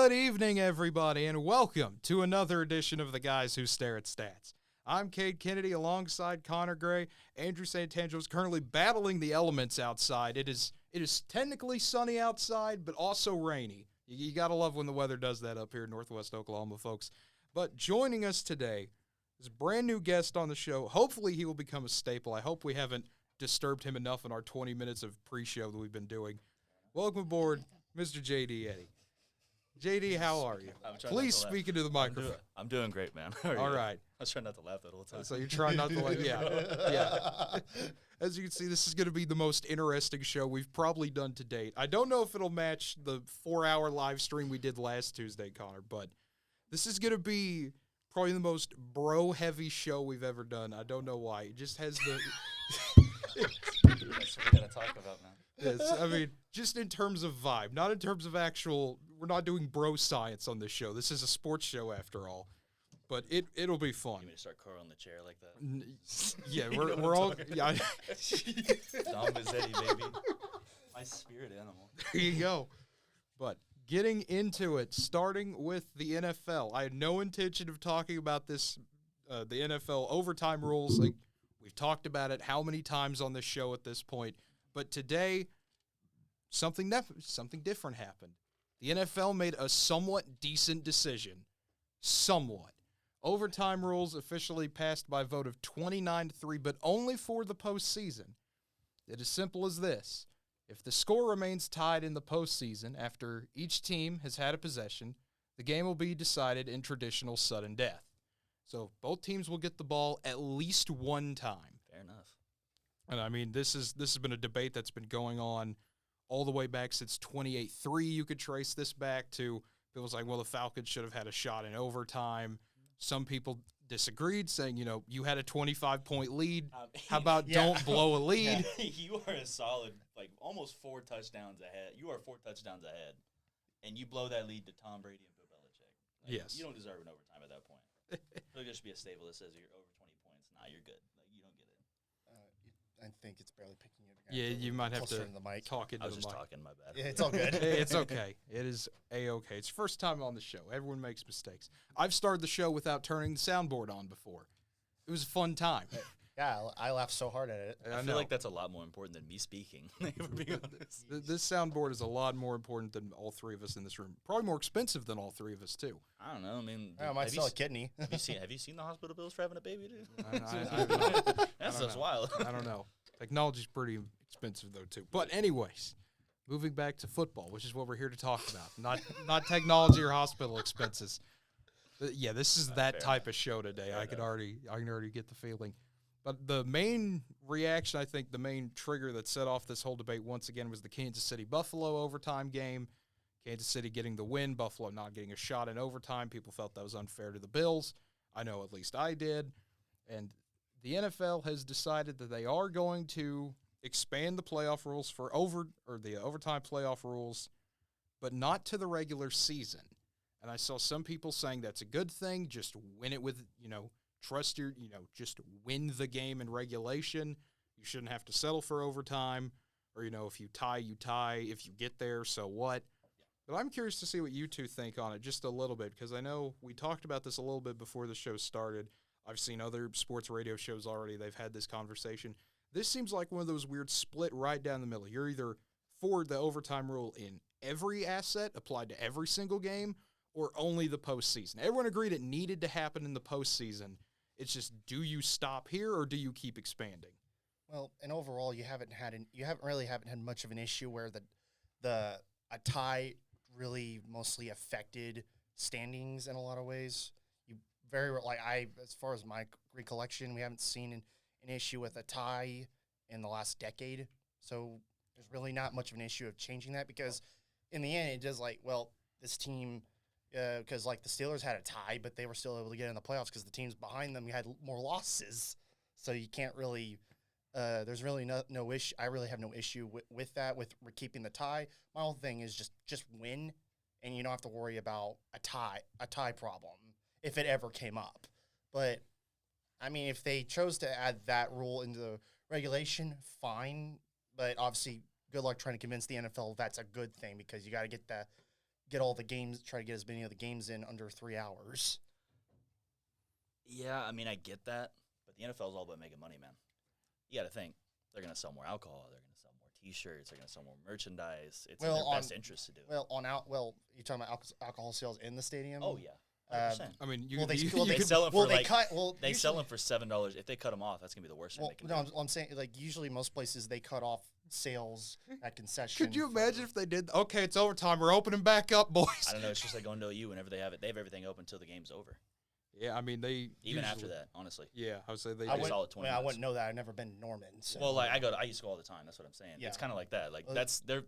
Good evening, everybody, and welcome to another edition of the Guys Who Stare at Stats. I'm Cade Kennedy alongside Connor Gray. Andrew Santangelo is currently battling the elements outside. It is technically sunny outside, but also rainy. You got to love when the weather does that up here in Northwest Oklahoma, folks. But joining us today is a brand new guest on the show. Hopefully he will become a staple. I hope we haven't disturbed him enough in our 20 minutes of pre-show that we've been doing. Welcome aboard, Mr. JD Eddy. JD, how are you? Please speak into the microphone. I'm doing great, man. All right. I was trying not to laugh that whole time. So you're trying not to laugh? Yeah. As you can see, this is going to be the most interesting show we've probably done to date. I don't know if it'll match the 4-hour live stream we did last Tuesday, Connor, but this is going to be probably the most bro-heavy show we've ever done. I don't know why. It just has the... That's what we got to talk about, man. Yes, I mean, just in terms of vibe, not in terms of actual. We're not doing bro science on this show. This is a sports show after all, but it'll be fun. You mean to start curling the chair like that? Yeah, we're all yeah. Dom Mazzetti, baby. My spirit animal. There you go. But getting into it, starting with the NFL. I had no intention of talking about this, the NFL overtime rules. Like we've talked about it how many times on this show at this point. But today, something different happened. The NFL made a somewhat decent decision. Somewhat. Overtime rules officially passed by a vote of 29-3, but only for the postseason. It is simple as this. If the score remains tied in the postseason after each team has had a possession, the game will be decided in traditional sudden death. So both teams will get the ball at least one time. Fair enough. And I mean, this has been a debate that's been going on all the way back since 28-3. You could trace this back to people like, well, the Falcons should have had a shot in overtime. Some people disagreed, saying, you had a 25-point lead. How about don't blow a lead? Yeah. You are a solid, almost 4 touchdowns ahead. You are 4 touchdowns ahead, and you blow that lead to Tom Brady and Bill Belichick. Yes. You don't deserve an overtime at that point. There should be a staple that says you're over 20 points. Nah, you're good. You don't get it. I think it's barely picking you. Yeah, you might have to the mic. talk into the mic. I was just talking, my bad. Yeah, it's all good. It's okay. It is A-okay. It's first time on the show. Everyone makes mistakes. I've started the show without turning the soundboard on before. It was a fun time. Yeah, I laughed so hard at it. I feel like that's a lot more important than me speaking. This soundboard is a lot more important than all three of us in this room. Probably more expensive than all three of us, too. I don't know. I mean, I might sell a kidney. Have you seen the hospital bills for having a baby, dude? That stuff's wild. I don't know. Technology's pretty expensive, though, too. But anyways, moving back to football, which is what we're here to talk about, not technology or hospital expenses. Yeah, this is that type of show today. I can already get the feeling. But the main reaction, I think, the main trigger that set off this whole debate once again was the Kansas City-Buffalo overtime game. Kansas City getting the win, Buffalo not getting a shot in overtime. People felt that was unfair to the Bills. I know at least I did. And the NFL has decided that they are going to expand the playoff rules for the overtime playoff rules, but not to the regular season. And I saw some people saying that's a good thing. Just win it with, trust your, just win the game in regulation. You shouldn't have to settle for overtime. Or, if you tie, you tie. If you get there, so what? But I'm curious to see what you two think on it just a little bit, because I know we talked about this a little bit before the show started. I've seen other sports radio shows already. They've had this conversation. This seems like one of those weird split right down the middle. You're either for the overtime rule in every asset applied to every single game or only the postseason. Everyone agreed it needed to happen in the postseason. It's just, do you stop here or do you keep expanding? Well, and overall, you haven't had much of an issue where a tie really mostly affected standings in a lot of ways. As far as my recollection, we haven't seen an issue with a tie in the last decade. So there's really not much of an issue of changing that, because in the end, it does this team, because the Steelers had a tie, but they were still able to get in the playoffs because the teams behind them had more losses. So you can't really, there's really no issue. I really have no issue with that, with keeping the tie. My whole thing is just win, and you don't have to worry about a tie problem if it ever came up. But I mean, if they chose to add that rule into the regulation, fine. But obviously, good luck trying to convince the NFL that's a good thing, because you got to get get all the games, try to get as many of the games in under 3 hours. Yeah, I mean, I get that, but the NFL is all about making money, man. You got to think they're going to sell more alcohol, they're going to sell more T-shirts, they're going to sell more merchandise. It's in their best interest to do it. You're talking about alcohol sales in the stadium? Oh yeah. 100%. I mean, they sell them for they sell them for $7. If they cut them off, that's gonna be the worst thing they can do. I'm saying like usually most places they cut off sales at concession. Could you imagine if they did? Okay, it's overtime. We're opening back up, boys. I don't know. It's just like going to OU whenever they have it. They have everything open until the game's over. Yeah, I mean they even after that, honestly. Yeah, I would say they. I wouldn't know that. I've never been to Norman. So. Well, like I used to go all the time. That's what I'm saying. Yeah. It's kind of like that. Like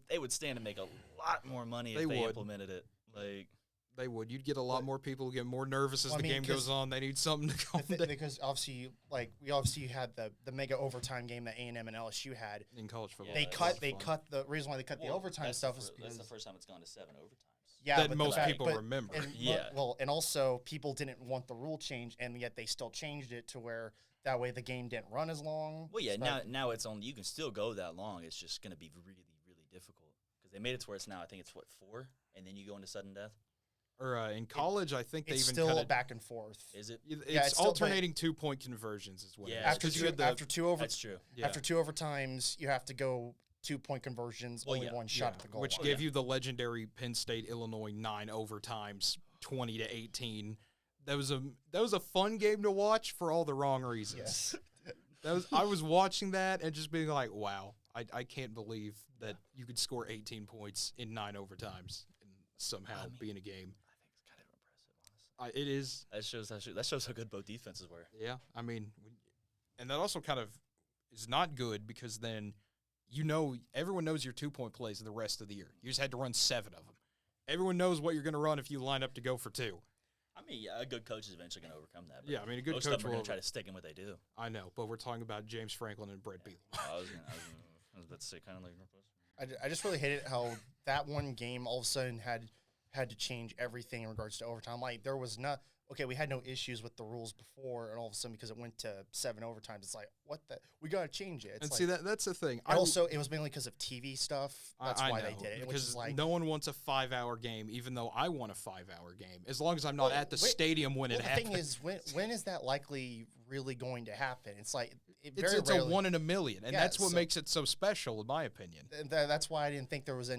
they would stand to make a lot more money if they implemented it. Like. They would. You'd get a lot more people get more nervous as the game goes on. They need something to calm down. Because obviously, we had the mega overtime game that A&M and LSU had in college football. Yeah, they cut the reason why they cut the overtime stuff is because that's the first time it's gone to 7 overtimes. Yeah, that most people remember. And also people didn't want the rule change, and yet they still changed it to where that way the game didn't run as long. Well, yeah. Now it's only you can still go that long. It's just going to be really really difficult because they made it to where it's now. I think it's 4, and then you go into sudden death. Or in college, I think it's they even still back and forth. Is it? It's alternating 2-point conversions as well. Yeah, after two that's true. Yeah. After 2 overtimes, you have to go 2-point conversions. Only one shot at the goal, which gave you the legendary Penn State Illinois 9 overtimes, 20-18. That was a fun game to watch for all the wrong reasons. Yes. I was watching that and just being like, wow, I can't believe that you could score 18 points in 9 overtimes and somehow be in a game. It is. That shows how good both defenses were. Yeah, I mean, and that also kind of is not good because then everyone knows your 2-point plays the rest of the year. You just had to run 7 of them. Everyone knows what you're going to run if you line up to go for 2. I mean, a good coach is eventually going to overcome that. Yeah, I mean, a good coach will going to try to stick in what they do. I know, but we're talking about James Franklin and Brett Bielema. I was about to say kind of like. I just really hated how that one game all of a sudden had to change everything in regards to overtime. Like there was we had no issues with the rules before, and all of a sudden because it went to 7 overtimes, it's like we got to change it. It's that's the thing. Also, it was mainly because of TV stuff. That's why they did it. Because no one wants a 5-hour game, even though I want a 5-hour game. As long as I'm not at the stadium when it happens. The thing is, when is that likely really going to happen? It's like it's a 1 in a million, and that's what makes it so special, in my opinion. That's why I didn't think it was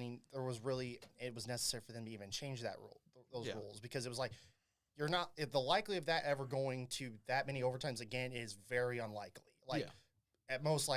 necessary for them to even change that rule, those rules, because it was like the likelihood of that ever going to that many overtimes again is very unlikely. At most,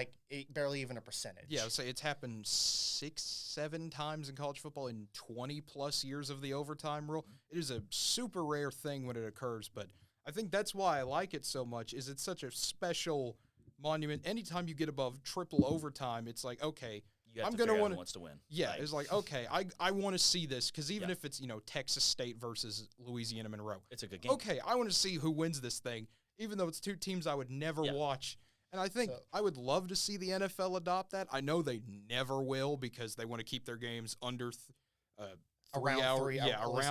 barely even a percentage. Yeah, I would say it's happened 6-7 times in college football in 20+ years of the overtime rule. It is a super rare thing when it occurs, but I think that's why I like it so much. Is it's such a special monument. Anytime you get above triple overtime, it's like, okay, I'm going to want wants to win. Yeah, it's like, okay, I want to see this because even if it's, Texas State versus Louisiana Monroe. It's a good game. Okay, I want to see who wins this thing, even though it's 2 teams I would never watch. And I think I would love to see the NFL adopt that. I know they never will because they want to keep their games under 3 hours. Around 3 hours.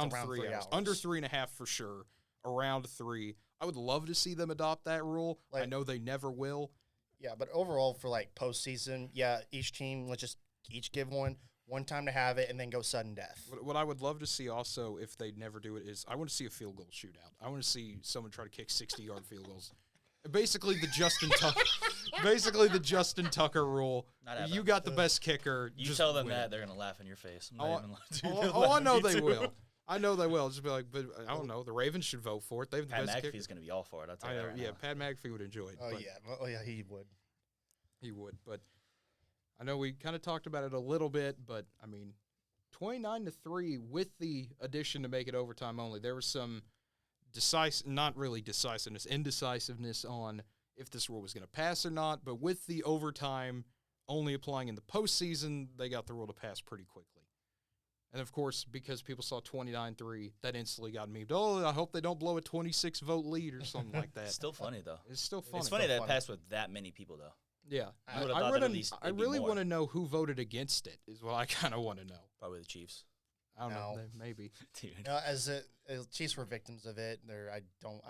Under 3.5 for sure. Around 3. I would love to see them adopt that rule. I know they never will. Yeah, but overall for postseason, each team, let's just each give one time to have it and then go sudden death. What I would love to see also if they never do it is I want to see a field goal shootout. I want to see someone try to kick 60-yard field goals. Basically the Justin Tucker rule. You got the best kicker. You tell them that, they're going to laugh in your face. I know they will. I know they will. Just be like, but I don't know. The Ravens should vote for it. They have the best kicker. Pat McAfee's going to be all for it. I'll tell you that right now. Pat McAfee would enjoy it. Oh, yeah, he would. He would. But I know we kind of talked about it a little bit, but, 29-3 with the addition to make it overtime only. There was some indecisiveness on if this rule was going to pass or not, but with the overtime only applying in the postseason, they got the rule to pass pretty quickly. And, of course, because people saw 29-3, that instantly got memed. Oh, I hope they don't blow a 26-vote lead or something like that. It's still funny, though. It's still funny. It's funny that it passed with that many people, though. Yeah. I really want to know who voted against it is what I kind of want to know. Probably the Chiefs. I don't know. Maybe. Dude. As Chiefs were victims of it, I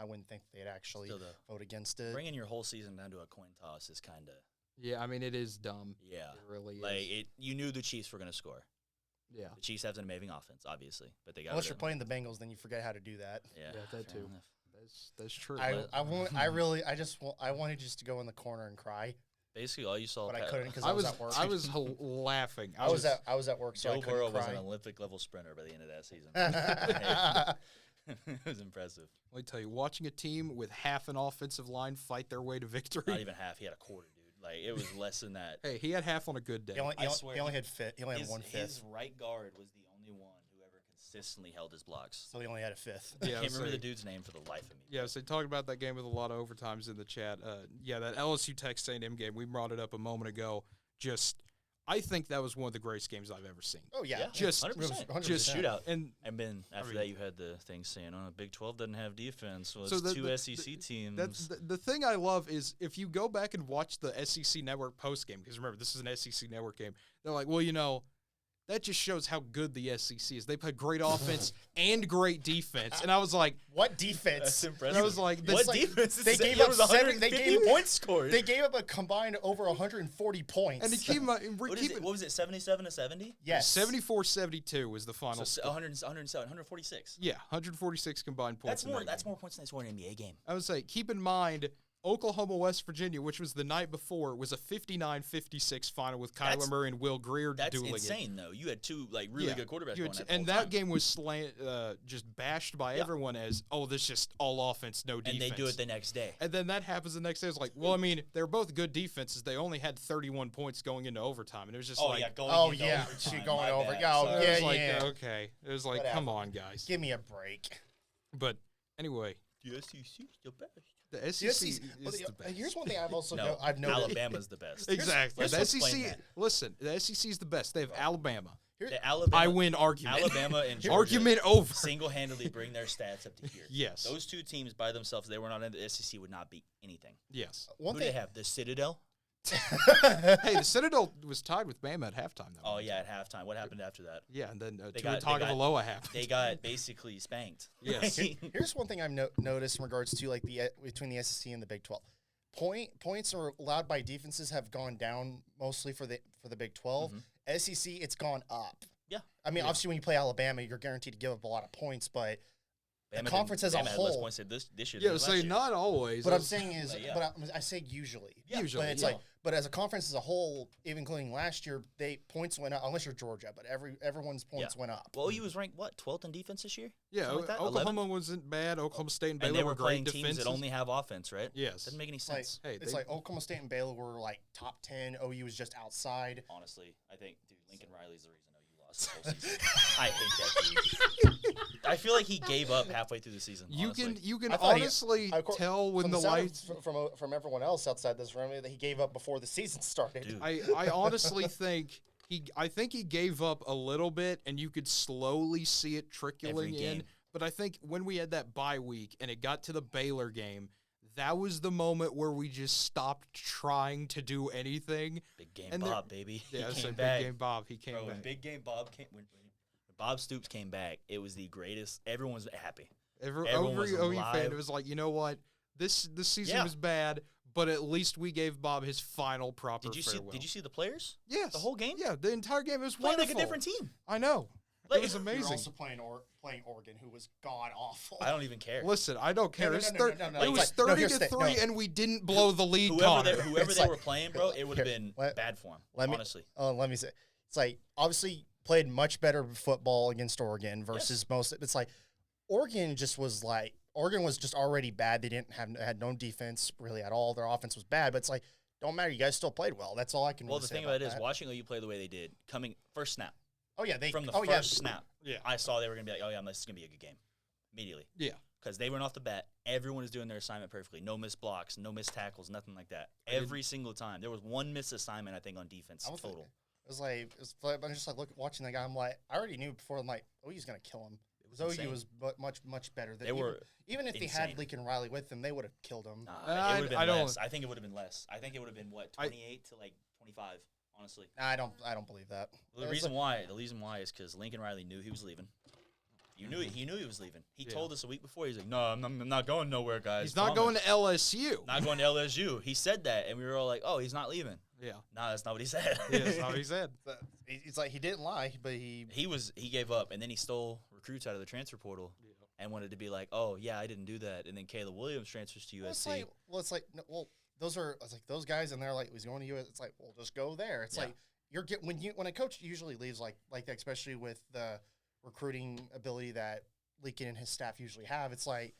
wouldn't think they'd actually vote against it. Bringing your whole season down to a coin toss is kind of... Yeah, it is dumb. Yeah. It really is. You knew the Chiefs were going to score. Yeah. The Chiefs have an amazing offense, obviously, but they got. Unless you're playing the Bengals, then you forget how to do that. Yeah, that fair too. enough. That's true. I wanted just to go in the corner and cry, Basically, all you saw. but I couldn't because I was at work. I was laughing. I was at work, so I Joe couldn't Burrow was cry. an Olympic level sprinter by the end of that season. It was impressive. Let me tell you, watching a team with half an offensive line fight their way to victory. Not even half. He had a quarter, dude. Like it was less than that. Hey, he had half on a good day. He only I swear, had one fifth. His right guard was the only one who ever consistently held his blocks. So he only had a fifth. I Yeah, can't remember so- the dude's name for the life of me. Yeah, so talking about that game with a lot of overtimes in the chat. That LSU Texas A&M game, we brought it up a moment ago. I think that was one of the greatest games I've ever seen. Oh yeah, Just- 100%. 100%. Just shootout. And And then after mean- that, you had the thing saying, "Oh, Big 12 doesn't have defense." Well, So it's the- two the- SEC teams. that's the thing I love is if you go back and watch the SEC Network post game, because remember this is an SEC Network game. They're like, well, that just shows how good the SEC is. They play great offense and great defense, and I was like, What defense? That's impressive. I was like, what this- defense? they is that? gave There up was 70 150 points scored. They gave up a combined over 140 points. and he What was it? 77 to 70? yes, 74-72 was the final. So 146. Yeah, 146 combined points. That's in more. that That's game. more points than they scored in an NBA game. I would say, keep in mind, Oklahoma, West Virginia, which was the night before, was a 59-56 final with Kyler That's- Murray and Will Greer That's dueling it. insane, though. You had two really Yeah. good quarterbacks You going had that and whole that time. game was just bashed by everyone as, this is just all offense, no defense. And they do it the next day. And then that happens the next day. It's like, well, I mean, they're both good defenses. They only had 31 points going into overtime, and it was just Going into overtime, going my over. bad. Oh, Sorry. it yeah, was like, yeah. okay. It was like, Whatever. come on, guys. Give me a break. But anyway, The SEC is the best. the SEC is Well, the best. Here's one thing I've also No, I've noticed. Alabama's the best. Exactly. Let's The explain SEC. that. Listen, the SEC is the best. They have Alabama. The Alabama, I win argument. Alabama and Georgia Argument over. single-handedly bring their stats up to here. Yes. Those two teams by themselves, they were not in the SEC, would not be anything. Yes. One Who do they thing. have? The Citadel? Hey, the Citadel was tied with Bama at halftime, though. Oh, yeah, at halftime. What happened after that? Yeah, and then They Tua got- they got- Tagovailoa happened. They got basically spanked. Yes. Here's one thing I've noticed in regards to like between the SEC and the Big 12. Points are allowed by defenses have gone down mostly for the Big 12. SEC, it's gone up. Yeah. I mean, obviously, when you play Alabama, you're guaranteed to give up a lot of points, but Bama conference as a Bama had less whole- points this year Yeah, than so last year. not always. what I'm saying is, But yeah. but I say usually. Yeah. Usually, But it's yeah. like, but as a conference as a whole, even including last year, points went up. Unless you're Georgia, but everyone's points went up. Well, OU was ranked, what, 12th in defense this year? Yeah, Something like that? Oklahoma 11th? wasn't bad. Oklahoma State and And Baylor they were great playing teams defenses. that only have offense, right? Yes. Doesn't make any It's like, sense. Hey, it's like Oklahoma State and Baylor were like top 10. OU was just outside. Honestly, I think, dude, Lincoln Riley's the reason OU lost the whole season. I hate that dude. I feel like he gave up halfway through the season. You honestly. can I thought he- honestly of course, tell when From the sound of- lights. from everyone else outside this room that he gave up before the season started. Dude. I honestly think he gave up a little bit, and you could slowly see it trickling Every in. game. But I think when we had that bye week and it got to the Baylor game, that was the moment where we just stopped trying to do anything. Big game and Bob, baby. Yeah, he so came big back. game Bob. He came Bro, when back. Big Game Bob came, when Bob Stoops came back, it was the greatest. Everyone was happy. Every everyone was OU fan alive. it was like, you know what? This season Yeah. was bad, but at least we gave Bob his final proper Did you farewell. see the players? Yes. the whole game? Yeah, the entire game was Playing wonderful. like a different team. I know. Like- It was You're amazing. also playing Oregon, who was god awful. I don't even care. Listen, I don't care. no, It's no, thir- no, no, it no, was it's like- no, here's the 30-3, thing, no. and we didn't blow the lead. Whoever Connor. they It's like- were playing, bro, it would have here, been let- bad for him. let me- honestly. Let me say, it's like obviously played much better football against Oregon versus most. It's like Oregon was just already bad. They had no defense really at all. Their offense was bad, but it's like don't matter. You guys still played well. That's all I can. Well, really the say thing about it is that. watching OU play the way they did, coming first snap Oh yeah, from the oh, yeah. first snap. Yeah. I saw they were gonna be like, oh yeah, this is gonna be a good game, immediately. Yeah. Because they went off the bat, everyone was doing their assignment perfectly. No missed blocks, no missed tackles, nothing like that. Every single time, there was one missed assignment I think on defense I was total. I'm just like watching that guy. I'm like, I already knew before. I'm like, OU's gonna kill him. was OU insane. was much better. They were even if they insane. had Lincoln Riley with them, they would have killed him. Nah, I- it would have I been don't- less. I think it would have been less. I think it would have been what 28 to like 25. Honestly, I don't believe that. the reason why is because Lincoln Riley knew he was leaving. He knew he was leaving. He Yeah. told us a week before. He's like, "No, I'm not going nowhere, guys. He's not going to LSU. Not going to LSU." He said that, and we were all like, "Oh, he's not leaving." Yeah. No, that's not what he said. Yeah, that's not what he said. It's like he didn't lie, but he gave up, and then he stole recruits out of the transfer portal and wanted to be like, oh yeah, I didn't do that. And then Caleb Williams transfers to USC. Those are those guys, and they're like, he's going to US. It's like, well, just go there. It's like when a coach usually leaves like that, especially with the recruiting ability that Lincoln and his staff usually have. It's like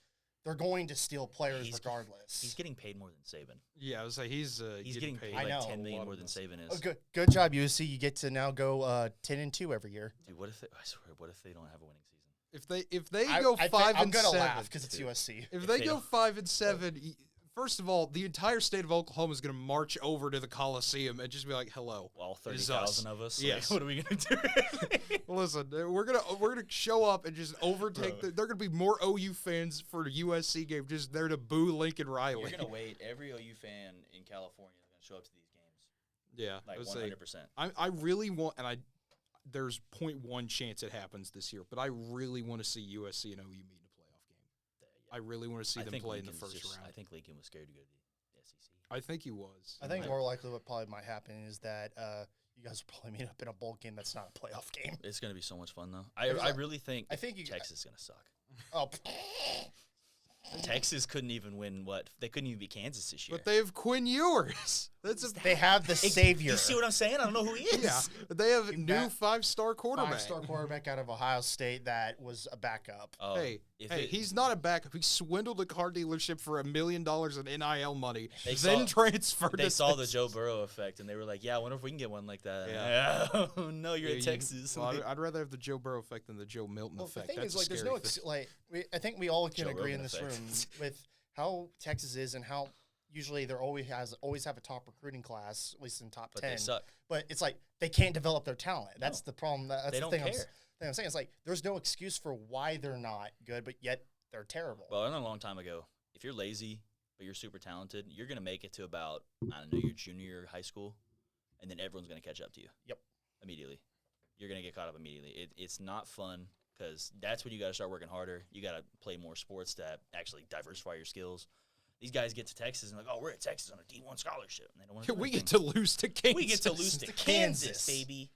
they're going to steal players regardless. He's getting paid more than Saban. Yeah, I was like, he's getting paid like $10 million more than Saban is. Oh, good job, USC. You get to now go 10-2 every year. Dude, what if they don't have a winning season? If they go 5 and 7, I'm gonna laugh because it's USC. If they go 5 and 7. First of all, the entire state of Oklahoma is going to march over to the Coliseum and just be like, "Hello, all 30,000 of us. Yes. Like, what are we going to do?" Listen, we're gonna show up and just overtake. They're going to be more OU fans for the USC game, just there to boo Lincoln Riley. You're going to wait. Every OU fan in California is going to show up to these games. Yeah, like 100%. I really want, and there's 0.1 chance it happens this year, but I really want to see USC and OU meet. I really want to see them play in the first round. I think Lincoln was scared to go to the SEC. I think he was. I think more likely what probably might happen is that you guys will probably meet up in a bowl game that's not a playoff game. It's going to be so much fun, though. I really think Texas is going to suck. Oh, Texas couldn't even win they couldn't even beat Kansas this year. But they have Quinn Ewers. They have the savior. You see what I'm saying? I don't know who he is. Yeah, they have a new 5-star quarterback. 5-star quarterback out of Ohio State that was a backup. He's not a backup. He swindled a car dealership for $1 million in NIL money, transferred. They saw the Joe Burrow effect, and they were like, "Yeah, I wonder if we can get one like that." Yeah. Oh no, you're in Texas. I'd rather have the Joe Burrow effect than the Joe Milton effect. The thing That's is, there's no I think we all can agree in this room with how Texas is and how. Usually, they're always have a top recruiting class, at least in top 10. They suck. But it's like they can't develop their talent. That's the problem. That's they don't thing care. I'm saying. It's like there's no excuse for why they're not good, but yet they're terrible. Well, I learned a long time ago, if you're lazy but you're super talented, you're gonna make it to about your junior year of high school, and then everyone's gonna catch up to you. Yep. Immediately, you're gonna get caught up immediately. It's not fun because that's when you got to start working harder. You got to play more sports to actually diversify your skills. These guys get to Texas and like, oh, we're at Texas on a D1 scholarship. And they don't want to we get to lose to Kansas. We get to lose to Kansas, baby.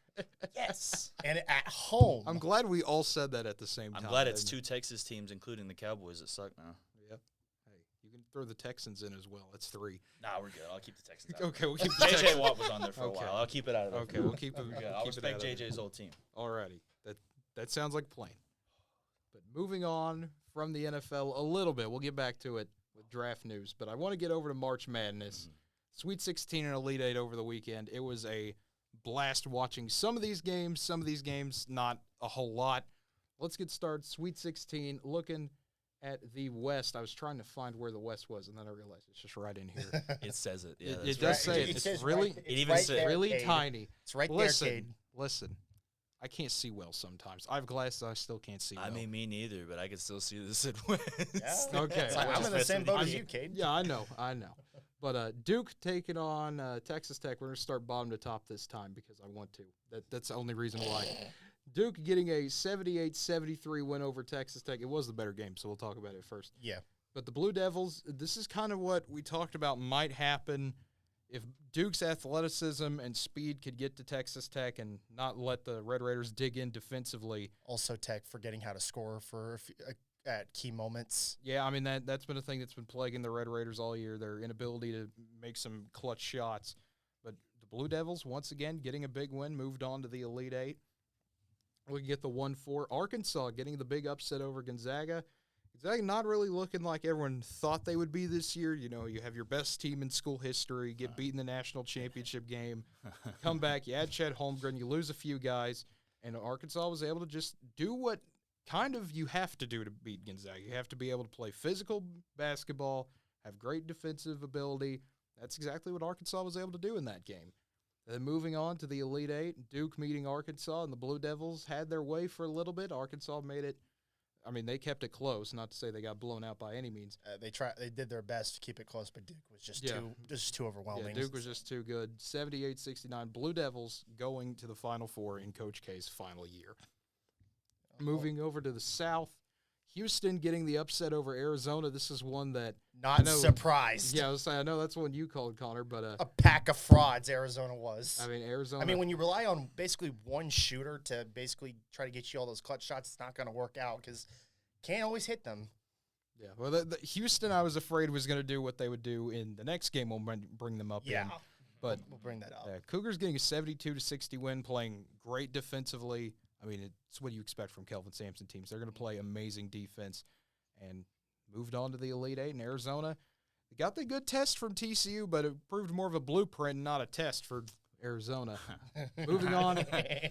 Yes. And at home. I'm glad we all said that at the same time. I'm glad it's 2 Texas teams, including the Cowboys, that suck now. Yep. Hey, you can throw the Texans in as well. That's 3. Nah, we're good. I'll keep the Texans out. Okay, we'll keep the J.J. Texans. Watt was on there for a while. I'll keep it out of there. Okay, we'll keep it. I'll respect J.J.'s old team. Alrighty. That sounds like a plan. But moving on from the NFL a little bit, we'll get back to it with draft news, but I want to get over to March Madness. Sweet 16 and Elite 8 over the weekend. It was a blast watching some of these games, not a whole lot. Let's get started. Sweet 16, looking at the West. I was trying to find where the West was, and then I realized it's just right in here. It says it. Yeah, it does say it. It's really, right, it even says there, really Cade. tiny. It's right there, Cade. Cade. Listen. I can't see well sometimes. I have glasses. I still can't see well. I mean, me neither, but I can still see the Midwest. Yeah. Okay. I'm in the same boat as you, Cade. Yeah, I know. But Duke taking on Texas Tech. We're going to start bottom to top this time because I want to. That's the only reason why. Duke getting a 78-73 win over Texas Tech. It was the better game, so we'll talk about it first. Yeah. But the Blue Devils, this is kind of what we talked about might happen if Duke's athleticism and speed could get to Texas Tech and not let the Red Raiders dig in defensively. Also, Tech forgetting how to score at key moments. Yeah, I mean, that's been a thing that's been plaguing the Red Raiders all year, their inability to make some clutch shots. But the Blue Devils, once again, getting a big win, moved on to the Elite 8. We can get the 1-4. Arkansas getting the big upset over Gonzaga. Gonzaga not really looking like everyone thought they would be this year. You know, you have your best team in school history, get beat in the national championship game, come back, you add Chet Holmgren, you lose a few guys, and Arkansas was able to just do what kind of you have to do to beat Gonzaga. You have to be able to play physical basketball, have great defensive ability. That's exactly what Arkansas was able to do in that game. Then moving on to the Elite 8, Duke meeting Arkansas, and the Blue Devils had their way for a little bit. Arkansas made it. I mean, they kept it close. Not to say they got blown out by any means. They did their best to keep it close, but Duke was just too overwhelming. Yeah, Duke was just too good. 78-69. Blue Devils going to the Final Four in Coach K's final year. Moving over to the South, Houston getting the upset over Arizona. This is one that Not surprised. Yeah, I was saying, I know that's one you called, Connor, but a pack of frauds Arizona was. I mean, Arizona. I mean, when you rely on basically one shooter to basically try to get you all those clutch shots, it's not going to work out because can't always hit them. Yeah, well, the Houston, I was afraid was going to do what they would do in the next game. We'll bring them up. Yeah, but we'll bring that up. Cougars getting a 72-60 win, playing great defensively. I mean, it's what you expect from Kelvin Sampson teams. They're going to play amazing defense, and moved on to the Elite Eight in Arizona. They got the good test from TCU, but it proved more of a blueprint, not a test for Arizona. Moving on.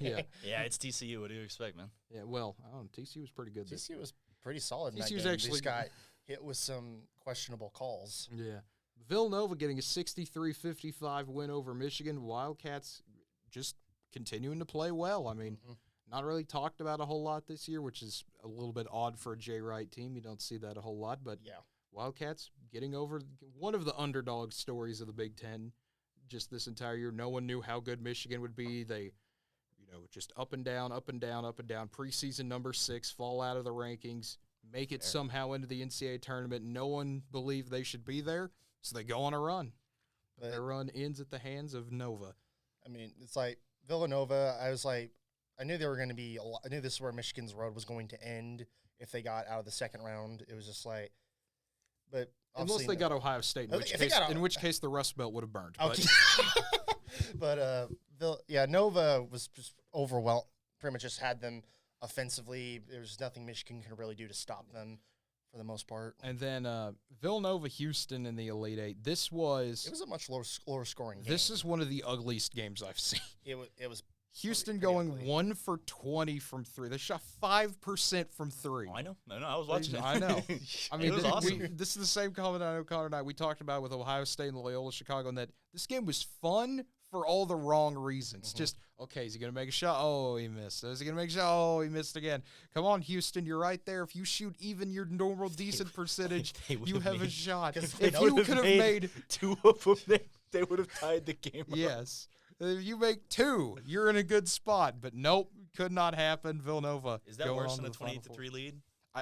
Yeah, it's TCU. What do you expect, man? Yeah, well, I don't know. TCU was pretty good. TCU was pretty solid in that TCU's game. actually Just got hit with some questionable calls. Yeah. Villanova getting a 63-55 win over Michigan. Wildcats just continuing to play well. I mean, not really talked about a whole lot this year, which is a little bit odd for a Jay Wright team. You don't see that a whole lot, but Yeah. Wildcats getting over one of the underdog stories of the Big Ten just this entire year. No one knew how good Michigan would be. They, just up and down, up and down, up and down. Preseason number 6, fall out of the rankings, make it somehow into the NCAA tournament. No one believed they should be there, so they go on a run. But their run ends at the hands of Nova. I mean, it's like Villanova, I knew they were going to be I knew this is where Michigan's road was going to end if they got out of the second round. It was just like, but unless they got Ohio State, in which case the Rust Belt would have burned. Okay. But Nova was just overwhelmed. Pretty much just had them offensively. There was nothing Michigan could really do to stop them for the most part. And then Villanova, Houston in the Elite Eight. It was a much lower scoring game. This is one of the ugliest games I've seen. It was Houston pretty going ugly. 1 for 20 from 3. They shot 5% from 3. Oh, I know. I was watching it. I know. I mean, it was awesome. This is the same comment I know Connor and I. We talked about with Ohio State and Loyola Chicago, and that this game was fun for all the wrong reasons. Just, okay, is he going to make a shot? Oh, he missed. Is he going to make a shot? Oh, he missed again. Come on, Houston, you're right there. If you shoot even your normal decent percentage, you have a shot. If you could have made 2 of them, they would have tied the game up. Yes. If you make 2, you're in a good spot. But nope, could not happen. Villanova. Is that worse than a 28-3 lead?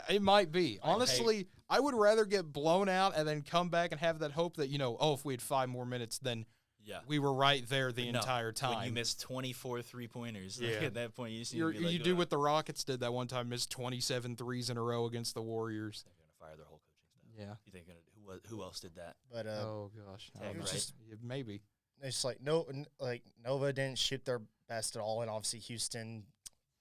It might be. Honestly, I would rather get blown out and then come back and have that hope that, if we had 5 more minutes, then we were right there the entire time. When you missed 24 three-pointers, at that point, you do what the Rockets did that one time, missed 27 threes in a row against the Warriors. They're going to fire their whole coaching staff. Yeah. You think who else did that? But oh gosh, maybe. It's like Nova didn't shoot their best at all, and obviously Houston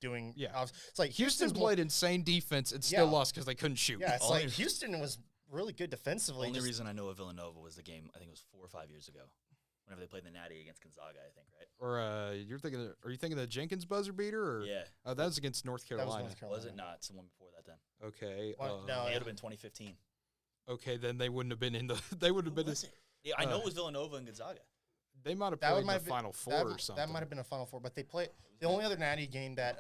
doing. Yeah, it's like Houston played insane defense and still lost because they couldn't shoot. Yeah, it's like Houston was really good defensively. The only reason I know of Villanova was the game. I think it was 4 or 5 years ago, whenever they played the Natty against Gonzaga. I think, right? Or are you thinking of the Jenkins buzzer beater? Or? Yeah. Oh, that was against North Carolina. Was it not? It's the one before that then. Okay. No, it would have been 2015. Okay, then they wouldn't have been in the. They would have been. Yeah, I know it was Villanova and Gonzaga. They might have played in the Final Four or something. That might have been a Final Four, but they played. The only other Natty game that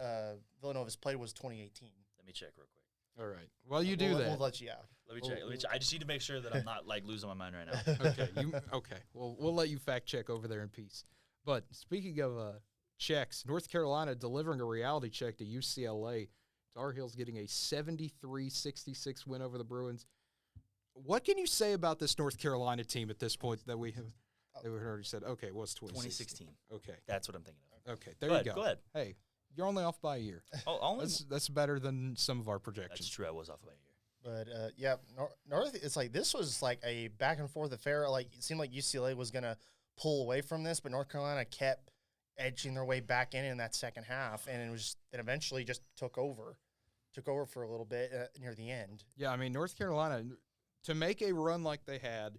Villanova's played was 2018. Let me check real quick. All right. Well, you do that. We'll let you. Yeah. Let me check. I just need to make sure that I'm not losing my mind right now. Okay. Well, we'll let you fact check over there in peace. But speaking of checks, North Carolina delivering a reality check to UCLA. Tar Heels getting a 73-66 win over the Bruins. What can you say about this North Carolina team at this point that we have? They already said, okay, what's 2016? Okay. That's what I'm thinking of. Okay, there you go. Go ahead. Hey, you're only off by a year. That's better than some of our projections. That's true. I was off by a year. But, North, it's like this was like a back and forth affair. Like, it seemed like UCLA was going to pull away from this, but North Carolina kept edging their way back in that second half, and it eventually just took over for a little bit near the end. Yeah, I mean, North Carolina, to make a run like they had,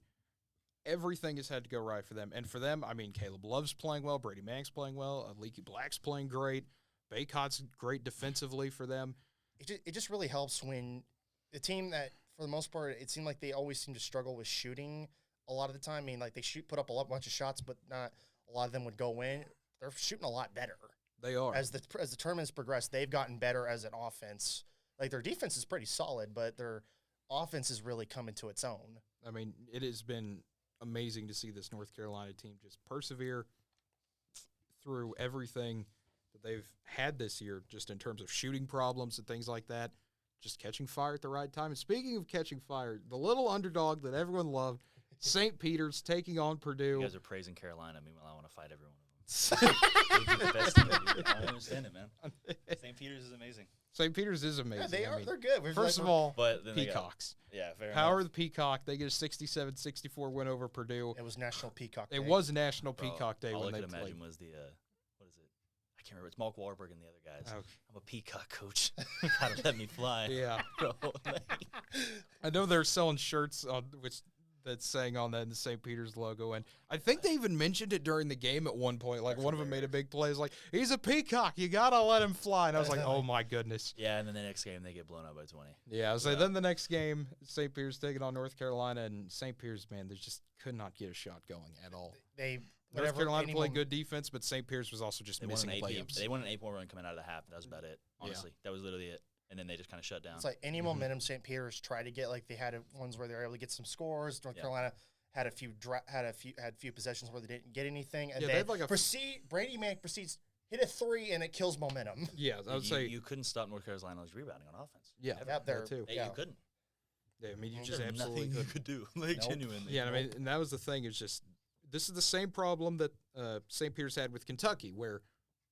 everything has had to go right for them. And for them, I mean, Caleb Love's playing well, Brady Mank's playing well, Leaky Black's playing great, Baycott's great defensively for them. It just really helps when the team that, for the most part, it seemed like they always seem to struggle with shooting a lot of the time. I mean, like, they put up a bunch of shots, but not a lot of them would go in. They're shooting a lot better. They are. As the tournaments progress, they've gotten better as an offense. Like, their defense is pretty solid, but their offense is really coming to its own. I mean, it has been amazing to see this North Carolina team just persevere through everything that they've had this year, just in terms of shooting problems and things like that. just catching fire at the right time. And speaking of catching fire, the little underdog that everyone loved, St. Peter's taking on Purdue. You guys are praising Carolina. Meanwhile, I want to fight every one of them. They do the best thing they do. I don't understand it, man. St. Peter's is amazing. St. Peter's is amazing. Yeah, they are. mean, They're good. First of all, but then Peacocks. Fair Power enough. of the Peacock. They get a 67-64 win over Purdue. it was National Peacock Day. It was National Bro, Peacock Day all when I they could played. imagine was the what is it? I can't remember. It's Mark Wahlberg and the other guys. Oh. I'm a peacock coach. Gotta let me fly. Yeah. Bro, I know they're selling shirts on that's saying on that in the St. Peter's logo, and I think they even mentioned it during the game at one point. Like, That's one of them made a hilarious. big play. It's like, he's a peacock. You gotta let him fly. And I was like, oh my goodness. yeah, and then the next game they get blown out by 20. Yeah, I was like, Yeah. then the next game, St. Peter's taking on North Carolina, and St. Peter's, man, they just could not get a shot going at all. They North whatever Carolina any played mom- good defense, but St. Peter's was also just They won missing an 8 layups. They won an 8-point run coming out of the half. That was about it. Honestly, that was literally it. And then they just kind of shut down. It's like any momentum St. Peter's tried to get. Like they had ones where they were able to get some scores. North Yeah. Carolina had a few possessions where they didn't get anything, and Yeah, they then had like a Brady Mack proceeds hit a 3 and it kills momentum. Yeah, I would you, say, you couldn't stop North Carolina's rebounding on offense. yeah, Ever. that they're- too. Yeah. You couldn't. Yeah, I mean, you There's just There's absolutely nothing you couldn't. could do. Like, Nope. genuinely. Yeah, I mean, and that was the thing. Is just this is the same problem that St. Peter's had with Kentucky, where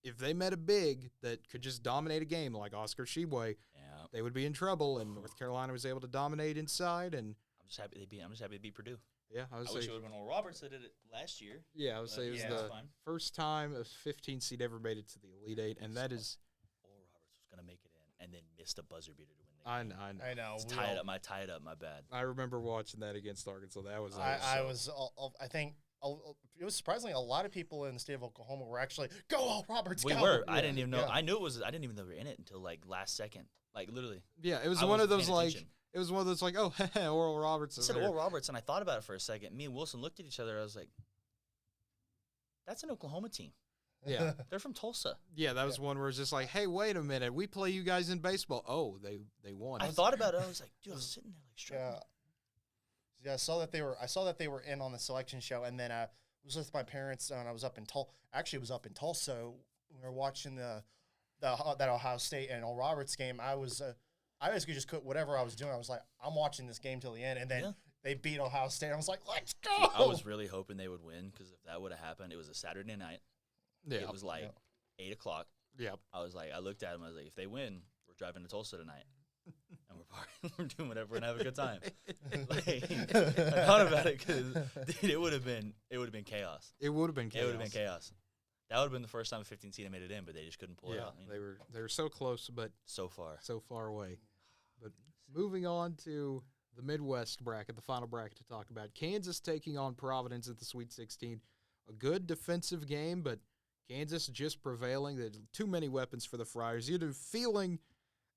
if they met a big that could just dominate a game like Oscar Sheboy, Yeah. they would be in trouble. And North Carolina was able to dominate inside, and I'm just happy they beat Purdue. yeah, I would I say, wish it would have been Oral Roberts that did it last year. yeah, I would say it was yeah, the it's fine. first time a 15 seed ever made it to the Elite Eight, and that is, Oral Roberts was going to make it in and then missed a buzzer beater to win the game. I know. I know. It's we tie it all- up. Tie it up. My bad. I remember watching that against Arkansas. That was I think it was surprisingly a lot of people in the state of Oklahoma were actually go all Roberts. We go! were. I didn't even know. Yeah. I knew it was. I didn't even know we were in it until like last second. Like literally. yeah, it was I one of wasn't those paying like attention. it was one of those like, oh, Oral Roberts I is said there. Oral Roberts, and I thought about it for a second. Me and Wilson looked at each other. I was like, "That's an Oklahoma team. Yeah. They're from Tulsa." Yeah, that was one where it's just like, hey, wait a minute, we play you guys in baseball. Oh, they won. I thought about it. I was like, "Dude, I was sitting there like struggling." Yeah, I saw that they were in on the selection show, and then I was with my parents, and I was up in Tulsa. Actually, it was up in Tulsa. We were watching that Ohio State and Oral Roberts game. I basically just quit whatever I was doing. I was like, I'm watching this game till the end, and then Yeah. they beat Ohio State. I was like, let's go. Dude, I was really hoping they would win because if that would have happened, it was a Saturday night. Yeah. It was like 8 o'clock. Yeah. I was like, I looked at him. I was like, if they win, we're driving to Tulsa tonight, and we're doing whatever and have a good time. Like, I thought about it because dude, it would have been chaos. It would have been chaos. It would have been chaos. That would have been the first time a 15 seed made it in, but they just couldn't pull it Yeah, out. they were so close, but So far. so far away. But moving on to the Midwest bracket, the final bracket to talk about. Kansas taking on Providence at the Sweet 16. A good defensive game, but Kansas just prevailing. There are too many weapons for the Friars. You had a feeling,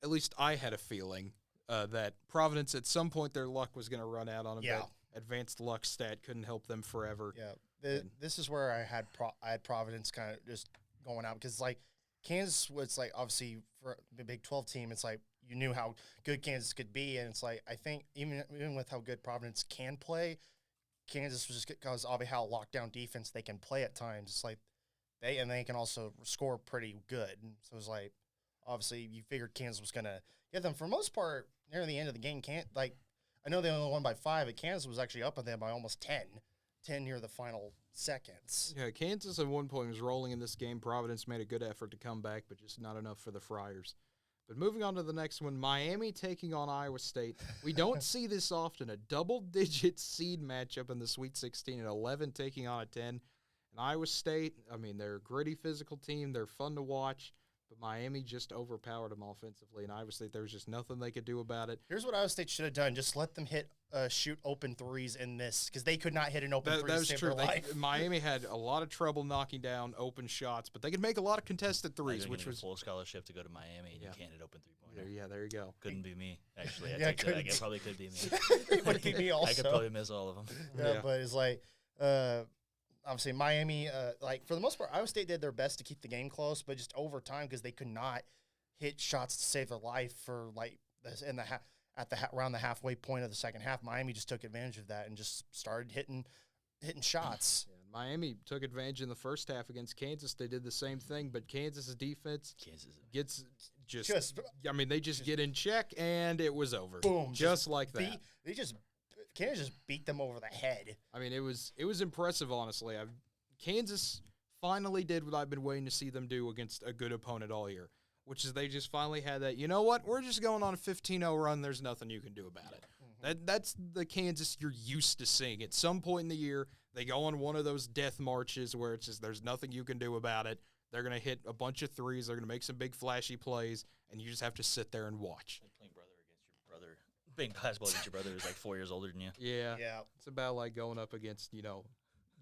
at least I had a feeling, that Providence at some point their luck was going to run out on them. Yeah. That advanced luck stat couldn't help them forever. Yeah, this is where I had Providence kind of just going out because like Kansas was like obviously for the Big 12 team, it's like you knew how good Kansas could be, and it's like I think even with how good Providence can play, Kansas was just because of how lockdown defense they can play at times. It's like they can also score pretty good, and so it's like obviously you figured Kansas was gonna get them for the most part near the end of the game. I know they only won by 5, but Kansas was actually up on them by almost 10 near the final seconds. Yeah, Kansas at one point was rolling in this game. Providence made a good effort to come back, but just not enough for the Friars. But moving on to the next one, Miami taking on Iowa State. We don't see this often, a double-digit seed matchup in the Sweet 16 at 11 taking on a 10. And Iowa State, I mean, they're a gritty physical team. They're fun to watch. But Miami just overpowered them offensively, and Iowa State, there was just nothing they could do about it. Here's what Iowa State should have done: just let them shoot open threes in this, because they could not hit an open three That to was save true. their life. Miami had a lot of trouble knocking down open shots, but they could make a lot of contested Now threes, you're which getting a was full scholarship to go to Miami, and Yeah. you can't hit open 3-pointer. yeah, there you go. Couldn't be me, actually. I Yeah, take that. couldn't It probably could be me. It would be me also. I could probably miss all of them. Yeah, Yeah. but it's like obviously Miami, like for the most part, Iowa State did their best to keep the game close, but just over time because they could not hit shots to save their life for like this in the around the halfway point of the second half. Miami just took advantage of that and just started hitting shots. Yeah, Miami took advantage in the first half against Kansas. They did the same thing, but Kansas' defense gets they just get in check, and it was over. Boom. Just like that. Kansas just beat them over the head. I mean, it was impressive, honestly. Kansas finally did what I've been waiting to see them do against a good opponent all year, which is they just finally had that, you know what, we're just going on a 15-0 run. There's nothing you can do about it. Mm-hmm. That's the Kansas you're used to seeing. At some point in the year, they go on one of those death marches where it's just there's nothing you can do about it. They're going to hit a bunch of threes. They're going to make some big flashy plays, and you just have to sit there and watch. Like playing brother against your brother. Playing basketball against your brother who's like 4 years older than you. Yeah. It's about like going up against,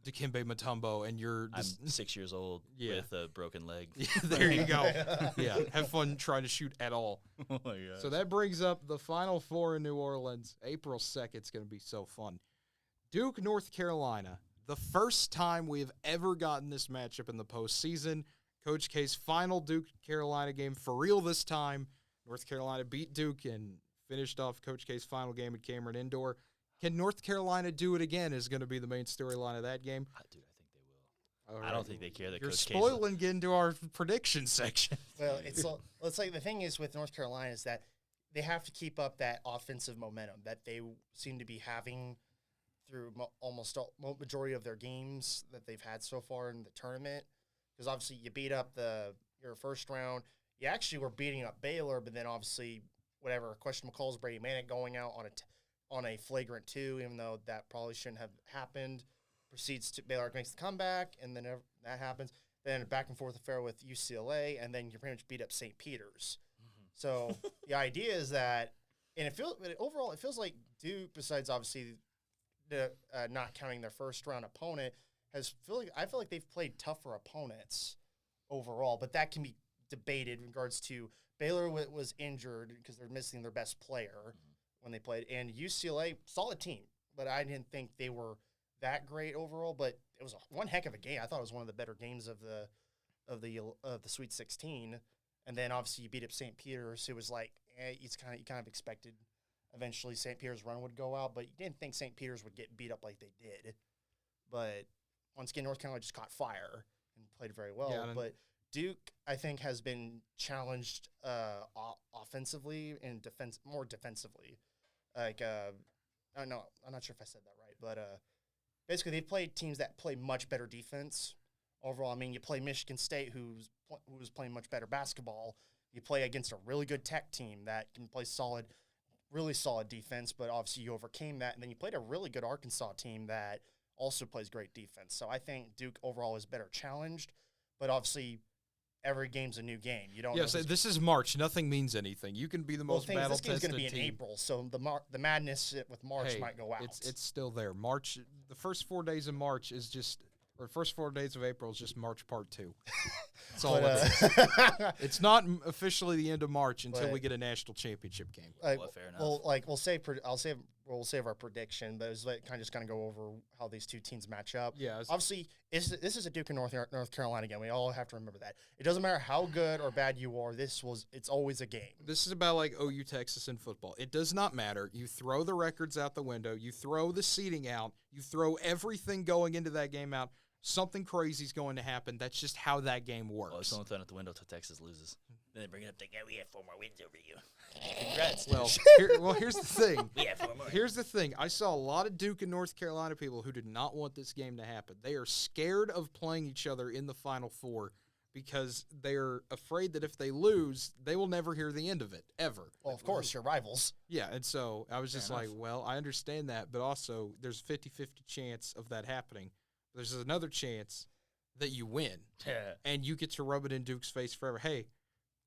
Dikembe Mutombo, and I'm 6 years old with a broken leg. Yeah, there you go. Yeah, have fun trying to shoot at all. Oh, my gosh. So that brings up the Final Four in New Orleans. April 2nd. It's going to be so fun. Duke, North Carolina. The first time we have ever gotten this matchup in the postseason. Coach K's final Duke-Carolina game for real this time. North Carolina beat Duke and finished off Coach K's final game at Cameron Indoor. Can North Carolina do it again is going to be the main storyline of that game. Dude, I think they will. Right. I don't think they care that You're Coach K's spoiling getting to our prediction section. Well, it's like the thing is with North Carolina is that they have to keep up that offensive momentum that they seem to be having through almost majority of their games that they've had so far in the tournament. Because obviously you beat up your first round. You actually were beating up Baylor, but then obviously whatever questionable calls, Brady Manick going out on a flagrant 2, even though that probably shouldn't have happened. Baylor makes the comeback, and then that happens. Then a back and forth affair with UCLA, and then you pretty much beat up St. Peter's. Mm-hmm. So the idea is that, and overall it feels like Duke, besides obviously the not counting their first round opponent, I feel like they've played tougher opponents overall, but that can be debated in regards to Baylor was injured because they're missing their best player when they played, and UCLA, solid team, but I didn't think they were that great overall, but it was one heck of a game. I thought it was one of the better games of the Sweet 16, and then obviously you beat up St. Peter's. It was like you kind of expected eventually St. Peter's run would go out, but you didn't think St. Peter's would get beat up like they did. But once again, North Carolina just caught fire and played very well. Yeah, but Duke, I think, has been challenged offensively and more defensively. Like, I'm not sure if I said that right, but basically they've played teams that play much better defense overall. I mean, you play Michigan State, who's playing much better basketball. You play against a really good Tech team that can play really solid defense, but obviously you overcame that, and then you played a really good Arkansas team that also plays great defense. So I think Duke overall is better challenged, but obviously every game's a new game. You don't. Yes, this is March. Nothing means anything. You can be the most battle tested team. This game's going to be in April, so the madness with March might go out. It's still there. March. The first 4 days of March is just, or first 4 days of April is just March Part 2. That's all it is. It's not officially the end of March until we get a national championship game. Fair enough. Well, we'll save our prediction, but it's like kind of go over how these two teams match up. Yeah. Obviously, this is a Duke and North Carolina game. We all have to remember that. It doesn't matter how good or bad you are. It's always a game. This is about like OU Texas in football. It does not matter. You throw the records out the window. You throw the seeding out. You throw everything going into that game out. Something crazy is going to happen. That's just how that game works. Well, it's only thrown out the window until Texas loses. Then they bring it up, we have 4 more wins over you. Congrats. Here's the thing. We have 4 more. Here's the thing. I saw a lot of Duke and North Carolina people who did not want this game to happen. They are scared of playing each other in the Final Four because they're afraid that if they lose, they will never hear the end of it, ever. Well, of course, you're rivals. Yeah, and so I was just like, well, I understand that, but also there's a 50-50 chance of that happening. There's another chance that you win, and you get to rub it in Duke's face forever. Hey,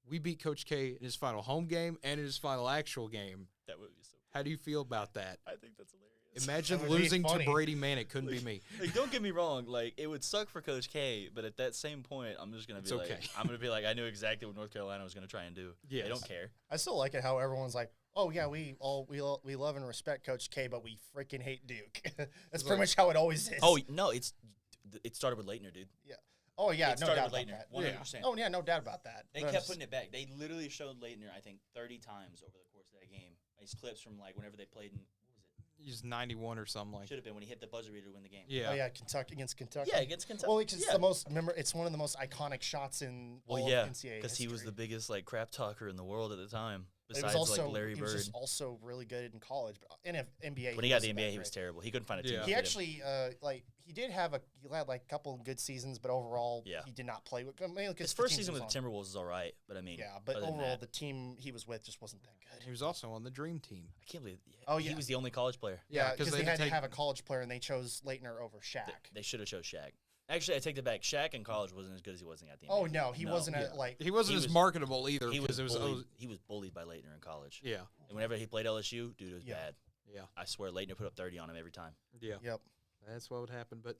we beat Coach K in his final home game and in his final actual game. That would be so cool. How do you feel about that? I think that's hilarious. Imagine losing to Brady Manick. Couldn't be me. Don't get me wrong. It would suck for Coach K, but at that same point, I'm just going to be I'm going to be like, I knew exactly what North Carolina was going to try and do. Yes. They don't care. I still like it how everyone's like, oh, yeah, we love and respect Coach K, but we freaking hate Duke. That's pretty much how it always is. Oh, no, it started with Leitner, dude. Yeah. Oh, yeah, no doubt about that. 100%. Oh, yeah, no doubt about that. They kept putting it back. They literally showed Leitner, I think, 30 times over the course of that game. These clips from, whenever they played in, He's 91 or something like. Should have been when he hit the buzzer beater to win the game. Yeah. Oh yeah, Kentucky against Kentucky. Yeah, against Kentucky. Well, it's the most it's one of the most iconic shots in all of NCAA because he was history. the biggest like crap talker in the world at the time. But it Besides was also, like Larry he Bird. was just also really good in college, but in NBA. When he got the wasn't NBA, that he was great. terrible. He couldn't find a team. Yeah. to He fit him. actually he had like a couple of good seasons, but overall Yeah. he did not play with. Mainly because His first season with the Timberwolves was all right, but I mean, yeah, but other than overall that, the team he was with just wasn't that good. He was also on the Dream Team. I can't believe. Oh, he yeah. was the only college player. Yeah, 'cause because they didn't had to take- have a college player, and they chose Leitner over Shaq. They should have chose Shaq. Actually, I take that back. Shaq in college wasn't as good as he was at the NBA. Oh no, he wasn't yeah. a, He wasn't He as was- marketable either. He because was it was bullied. He was bullied by Leitner in college. yeah, And whenever he played LSU, dude, it was Yeah. bad. yeah, I swear, Leitner put up 30 on him every time. yeah. Yep. That's what would happen. But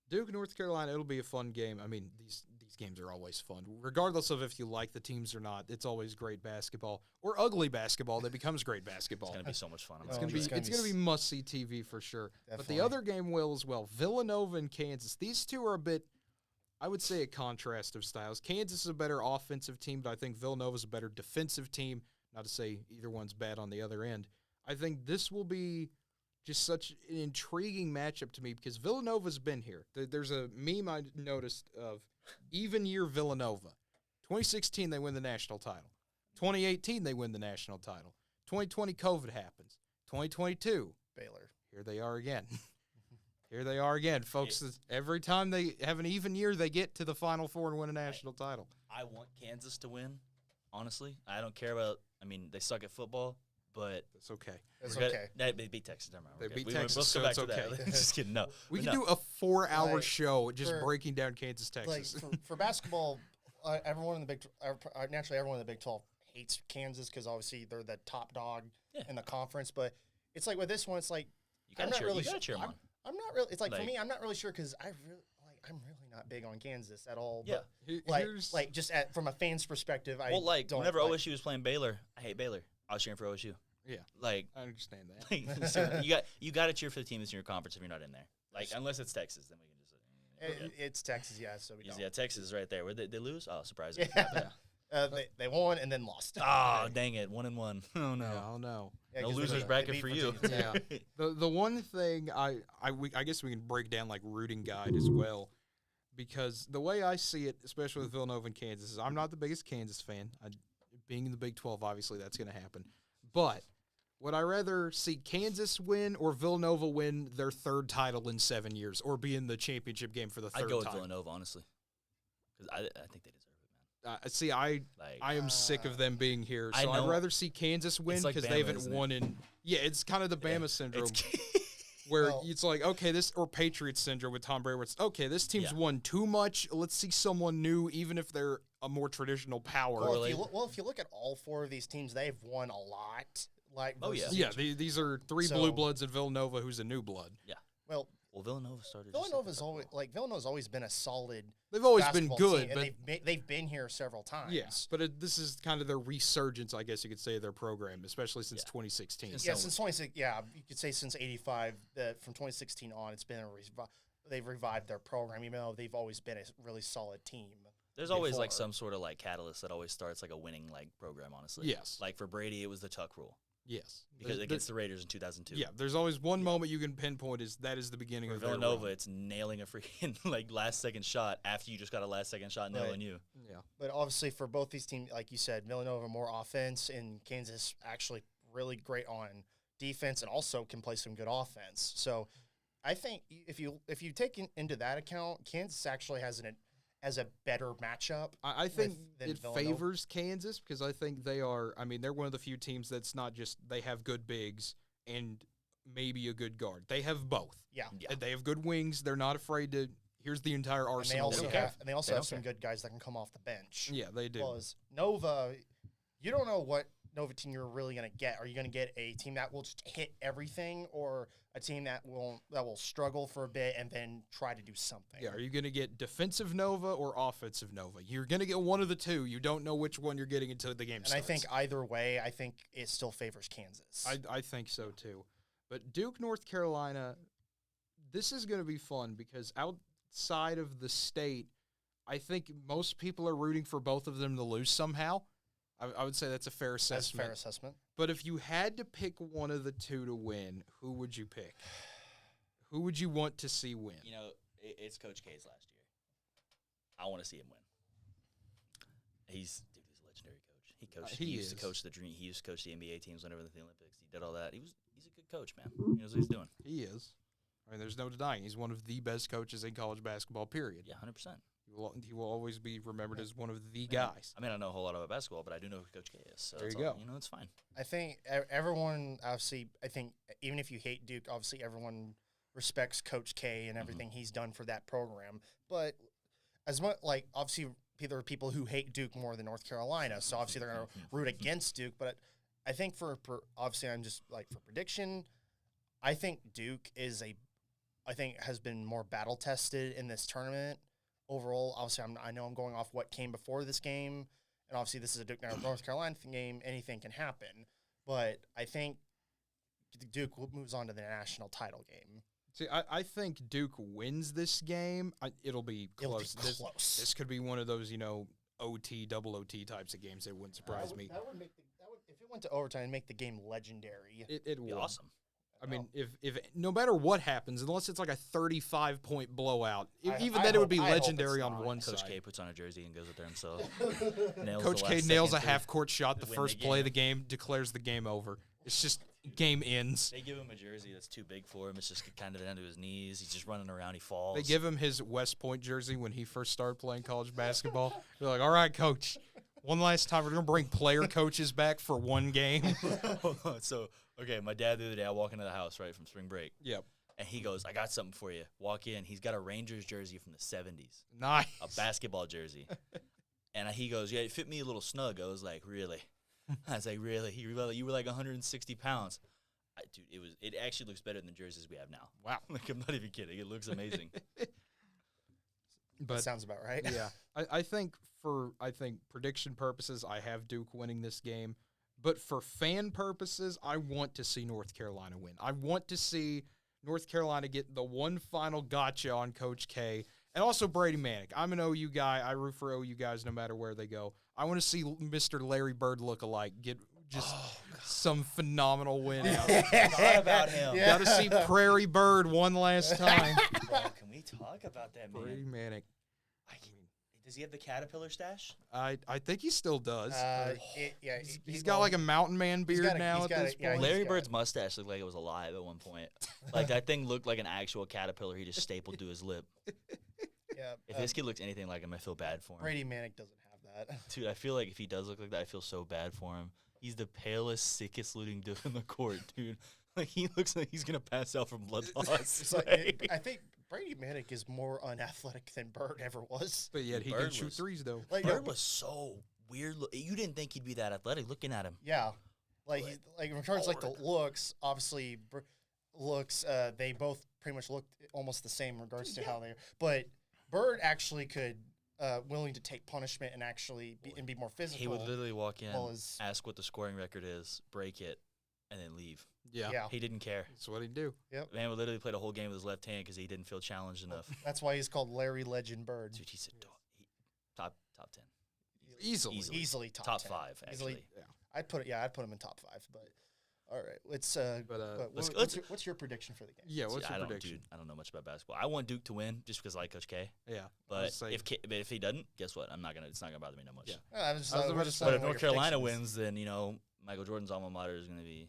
Duke, North Carolina, it'll be a fun game. I mean, these games are always fun, regardless of if you like the teams or not. It's always great basketball or ugly basketball that becomes great basketball. It's gonna be so much fun. It's Oh, gonna be it's gonna be must see TV for sure. But Definitely. the other game will as well. Villanova and Kansas. These two are a bit, I would say, a contrast of styles. Kansas is a better offensive team, but I think Villanova is a better defensive team. Not to say either one's bad on the other end. I think this will be just such an intriguing matchup to me because Villanova's been here. There's a meme I noticed of even year Villanova. 2016, they win the national title. 2018, they win the national title. 2020, COVID happens. 2022, Baylor. here they are again. Here they are again, folks. Every time they have an even year, they get to the Final Four and win a national title. I want Kansas to win. Honestly, I don't care about. I mean, they suck at football, but It's okay. It's we're good. okay. They beat Texas. Never mind. They We're beat good. Texas, Let's so go back it's to okay. that. Just kidding. No, We But can no. do a 4-hour Like, show just for- breaking down Kansas, Texas. Like for basketball, everyone in the naturally everyone in the Big 12 hates Kansas because obviously they're the top dog Yeah. in the conference. But it's like with this one, it's like You gotta cheer. You gotta cheer 'em on. I'm not really. It's like for Like- me, I'm not really sure because I'm really not big on Kansas at all. Yeah. But Here's- like just from a fan's perspective, I Well, like don't whenever like, OSU was playing Baylor, I hate Baylor. I was cheering for OSU. yeah, Like, I understand that. so you got to cheer for the team that's in your conference if you're not in there. Like, unless it's Texas, then we can just. It's Texas, yeah. So we don't. Yeah, Texas is right there. Where they lose? Oh, surprising. Yeah. They won and then lost. Oh, dang it! 1-1. Oh no. Yeah, oh no. Yeah, No 'cause they losers beat bracket for you. Virginia Tech. Yeah. The one thing I guess we can break down like rooting guide as well, because the way I see it, especially with Villanova and Kansas, is I'm not the biggest Kansas fan. Being in the Big 12, obviously that's going to happen. But would I rather see Kansas win or Villanova win their third title in 7 years, or be in the championship game for the third I'd go with time? Villanova, honestly, because I think they deserve it, man. See, I Like, am sick of them being here, I so I'd know. rather see Kansas win like because Bama, they haven't isn't it? won in. Yeah, it's kind of the Bama syndrome. Where Well- it's like, okay, this or Patriots syndrome with Tom Brady, where it's okay, this team's Yeah. won too much. Let's see someone new, even if they're a more traditional power. Well, Correlate. if you look at all four of these teams, they've won a lot. Like, Oh, yeah. versus Yeah, each- these are three So- blue bloods and Villanova, who's a new blood. well, Well, Villanova started. just Villanova's always been a solid. They've always been basketball good, team, but and they've been here several times. yeah, but this is kind of their resurgence, I guess you could say, of their program, especially since Yeah. 2016. It's Yeah, So- since 2016, yeah, you could say since '85. From 2016 on, it's been they've revived their program, even though they've always been a really solid team. There's always like before. some sort of like catalyst that always starts like a winning like program. Honestly, Yes. Like for Brady, it was the Tuck rule Yes, because There- against the Raiders in 2002. yeah, there's always one moment you can pinpoint that is the beginning For of their Villanova, run. it's nailing a freaking like last second shot after you just got a last second shot Right. nailing you. Yeah, But obviously, for both these teams, like you said, Villanova more offense, and Kansas actually really great on defense, and also can play some good offense. So, I think if you take into that account, Kansas actually has a better matchup. I think than it Villanova. favors Kansas because I think they are. I mean, they're one of the few teams that's not just they have good bigs and maybe a good guard. They have both. Yeah. Yeah. And they have good wings. They're not afraid to. Here's the entire And they arsenal. also don't care. have, and they also They have don't some care. good guys that can come off the bench. Yeah, they do. Well, as Nova, you don't know what Nova team you're really going to get. Are you going to get a team that will just hit everything, or a team that will struggle for a bit and then try to do something? Yeah, are you going to get defensive Nova or offensive Nova? You're going to get one of the two. You don't know which one you're getting until the game And starts. I think either way, I think it still favors Kansas. I think so too. But Duke, North Carolina, this is going to be fun because outside of the state, I think most people are rooting for both of them to lose somehow. I would say that's a fair assessment. That's a fair assessment. But if you had to pick one of the two to win, who would you pick? Who would you want to see win? You know, it's Coach K's last year. I want to see him win. He's a legendary coach. He used to coach the dream. He used to coach the NBA teams whenever the Olympics. He did all that. He's a good coach, man. He knows what he's doing. He is. I mean, there's no denying he's one of the best coaches in college basketball. Period. Yeah, 100%. He will always be remembered as one of the guys. I mean, I don't know a whole lot about basketball, but I do know who Coach K is. So there you go. You know, it's fine. I think everyone, obviously, even if you hate Duke, obviously everyone respects Coach K and everything he's done for that program. But as much, like, obviously, there are people who hate Duke more than North Carolina, so obviously they're going to root against Duke. But I think obviously, I'm just, like, for prediction, I think Duke has been more battle-tested in this tournament. Overall, obviously, I know I'm going off what came before this game, and obviously this is a Duke North Carolina game. Anything can happen, but I think Duke moves on to the national title game. See, I think Duke wins this game. It'll be close. This could be one of those, OT, double OT types of games. It wouldn't surprise me. That would if it went to overtime, it'd make the game legendary. It would be awesome. I mean, if no matter what happens, unless it's like a 35-point blowout, even then it would be legendary on one side. Coach K puts on a jersey and goes up there himself. Coach K nails a half-court shot the first play of the game, declares the game over. It's just game ends. They give him a jersey that's too big for him. It's just kind of down to his knees. He's just running around. He falls. They give him his West Point jersey when he first started playing college basketball. They're like, all right, coach, one last time. We're going to bring player coaches back for one game. Hold on. So, okay, my dad the other day, I walk into the house, right, from spring break. Yep. And he goes, I got something for you. Walk in. He's got a Rangers jersey from the 70s. Nice. A basketball jersey. And he goes, yeah, it fit me a little snug. I was like, really? I was like, really? You were like 160 pounds. Dude, it actually looks better than the jerseys we have now. Wow. Like, I'm not even kidding. It looks amazing. But that sounds about right. Yeah. I think prediction purposes, I have Duke winning this game. But for fan purposes, I want to see North Carolina win. I want to see North Carolina get the one final gotcha on Coach K. And also Brady Manick. I'm an OU guy. I root for OU guys no matter where they go. I want to see Mr. Larry Bird look-alike get just some phenomenal win out. Thought about him. Yeah. Got to see Prairie Bird one last time. Bro, can we talk about that, man? Brady Manick. Does he have the caterpillar stash? I think he still does. He's got like a mountain man beard now at this point. Larry Bird's mustache looked like it was alive at one point. Like that thing looked like an actual caterpillar he just stapled to his lip. Yeah. If this kid looks anything like him, I feel bad for him. Brady Manick doesn't have that. Dude, I feel like if he does look like that, I feel so bad for him. He's the palest, sickest looking dude in the court, dude. Like he looks like he's gonna pass out from blood loss. I think Brady Manick is more unathletic than Bird ever was. But yet he can shoot threes though. Like, Bird was so weird. You didn't think he'd be that athletic looking at him. Yeah, like in terms of like the looks, obviously they both pretty much looked almost the same in regards to how they. But Bird actually could. Willing to take punishment and actually be more physical. He would literally walk in, ask what the scoring record is, break it, and then leave. Yeah. He didn't care. That's what he'd do. Yep. Man would literally play the whole game with his left hand because he didn't feel challenged enough. That's why he's called Larry Legend Bird. Dude, he's top 10. Easily top 10. 5, actually. Easily, yeah. I'd put him in top 5, but all right. What's your prediction for the game? Yeah, what's your prediction? I don't know much about basketball. I want Duke to win just because I like Coach K. Yeah. But if he doesn't, guess what? It's not gonna bother me no much. Yeah. But if North Carolina wins, then Michael Jordan's alma mater is gonna be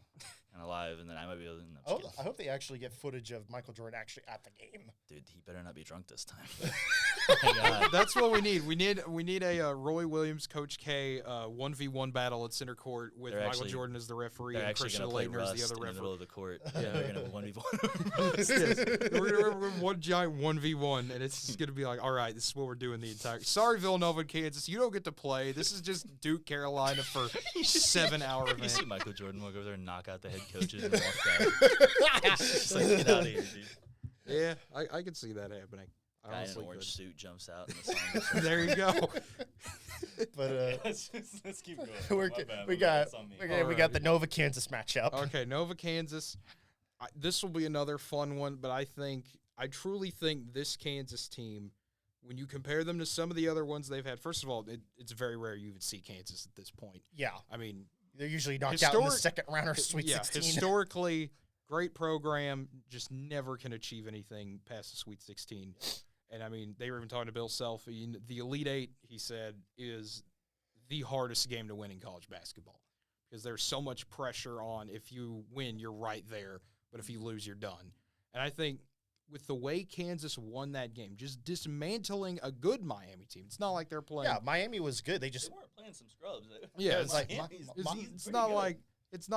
kind of live, and then I might be able to. I hope they actually get footage of Michael Jordan actually at the game. Dude, he better not be drunk this time. Oh my God. That's what we need. We need a Roy Williams, Coach K 1v1 battle at center court with Michael Jordan as the referee and Christian Laettner as the other referee. In the middle of the court. Yeah, they're gonna 1v1. Yes. We're gonna one giant 1v1, and it's just gonna be like, all right, this is what we're doing the entire. Sorry, Villanova and Kansas, you don't get to play. This is just Duke Carolina for 7-hour event. You see Michael Jordan walk over there and knock out the head coaches and walk back. Just like, get out of here, dude. Yeah, I could see that happening. Guy in an orange suit jumps out in the sun. There you go. But let's keep going. We got the Nova Kansas matchup. Okay, Nova Kansas. This will be another fun one, but I truly think this Kansas team when you compare them to some of the other ones they've had, first of all, it's very rare you would see Kansas at this point. Yeah. I mean, They're usually knocked out in the second round or Sweet 16. Historically, great program, just never can achieve anything past the Sweet 16. And, I mean, they were even talking to Bill Self. The Elite Eight, he said, is the hardest game to win in college basketball because there's so much pressure on if you win, you're right there, but if you lose, you're done. And I think with the way Kansas won that game, just dismantling a good Miami team, it's not like they're playing. Yeah, Miami was good. They weren't playing some scrubs. Yeah, it's like it's not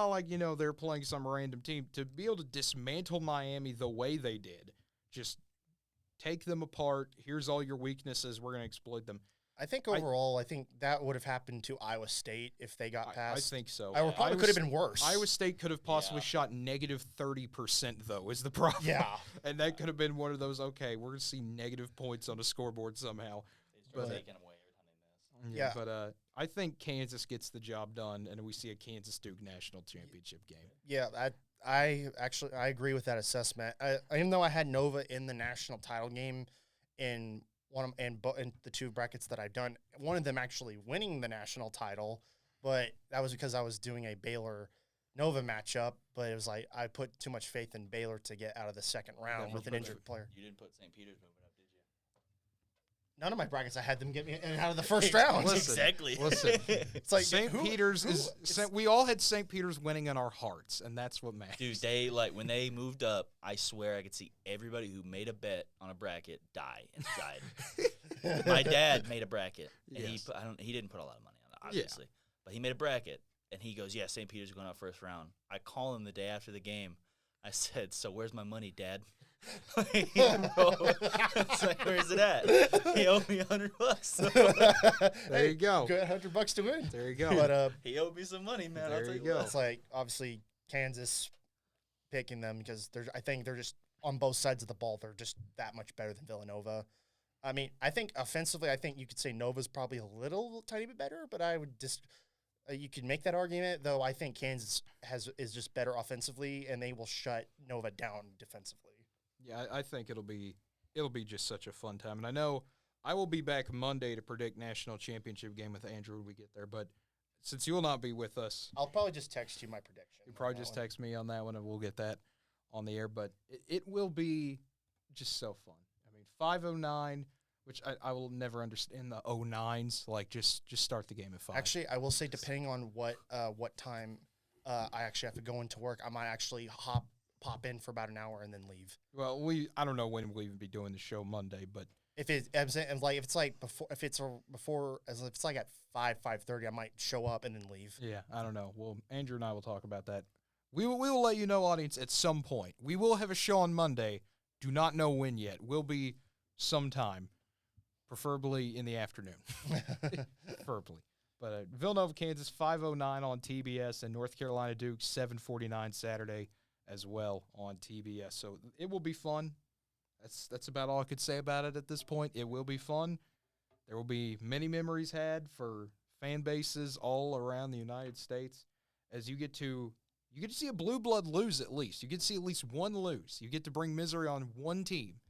like they're playing some random team. To be able to dismantle Miami the way they did, just take them apart. Here's all your weaknesses. We're going to exploit them. I think overall, I think that would have happened to Iowa State if they got past. I think so. Iowa probably could have been worse. Iowa State could have possibly shot negative 30%, though, is the problem. Yeah. And that could have been one of those, okay, we're going to see negative points on the scoreboard somehow. But taking away every time they miss. Yeah, but I think Kansas gets the job done, and we see a Kansas-Duke national championship game. Yeah, I agree with that assessment. Even though I had Nova in the national title game in the two brackets that I've done, one of them actually winning the national title, but that was because I was doing a Baylor Nova matchup. But it was like I put too much faith in Baylor to get out of the second round with an injured player. You didn't put St. Peter's moving up, did you? None of my brackets I had them get me out of the first round. Exactly. Listen, it's like St. Peter's we all had St. Peter's winning in our hearts, and that's what matters. Dude, they when they moved up, I swear I could see everybody who made a bet on a bracket die and died. My dad made a bracket, and he didn't put a lot of money on it, obviously, but he made a bracket, and he goes, "Yeah, St. Peter's going out first round." I call him the day after the game. I said, "So where's my money, Dad?" It's like, where's it at? He owed me $100. There you go. Good, $100 to win. There you go. But he owed me some money, man. There I'll tell you you go. what. it's like obviously Kansas picking them because I think they're just on both sides of the ball. They're just that much better than Villanova. I mean, I think offensively, I think you could say Nova's probably a little tiny bit better, but I would just you could make that argument. Though I think Kansas is just better offensively, and they will shut Nova down defensively. Yeah, I think it'll be just such a fun time. And I know I will be back Monday to predict national championship game with Andrew when we get there. But since you will not be with us, I'll probably just text you my prediction. you probably just text me on that one, and we'll get that on the air. But it will be just so fun. I mean, 5:09, which I will never understand the 09s. Like, just start the game at 5. Actually, I will say depending on what time I actually have to go into work, I might actually pop in for about an hour and then leave. Well, I don't know when we'll even be doing the show Monday, but If it's like at 5:30, I might show up and then leave. yeah, I don't know. Well, Andrew and I will talk about that. We will let you know, audience, at some point. We will have a show on Monday. Do not know when yet. Will be sometime, preferably in the afternoon. Preferably. But Villanova, Kansas, 5:09 on TBS, and North Carolina Duke, 7:49 Saturday as well on TBS. So it will be fun. That's about all I could say about it at this point. It will be fun. There will be many memories had for fan bases all around the United States as you get to see a blue blood lose at least. You get to see at least one lose. You get to bring misery on one team.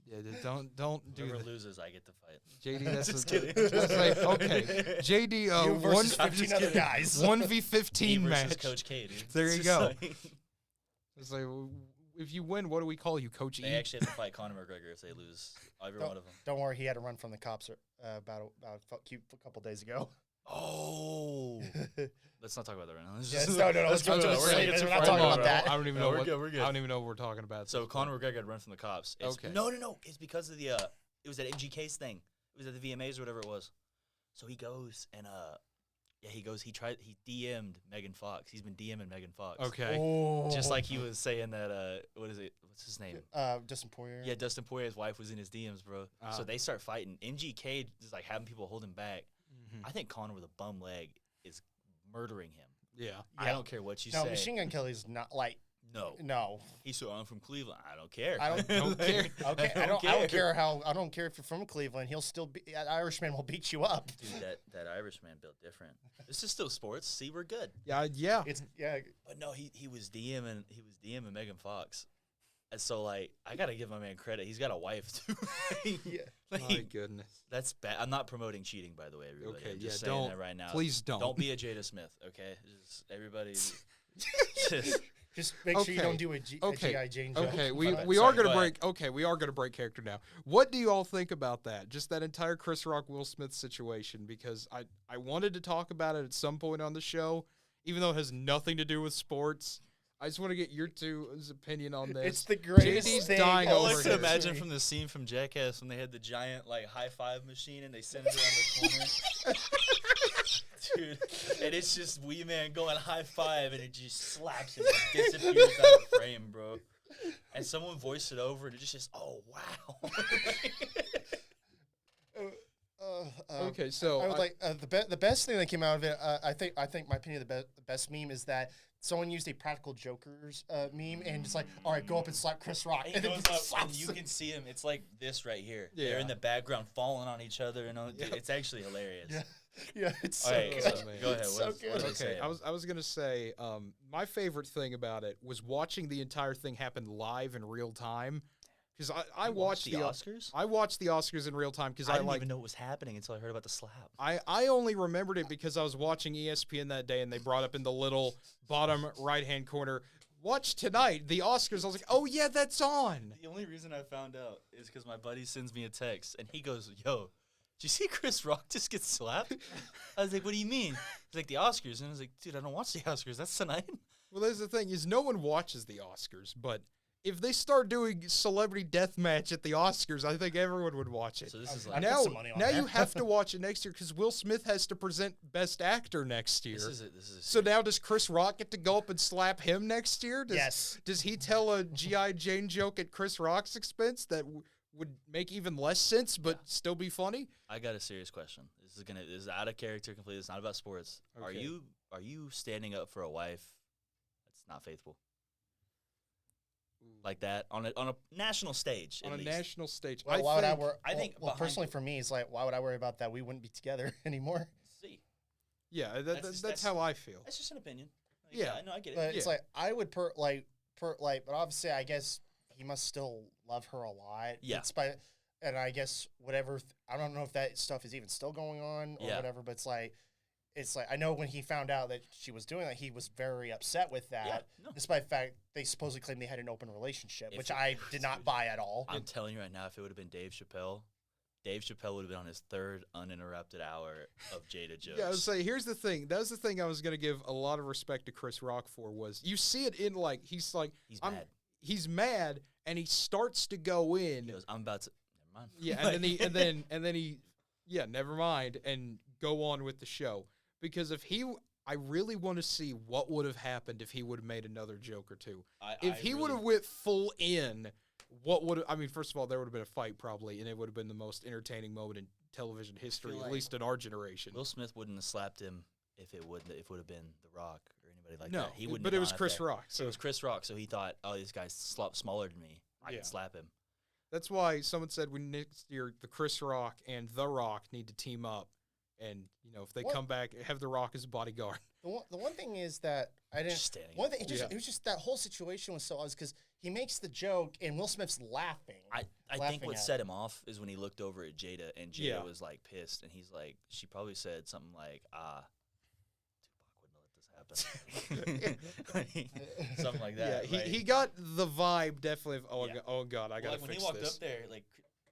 Yeah, don't do Whoever that. loses, I get to fight. JD, that's Just kidding. kidding. That's like, okay, JD, You versus 1 15 other guys. 1v15 Me versus match. Coach Cade. Dude. There It's you just go. like- It's like, if you win, what do we call you, Coach E? they actually have to fight Conor McGregor if they lose. Every one of them. Don't worry, he had to run from the cops about a couple days ago. Oh, let's not talk about that right now. Let's Yes, just- no, let's we're go gonna to- say gonna it. get We're too not far talking along. about that. I don't even No, know we're good, we're good. I don't even know what we're talking about. So Conor McGregor had run from the cops. Okay. No. It's because of the it was that MGK's thing. It was at the VMAs or whatever it was. So he goes and he DM'd Megan Fox. He's been DMing Megan Fox. Okay. Oh. Just like he was saying that what is it? What's his name? Dustin Poirier. Yeah, Dustin Poirier's wife was in his DMs, bro. So they start fighting. MGK is like having people hold him back. Mhm. I think Conor with a bum leg is murdering him. Yeah. I don't care what you No, say. Machine Gun Kelly's not like. No. He's so I'm from Cleveland. I don't care. I don't care. Okay, I don't care if you're from Cleveland. He'll still be. An Irishman will beat you up. Dude, that Irishman built different. This is still sports. See, we're good. Yeah. It's yeah. But no, he was DMing Megan Fox. And so, like, I got to give my man credit. He's got a wife, too. Yeah. Like, My goodness. that's bad. I'm not promoting cheating, by the way, everybody. Okay, I'm just yeah, saying don't. that right now. Please don't. Don't be a Jada Smith, okay? Just everybody. Just make sure you Okay. don't do a G.I. Jane joke. Okay, we Sorry, are go gonna ahead. break. Okay, we are gonna break character now. What do you all think about that? Just that entire Chris Rock Will Smith situation, because I wanted to talk about it at some point on the show, even though it has nothing to do with sports. I just want to get your two's opinion on this. It's the greatest JD's thing. dying All over I here. could imagine from the scene from Jackass when they had the giant like high five machine and they sent it around the corner. Dude, and it's just Wee Man going high five and it just slaps him and disappears out of frame, bro. And someone voiced it over and it just oh wow. Okay, so I would like the best thing that came out of it. I think my opinion, the best meme is that someone used a Practical Jokers meme and it's like, all right, go up and slap Chris Rock, It and then goes he up and slaps you him. can see him. It's like this right here. Yeah. They're in the background falling on each other. You know, Yep. it's actually hilarious. Yeah, it's All so right, good. so- go ahead. It's so What good. was I okay, saying? I was gonna say my favorite thing about it was watching the entire thing happen live in real time, because I You watched the Oscars. I watched the Oscars in real time because I I didn't like even know what was happening until I heard about the slap. I only remembered it because I was watching ESPN that day and they brought up in the little bottom right hand corner, watch tonight the Oscars. I was like, oh yeah, that's on. The only reason I found out is because my buddy sends me a text and he goes, "Yo, did you see Chris Rock just get slapped?" I was like, "What do you mean?" He's like, "The Oscars," and I was like, "Dude, I don't watch the Oscars. That's tonight." Well, there's the thing is no one watches the Oscars, but if they start doing celebrity deathmatch at the Oscars, I think everyone would watch it. So this is I'd like put Now, some money on now there. you have to watch it next year because Will Smith has to present Best Actor next year. this is a So now does Chris Rock get to go up and slap him next year? Yes. Does he tell a G.I. Jane joke at Chris Rock's expense that would make even less sense but still be funny? I got a serious question. This is out of character completely. It's not about sports. Okay. Are you standing up for a wife that's not faithful? Like that on a national stage. On at a least. national stage. Well, why would I worry? I think Well, behind- personally for me, it's like, why would I worry about that? We wouldn't be together anymore. See, Yeah, That's that's how I feel. that's just an opinion. Like, Yeah. I know, I get it. But it's Yeah. like I would but obviously I guess he must still love her a lot. Yeah. And I guess whatever I don't know if that stuff is even still going on or Yeah. whatever. But it's like I know when he found out that she was doing that, he was very upset with that. Yeah, no. Despite the fact they supposedly claimed they had an open relationship, If which it- I did not buy at all. I'm telling you right now, if it would have been Dave Chappelle would have been on his third uninterrupted hour of Jada jokes. Yeah, I was saying, here's the thing. That was the thing I was going to give a lot of respect to Chris Rock for was you see it in like, he's like, He's I'm- mad. He's mad and he starts to go in. He goes, I'm about to. Never mind. Yeah, and then he, yeah, never mind, and go on with the show. Because I really want to see what would have happened if he would have made another joke or two. If he would have went full in, what would I mean? First of all, there would have been a fight probably, and it would have been the most entertaining moment in television history, feel at like least in our generation. Will Smith wouldn't have slapped him if it would have been The Rock or anybody like No, that. He wouldn't. but have it was gone up Chris there. Rock, So it so- was Chris Rock. So he thought, oh, this guy's smaller than me. I Yeah. can slap him. That's why someone said we next year the Chris Rock and The Rock need to team up, and if they What? come back, have The Rock as bodyguard. The one thing is that I didn't. Just standing One up thing, for Yeah. it was just that whole situation was so odd because he makes the joke and Will Smith's laughing. I think laughing what at set him off is when he looked over at Jada and Jada Yeah. was like pissed and he's like, she probably said something like, Tupac wouldn't have let this happen. Something like that. Yeah, right? he got the vibe definitely of Yeah. oh god, I Well, gotta like when fix he walked this. up there, like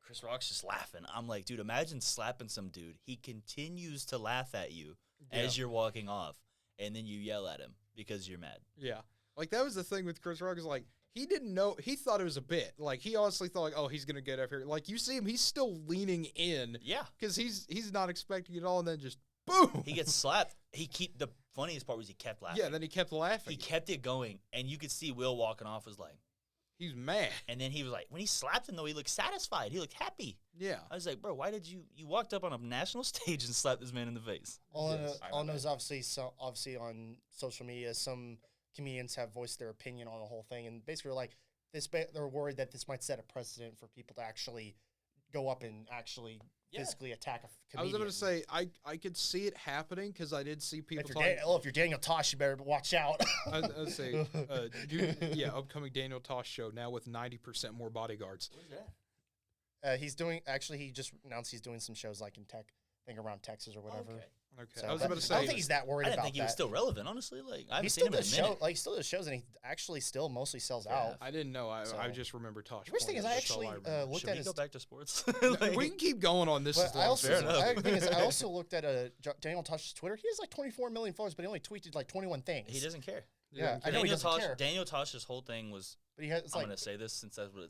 Chris Rock's just laughing. I'm like, dude, imagine slapping some dude. He continues to laugh at you as you're walking off, and then you yell at him because you're mad. Yeah, like that was the thing with Chris Rock is like he didn't know, he thought it was a bit. Like he honestly thought like, oh, he's gonna get up here. Like you see him, he's still leaning in Yeah, because he's not expecting it all, and then just boom. he gets slapped. The funniest part was he kept laughing. Yeah, and then he kept laughing. He kept it going, and you could see Will walking off was like, He's mad. and then he was like, when he slapped him though, he looked satisfied. He looked happy. Yeah. I was like, bro, why did you walked up on a national stage and slapped this man in the face? All I Yes. know is obviously on social media, some comedians have voiced their opinion on the whole thing, and basically like they're worried that this might set a precedent for people to actually go up and actually physically attack a I was comedian. going to say, I could see it happening because I did see people If talking. if you're Daniel Tosh, you better watch out. I would say, upcoming Daniel Tosh show now with 90% more bodyguards. Where's that? He's doing. Actually, he just announced he's doing some shows like in I think around Texas or whatever. Okay. Okay, So, I was but about to say. I don't think he's that worried I didn't about think he that. was still relevant, honestly. Like I haven't He seen still him in a does minute. he still does shows, and he actually still mostly sells Yeah. out. I didn't know. I So- just remember Tosh. The worst thing is, Point. I That's all actually remember. looked Should at we his. go back to sports? We can keep going on this. But as I long also, as Fair enough. the thing is, I also looked at Daniel Tosh's Twitter. He has like 24 million followers, but he only tweeted like 21 things. He doesn't care. Yeah, I know he doesn't care. Daniel Tosh's whole thing was. But he has I'm like. gonna say this since that's what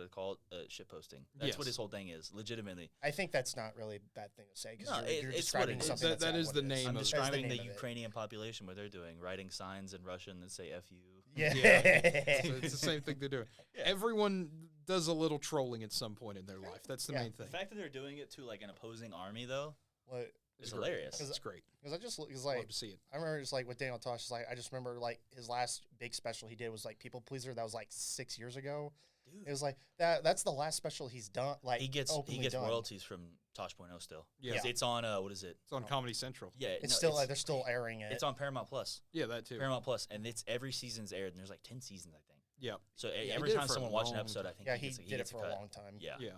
it's called. Shit posting. That's what Yes. his whole thing is. Legitimately. I think that's not really a bad thing to say because No, you're it's what describing it is. something. That that's is not the what it name I'm of it. That's describing the name of it. Ukrainian population, what they're doing, writing signs in Russian that say "F you." Yeah. So it's the same thing they're doing. Yeah. Everyone does a little trolling at some point in their life. That's the Yeah. main thing. The fact that they're doing it to like an opposing army, though, What? is great. hilarious. It's great. Because I just because Love like to see it. I remember just like with Daniel Tosh, like I just remember like his last big special he did was like People Pleaser. That was like 6 years ago. Dude, It was like that's the last special he's done. Like he gets openly done. royalties from Tosh.0 still. Yeah. 'Cause it's on what is it? It's on Comedy Central. Yeah, It's no, still like they're still airing it. it's on Paramount Plus. Yeah, that too. Paramount Plus, and it's every season's aired, and there's like 10 seasons, I think. Yeah. So he every did it time for a someone watches an long episode, I time. think yeah, he, he gets, did it for cut. a long time. Yeah. Yeah.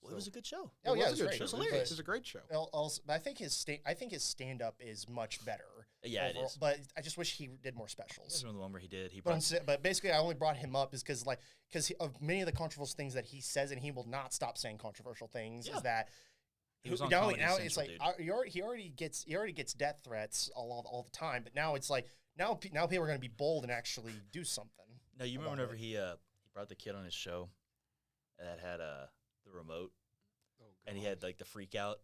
Well, it was a good show. Oh, yeah, it it was was a good great. show. It was hilarious. It was a great show. Also, but I think his stand up is much better. Yeah, it overall, is. But I just wish he did more This specials. is one of the one where he did. He But, brought, but basically, I only brought him up is because of many of the controversial things that he says, and he will not stop saying controversial things. Yeah. Is that He was on now, Comedy now it's like Central, he already gets death threats all the time, but now it's like now people are going to be bold and actually do something. no, you remember about whenever he brought the kid on his show that had the remote, and he had like the freak out.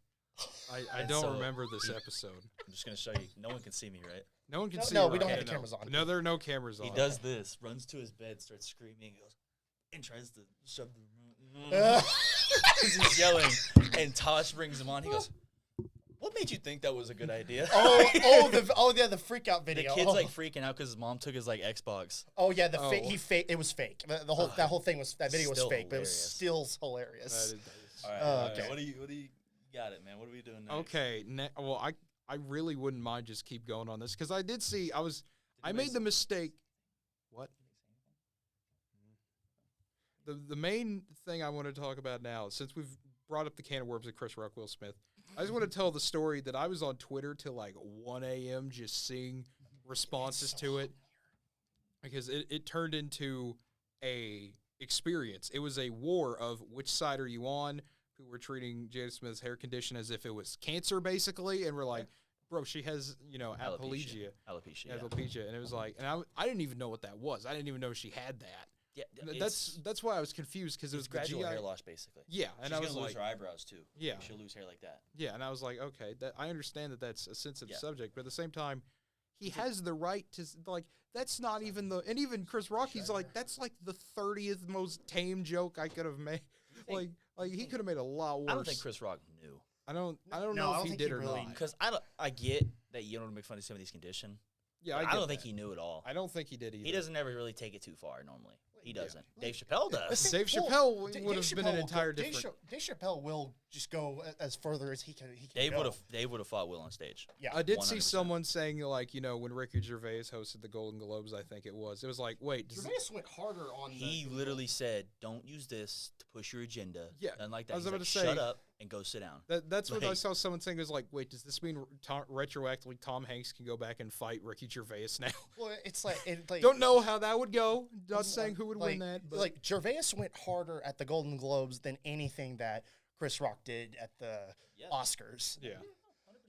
I And don't so- remember this episode. I'm just gonna show you. No one can see me, right? No one can No, see. no, it we don't right have the now. cameras on. No, there are no cameras on. He does this, runs to his bed, starts screaming, goes, and tries to shove the remote. He's yelling, and Tosh brings him on. He goes, "What made you think that was a good idea?" the freak out The video. kid's like freaking out because his mom took his like Xbox. oh yeah, Oh. he fake. It was fake. The whole that whole thing was that video was Still fake, but it was hilarious. still hilarious. That is- All right, Oh, all right. okay. What do you got it, man? What are we doing next? Okay. Well, I really wouldn't mind just keep going on this because I did see I made the mistake. What? The main thing I want to talk about now, since we've brought up the can of worms of Chris Rock, Will Smith, I just want to tell the story that I was on Twitter till like 1 a.m. just seeing responses to it because it turned into a experience. It was a war of which side are you on? Who were treating Jada Smith's hair condition as if it was cancer, basically, and we're like, bro, she has alopecia. Alopecia. Yeah. Alopecia, and it was like, and I didn't even know what that was. I didn't even know she had that. Yeah, That's why I was confused because it was it's the gradual GI. hair loss, basically. Yeah, and She's I gonna was lose like, her eyebrows too. Yeah. She'll lose hair like that. yeah, and I was like, okay, I understand that that's a sensitive Yeah. subject, but at the same time, he has the right to like. That's not even the, and even Chris Rock, he's like, that's like the 30th most tame joke I could have made. Like he could have made a lot worse. I don't think Chris Rock knew. I don't No, know I if don't he think did he or really not. Because I get that you don't want to make fun of somebody's condition. Yeah, I get don't think that. he knew at all. I don't think he did either. He doesn't ever really take it too far normally. He Yeah. doesn't. Dave Chappelle does. Dave Chappelle Well, would Dave have been Chappelle an will entire go- different. Dave Chappelle will just go as further as he can. Dave go. would have fought Will on stage. Yeah. I did see 100%. someone saying, like, when Ricky Gervais hosted the Golden Globes, I think it was like, wait, does Gervais went harder on. He literally said, "Don't use this to push your agenda." Yeah, and like that. I was He's about like, to say- "Shut up and go sit down." that's what I Like- saw someone saying is like, wait, does this mean retroactively Tom Hanks can go back and fight Ricky Gervais now? Well, it's like Don't know how that would go. Not it's saying who would like, win that, but like Gervais went harder at the Golden Globes than anything that Chris Rock did at the Yeah. Oscars. yeah.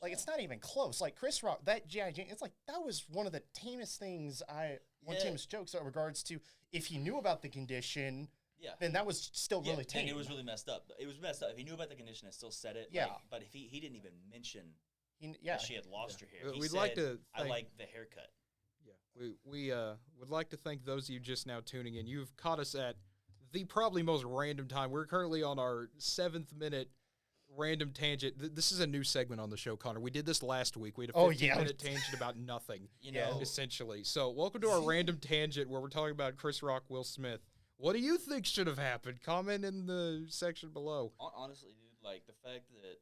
Like it's not even close. Like Chris Rock, that G.I. Jane, it's like that was one of the tamest things Yeah. tamest jokes in regards to if he knew about the condition, Yeah. then that was still really tame. It was really messed up. It was messed up. If he knew about the condition and still said it, Yeah. like, but if he didn't even mention Yeah. that she had lost her hair. He We'd said, like to I thank- like the haircut. Yeah, we would like to thank those of you just now tuning in. You've caught us at the probably most random time. We're currently on our 7th minute random tangent. This is a new segment on the show, Connor. We did this last week. We had a Oh, 15-minute tangent about nothing, You Yeah. know, essentially. So welcome to our random tangent where we're talking about Chris Rock, Will Smith. What do you think should have happened? Comment in the section below. honestly, dude, like the fact that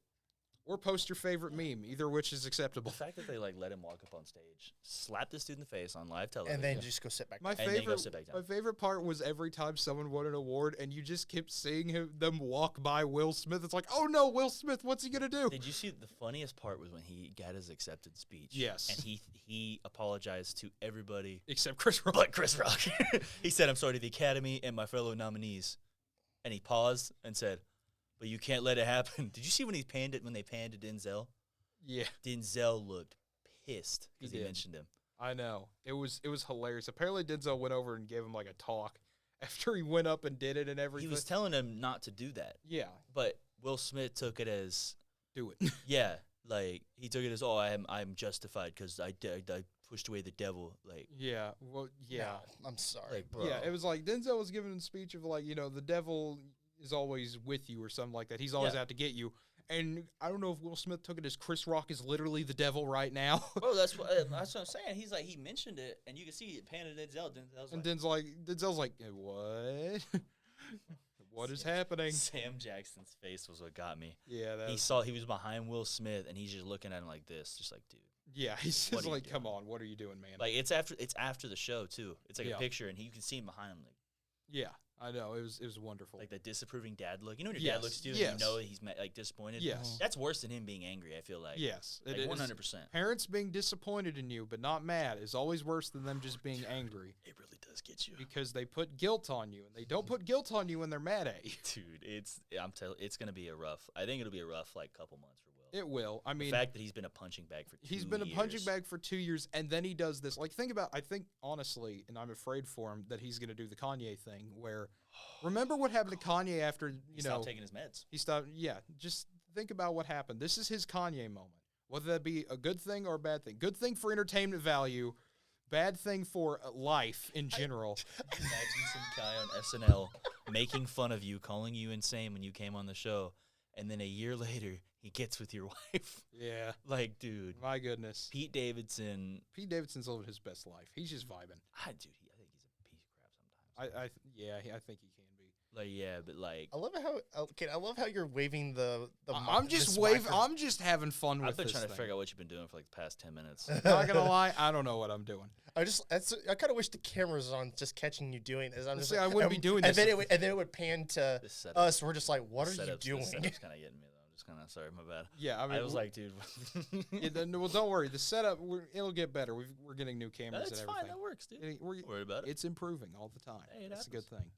Or post your favorite meme, either which is acceptable. the fact that they like let him walk up on stage, slap this dude in the face on live television, And then just go sit back. My And then go favorite, sit back down. my favorite part was every time someone won an award and you just kept seeing them walk by Will Smith. It's like, oh no, Will Smith, what's he gonna do? Did you see the funniest part was when he got his acceptance speech? Yes. And he apologized to everybody Except Chris Rock. but Chris Rock. He said, "I'm sorry to the Academy and my fellow nominees." And he paused and said, "But you can't let it happen." Did you see when they panned to Denzel? Yeah, Denzel looked pissed because He he did. mentioned him. I know. It was hilarious. Apparently Denzel went over and gave him like a talk after he went up and did it and He everything. was telling him not to do that, yeah, but Will Smith took it as, do it. yeah, like he took it as, "Oh, I'm justified because I pushed away the devil." Like, Yeah, well, yeah. No, I'm sorry, Like, bro. Yeah, it was like Denzel was giving a speech of like, the devil is always with you or something like that. He's always Yeah. out to get you. And I don't know if Will Smith took it as Chris Rock is literally the devil right now. bro, that's what I'm saying. He's like, he mentioned it, and you can see it panning Denzel. Denzel's And like, Denzel's like, what? What is happening? Sam Jackson's face was what got me. Yeah, that He was behind Will Smith, and he's just looking at him like this, just like, dude. yeah, he's What just are you like, come doing? on, what are you doing, man? Like it's after the show too. It's like Yeah. a picture, and you can see him behind him, yeah, I know. It was wonderful. like that disapproving dad look. You know when your Yes, dad looks to you, yes. and you know he's like disappointed. Yes. That's worse than him being angry. I feel like. Yes, it like is. 100%. Parents being disappointed in you but not mad is always worse than them just being angry It really does get you, because they put guilt on you and they don't put guilt on you when they're mad at you. dude. It's gonna be a rough. I think it'll be a rough like couple months for Will. It will. I mean, The fact that he's been a punching bag for 2 he's been a punching years. bag for 2 years, and then he does this. Like, I think, honestly, and I'm afraid for him, that he's going to do the Kanye thing where, remember what happened to Kanye after, He stopped taking his meds. he stopped, yeah, just think about what happened. This is his Kanye moment, whether that be a good thing or a bad thing. Good thing for entertainment value, bad thing for life in general. Imagine some guy on SNL making fun of you, calling you insane when you came on the show, and then a year later he gets with your wife. Yeah, Like, dude, my goodness. Pete Davidson. Pete Davidson's living his best life. He's just vibing. I think he's a piece of crap sometimes. I think he can be. Like, yeah, but like, I love I love how you're waving the. I'm just waving. I'm just having fun with I've been this trying to thing. figure out what you've been doing for like the past 10 minutes. Not gonna lie, I don't know what I'm doing. I kind of wish the camera's on, just catching you doing this. I'm just. See, I wouldn't be doing this And then if- and then it would pan to This setup, us. We're just like, what are you This doing? setup's kind of getting me though. I'm just kind of sorry, my bad. Yeah, I mean, I was like, dude. yeah, well, don't worry. The setup, it'll get better. We're getting new cameras That's and fine. everything. That works, dude. We're- Don't worry about it. It's improving all the time. Hey, it That's a good happens. thing.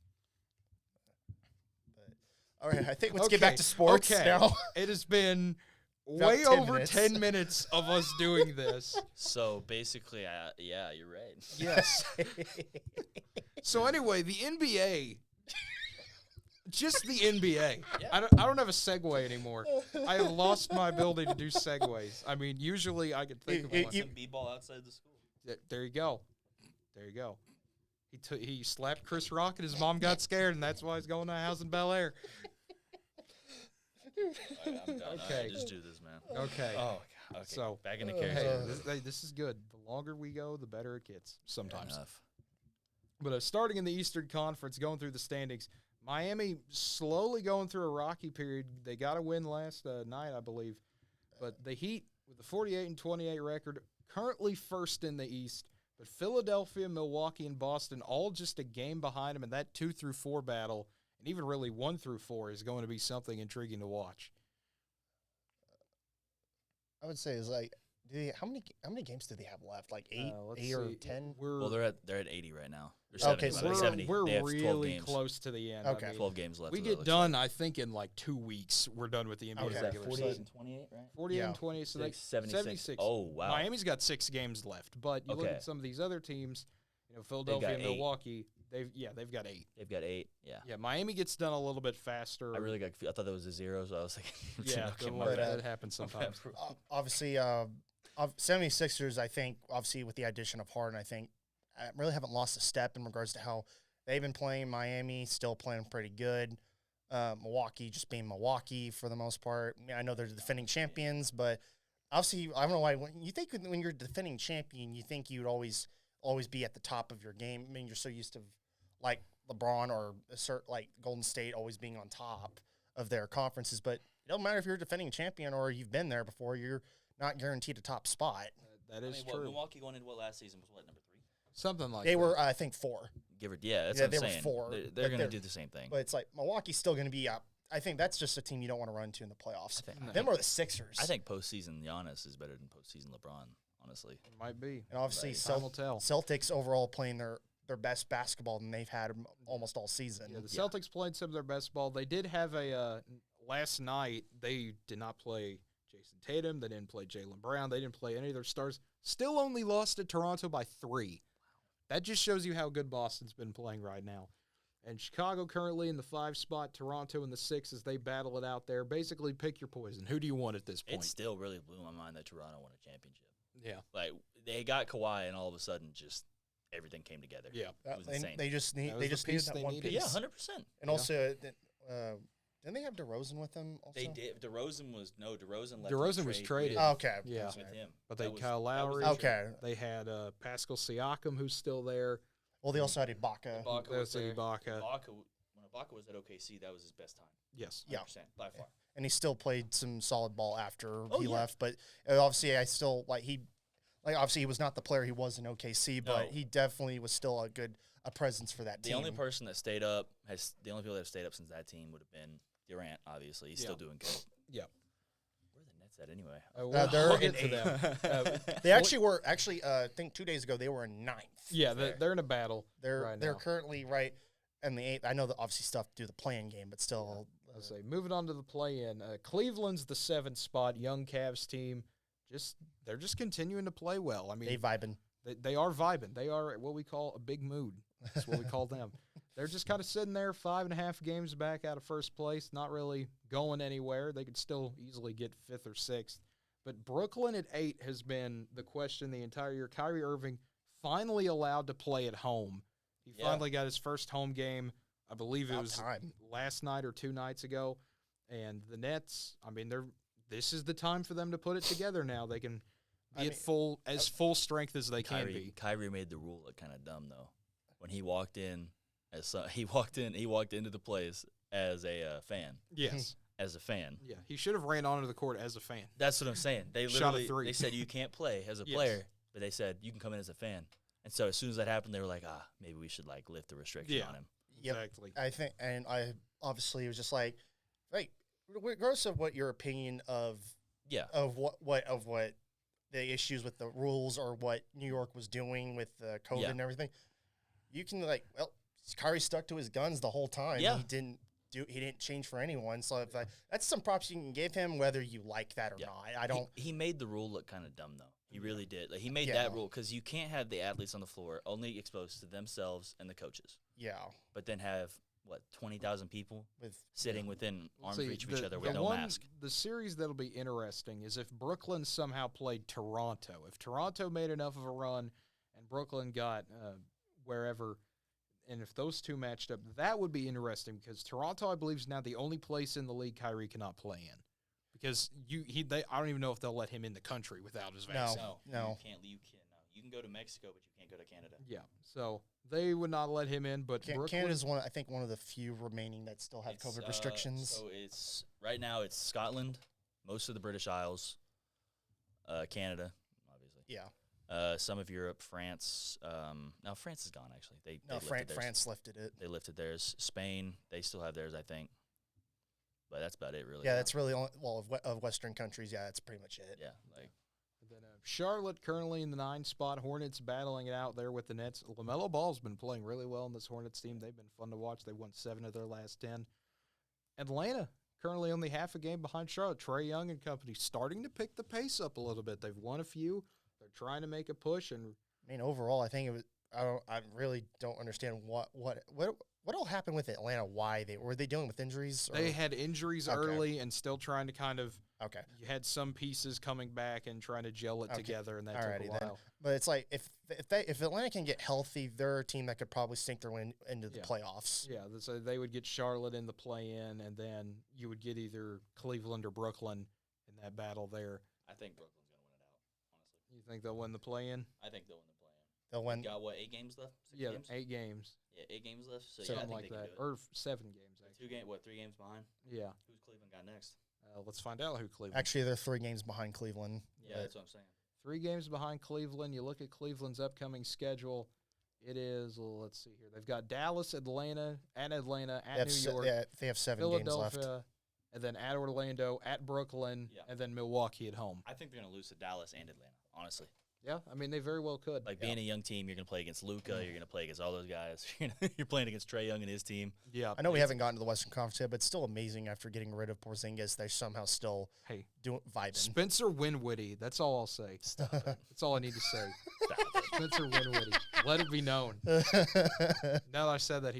All right, I think let's get back to sports okay. now. It has been About way 10 over minutes. 10 minutes of us doing this. So basically, yeah, you're right. Yes. So anyway, the NBA. Just the NBA. Yeah. I don't have a segue anymore. I have lost my ability to do segues. I mean, usually I could think of one. Some b-ball outside the school. There you go. There you go. He slapped Chris Rock and his mom got scared, and that's why he's going to a house in Bel Air. All right, I'm done. All Okay. right, just do this, man. Okay. Oh, God. Okay. So, back in the Hey, character. this is good. The longer we go, the better it gets sometimes. Enough. But starting in the Eastern Conference, going through the standings, Miami slowly going through a rocky period. They got a win last night, I believe. But the Heat, with a 48-28 record, currently first in the East. But Philadelphia, Milwaukee, and Boston all just a game behind them, and that 2 through 4 battle, and even really 1 through 4, is going to be something intriguing to watch. I would say is like, how many games do they have left? Like eight, Let's 8 or see. 10? Well, they're at 80 right now. They're Okay, 70. so They're we're- 70. We're They have 12 really games. close to the end. Okay. I mean, 12 games left. we is what it get looks done, like. I think, in like 2 weeks. We're done with the NBA Okay. regular 48 season. and 28, right? 48 Yeah. and 20, so like 76. Oh, wow. Miami's got 6 games left, but you look Okay. at some of these other teams, Philadelphia and 8. Milwaukee, they've got 8. They've got 8. Yeah. Yeah, Miami gets done a little bit faster. I thought that was a 0, so I was like, yeah, okay, don't my worry, bad. that happens sometimes. Obviously, 76ers, I think, obviously with the addition of Harden, I think, really haven't lost a step in regards to how they've been playing. Miami still playing pretty good. Milwaukee just being Milwaukee for the most part. I mean, I know they're the defending champions, but obviously, I don't know why. When you're defending champion, you think you'd always be at the top of your game. I mean, you're so used to like LeBron or like Golden State always being on top of their conferences, but doesn't matter if you're a defending champion or you've been there before. You're not guaranteed a top spot. That is true. Milwaukee going into last season was number 3? Something like They that. were, I think, 4. That's what I'm they saying. were 4. They're going to do the same thing. But it's like Milwaukee's still going to be up. I think that's just a team you don't want to run to in the playoffs. Them or the Sixers. I think postseason Giannis is better than postseason LeBron, honestly. Might be. And obviously, Time will tell. Celtics overall playing their best basketball than they've had almost all season. Yeah, the Celtics played some of their best ball. They did have a last night. They did not play Jason Tatum. They didn't play Jaylen Brown. They didn't play any of their stars. Still only lost to Toronto by 3. That just shows you how good Boston's been playing right now. And Chicago currently in the 5 spot, Toronto in the 6 as they battle it out there. Basically, pick your poison. Who do you want at this point? It still really blew my mind that Toronto won a championship. Yeah. Like, they got Kawhi, and all of a sudden, just everything came together. Yeah. It was insane. They just That was needed the that piece one they piece. needed. Yeah, 100%. And also, didn't they have DeRozan with them also? They did. DeRozan left. DeRozan was traded. Oh, okay. Yeah. With him. But they That had was- Kyle that was Lowry. the Okay. They had Pascal Siakam, who's still there. Well, they also had Ibaka. Ibaka There's was there. Ibaka. When Ibaka was at OKC, that was his best time. Yes. 100%, by far. And he still played some solid ball after Oh, he yeah. left. But obviously, obviously he was not the player he was in OKC, but No. he definitely was still a presence for that The team. only person that stayed up the only people that have stayed up since that team would have been Durant. Obviously, he's still doing good. Yeah. Where are the Nets at anyway? they're We'll in get to them. They actually were I think 2 days ago they were in 9th. Yeah, they're in a battle. They're right they're now. currently right in the 8th. I know that obviously stuff to do the playing game, but still. I'll say moving on to the play-in. Cleveland's the 7th spot. Young Cavs team. They're just continuing to play well. I mean, They vibing. They are vibing. They are what we call a big mood. That's what we call them. They're just kind of sitting there 5.5 games back out of first place, not really going anywhere. They could still easily get 5th or 6th. But Brooklyn at 8 has been the question the entire year. Kyrie Irving finally allowed to play at home. He finally got his first home game. I believe it was last night or 2 nights ago. And the Nets, I mean, this is the time for them to put it together now. They can be at full strength as they can be. Kyrie made the rule look kind of dumb though. When he walked in, he walked into the place as a fan. Yes. As a fan. Yeah, he should have ran onto the court as a fan. That's what I'm saying. They Shot a literally 3. they said you can't play as a Yes. player, but they said you can come in as a fan. And so as soon as that happened, they were like, maybe we should lift the restriction on him. Yep. Exactly. I think, and I obviously was just like, regardless of what your opinion of what the issues with the rules or what New York was doing with COVID and everything, you can Kyrie stuck to his guns the whole time. Yeah. He didn't change for anyone. So that's some props you can give him, whether you like that or not. I don't. He made the rule look kind of dumb though. He really did. He made that rule because you can't have the athletes on the floor only exposed to themselves and the coaches. Yeah. But then have 20,000 people sitting within arm's reach of each other with the no mask. The series that'll be interesting is if Brooklyn somehow played Toronto. If Toronto made enough of a run and Brooklyn got wherever, and if those two matched up, that would be interesting because Toronto, I believe, is now the only place in the league Kyrie cannot play in. Because I don't even know if they'll let him in the country without his vaccine. No. You can go to Mexico, but you can't go to Canada. Yeah, so they would not let him in. But Canada's one of the few remaining that still have COVID restrictions. So it's right now it's Scotland, most of the British Isles, Canada, obviously. Yeah. Some of Europe, France. Now France is gone actually. They France lifted it. They lifted theirs. Spain, they still have theirs, I think. But that's about it, really. Yeah, that's really of Western countries. Yeah, that's pretty much it. Yeah, Then Charlotte currently in the 9 spot. Hornets battling it out there with the Nets. LaMelo Ball's been playing really well in this Hornets team. They've been fun to watch. They won 7 of their last 10. Atlanta currently only half a game behind Charlotte. Trae Young and company starting to pick the pace up a little bit. They've won a few. They're trying to make a push. And I mean, overall, I think it was. I really don't understand what all happened with Atlanta. Why were they dealing with injuries? They had injuries early and still trying to kind of. Okay. You had some pieces coming back and trying to gel it together, and that took a while. Then. But it's like if Atlanta can get healthy, they're a team that could probably sink their way into the playoffs. Yeah, so they would get Charlotte in the play-in, and then you would get either Cleveland or Brooklyn in that battle there. I think Brooklyn's going to win it out, honestly. You think they'll win the play-in? I think they'll win the play-in. They'll win. Got 8 games left? 6 Yeah, games? 8 games. Yeah, 8 games left. So Something I think like they that. can do it. Or 7 games, actually. 3 games behind? Yeah. Who's Cleveland got next? Let's find out who Cleveland. Actually, they're 3 games behind Cleveland. Yeah, that's what I'm saying. 3 games behind Cleveland. You look at Cleveland's upcoming schedule. It is, let's see here. They've got Dallas, Atlanta, at New York. They have 7 games left. Philadelphia, and then at Orlando, at Brooklyn, and then Milwaukee at home. I think they're going to lose to Dallas and Atlanta, honestly. Yeah, I mean, they very well could. Like, being a young team, you're going to play against Luka. You're going to play against all those guys. You're playing against Trae Young and his team. Yeah. I know we haven't gotten to the Western Conference yet, but it's still amazing after getting rid of Porzingis, they're somehow still vibing. Spencer Winwiddie. That's all I'll say. Stop it. That's all I need to say. Stop it. Spencer Winwiddie. Let it be known. Now that I said that,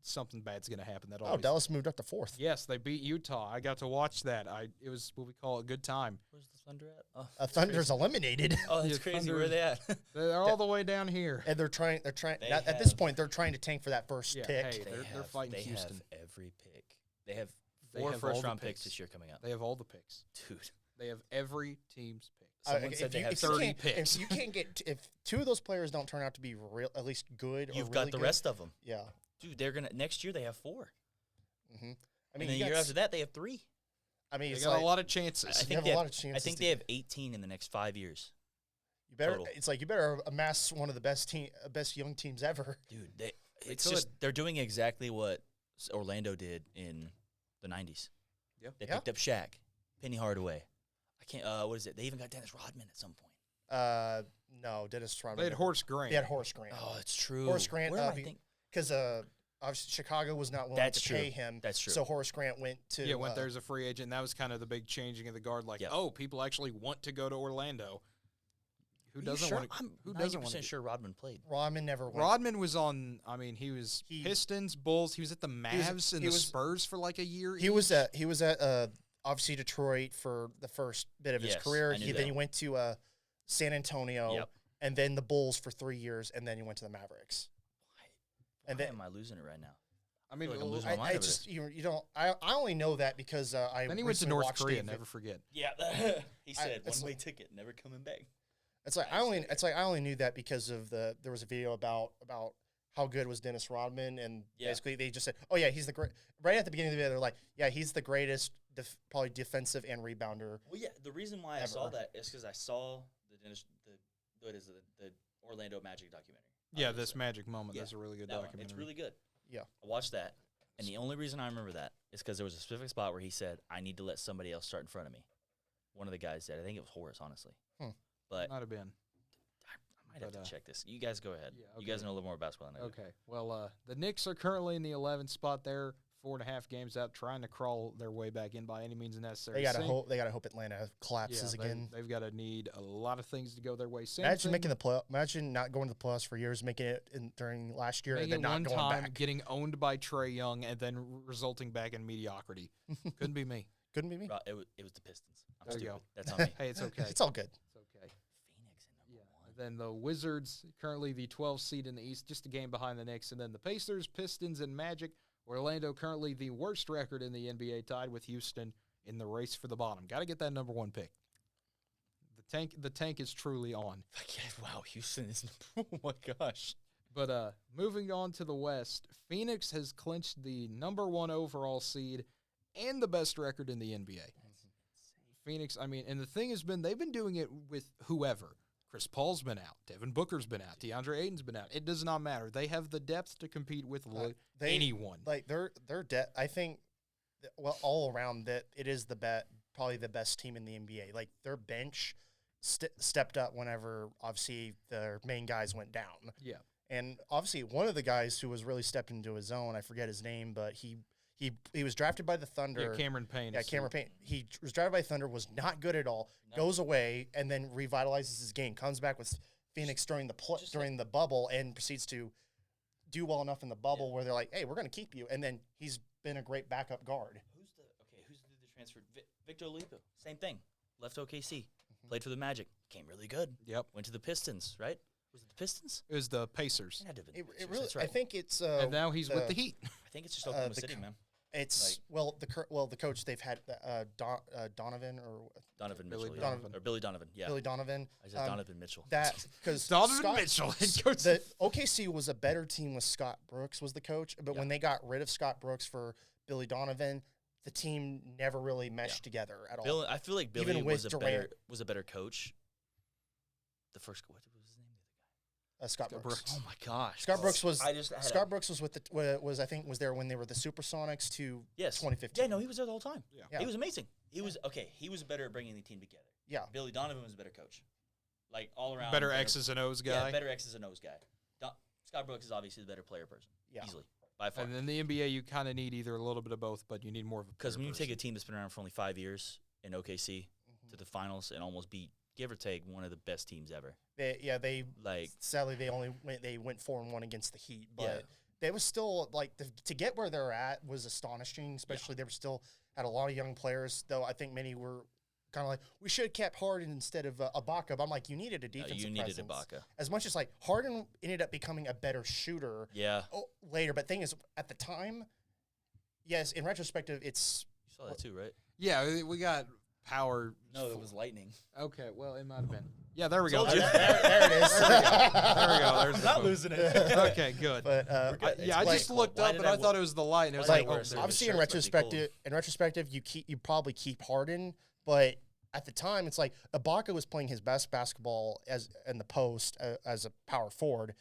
something bad's going to happen. Dallas moved up to 4th. Yes, they beat Utah. I got to watch that. It was what we call a good time. Where's the Thunder at? Oh, Thunder's eliminated. Oh, that's crazy. Where are they at? They're all the way down here. And they're trying at this point they're trying to tank for that first pick. Hey, they're fighting Houston. They have every pick. They have They 4 have first-round picks this year coming up. They have all the picks. Dude. They have every team's pick. Someone said they have 30 picks. If you can't get if 2 of those players don't turn out to be at least good, You've or got really the good, rest of them. Yeah. Dude, they're going to – next year they have 4. Mm-hmm. I mean, and then the year after that they have 3. I mean, They it's got like, a lot of chances. I think have they a have, lot of chances. I think they have 18 in the next 5 years. You better. total. It's like you better amass one of the best young teams ever. Dude, they're doing exactly what Orlando did in the 90s. Yeah. They picked up Shaq, Penny Hardaway. I can't what is it? They even got Dennis Rodman at some point. No, Dennis Rodman. They had Horace Grant. They had Horace Grant. Oh, it's true. Horace Grant, Where am I think? because obviously Chicago was not willing to pay him. That's true. So Horace Grant went to went there as a free agent. And that was kind of the big changing of the guard. Like, people actually want to go to Orlando. Who doesn't want to? Who doesn't want to? Sure Rodman played. Rodman never went. Rodman was on. I mean, he was Pistons, Bulls. He was at the Mavs and the Spurs for like a year. He was at obviously Detroit for the first bit of his career. Then he went to San Antonio, and then the Bulls for 3 years, and then he went to the Mavericks. Why am I losing it right now? I mean, like I'm losing my mind. You don't. I only know that because Then he went to North Korea. Never forget. Yeah, he said one-way ticket, never coming back. It's like I only knew that because of there was a video about how good was Dennis Rodman, and basically they just said, oh yeah, he's the great. Right at the beginning of the video, they're like, yeah, he's the greatest, probably defensive and rebounder. Well, yeah, the reason why I saw that is because I saw the Orlando Magic documentary. Yeah, this Magic moment. That's a really good documentary. It's really good. Yeah, I watched that, and the only reason I remember that is because there was a specific spot where he said, "I need to let somebody else start in front of me." One of the guys said, I think it was Horace, honestly. But might have been. I might have to check this. You guys go ahead. Yeah, okay. You guys know a little more basketball than I do. Okay. Well, the Knicks are currently in the 11th spot there, 4.5 games out, trying to crawl their way back in by any means necessary. They gotta hope Atlanta collapses again. They've got to need a lot of things to go their way. Imagine not going to the playoffs for years, making it during last year, and then not going back. Getting owned by Trae Young, and then resulting back in mediocrity. Couldn't be me. Couldn't be me. It was the Pistons. I'm there stupid. You go. That's on me. Hey, it's okay. It's all good. It's okay. Phoenix in number 1. Then the Wizards, currently the 12th seed in the East, just a game behind the Knicks. And then the Pacers, Pistons, and Magic. Orlando currently the worst record in the NBA, tied with Houston in the race for the bottom. Got to get that number 1 pick. The tank is truly on. Wow, Houston is number 1. Oh, my gosh. But moving on to the West, Phoenix has clinched the number 1 overall seed and the best record in the NBA. Phoenix, I mean, and the thing has been, they've been doing it with whoever. Chris Paul's been out. Devin Booker's been out. DeAndre Ayton's been out. It does not matter. They have the depth to compete with anyone. Like their depth, I think, all around that it is probably the best team in the NBA. Like their bench stepped up whenever obviously their main guys went down. Yeah, and obviously one of the guys who was really stepped into his own, I forget his name, but he was drafted by the Thunder. Yeah, Cameron Payne. Yeah, Cameron Payne. He was drafted by the Thunder, was not good at all, goes away, and then revitalizes his game. Comes back with Phoenix during the bubble and proceeds to do well enough in the bubble where they're like, hey, we're going to keep you. And then he's been a great backup guard. Who's the transfer? Victor Oladipo. Same thing. Left OKC. Played for the Magic. Came really good. Yep. Went to the Pistons, right? Was it the Pistons? It was the Pacers. It had to have been It the Pacers. really, That's right. I think it's. And now he's with the Heat. I think it's just Oklahoma City, man. It's the coach they've had Donovan or Donovan Billy Mitchell, Donovan. Or Billy Donovan, yeah. Billy Donovan. I said Donovan Mitchell. That because Donovan Mitchell. The OKC was a better team with Scott Brooks was the coach, but when they got rid of Scott Brooks for Billy Donovan, the team never really meshed together at all. I feel like Billy Even was with a Durant. better coach. The first, what was his name? Scott Brooks. Oh my gosh, Scott Brooks was Scott Brooks was with I think was there when they were the Supersonics to 2015. Yeah, no, he was there the whole time. Yeah. He was amazing. He was He was better at bringing the team together. Yeah. Billy Donovan was a better coach, like all around. Better X's and O's guy. Yeah, better X's and O's guy. Scott Brooks is obviously the better player person. Yeah. Easily by far. And in the NBA, you kind of need either a little bit of both, but you need more of a Because when you person. take a team that's been around for only 5 years in OKC to the finals and almost beat, give or take, one of the best teams ever. They Like, sadly they went 4-1 against the Heat, but Yeah. they was still like to get where they're at was astonishing. Especially they were still had a lot of young players, though. I think many were kind of like we should have kept Harden instead of Ibaka. But I'm like, you needed a defensive you needed presence. Ibaka. As much as like Harden ended up becoming a better shooter. Yeah. Later, but thing is, at the time, yes, in retrospective, it's You saw that too, right? Yeah, we got power. No, it was lightning. Okay, well, it might have been. Yeah, there we go. Told you. there it is. There we go. There's the Not phone. losing it. Okay, good. But Yeah, I just looked Why up did and I I thought it was the light, and it was why like, did I oh, wear there's- obviously in shirts must be cold. retrospective, you probably keep Harden, but at the time, it's like Ibaka was playing his best basketball as in the post as a power forward,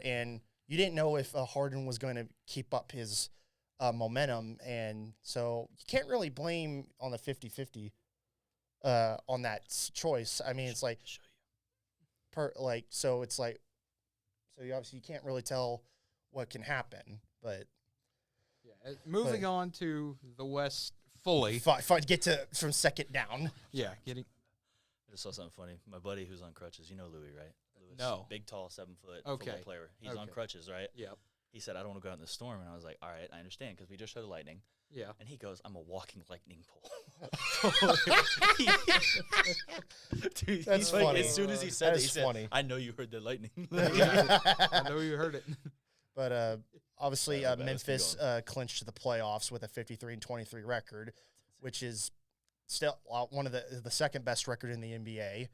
and you didn't know if Harden was going to keep up his momentum, and so you can't really blame on the 50-50 on that choice. I mean, it's like so you obviously you can't really tell what can happen, but moving on to the West fully. get to from second down. Yeah, getting. I just saw something funny. My buddy who's on crutches, you know Louis, right? Louis, No. Big, tall, 7-foot Okay. football player. He's on Okay. crutches, right? Yep. He said, I don't want to go out in the storm. And I was like, all right, I understand, because we just heard the lightning. Yeah. And he goes, I'm a walking lightning pole. Dude, That's he's like, funny. as soon as he said That it, he is said, funny. I know you heard the lightning. I know you heard it. But obviously, Yeah, let's keep Memphis clinched the playoffs with a 53-23 record, which is still one of the second best record in the NBA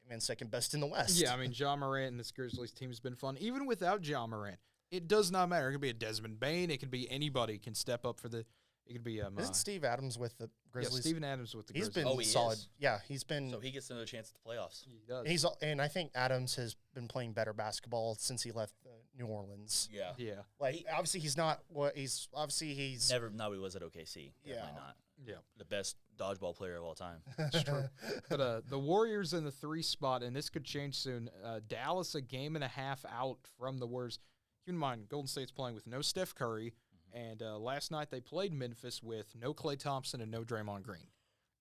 and second best in the West. Yeah, I mean, Ja Morant and this Grizzlies team has been fun. Even without Ja Morant, it does not matter. It could be a Desmond Bain. It could be anybody can step up for the. It could be Isn't Steve Adams with the yeah, Grizzlies? Steven Adams with the He's Grizzlies. been Oh, he solid. is? Yeah, he's been. So he gets another chance at the playoffs. He does. And I think Adams has been playing better basketball since he left New Orleans. Yeah. Yeah. Like obviously he's not what he's obviously he's Never, no, he was at OKC. Definitely Yeah. not. Yeah. The best dodgeball player of all time. That's true. But the Warriors in the 3 spot, and this could change soon. Dallas a game and a half out from the Warriors. Keep in mind, Golden State's playing with no Steph Curry, and last night they played Memphis with no Klay Thompson and no Draymond Green.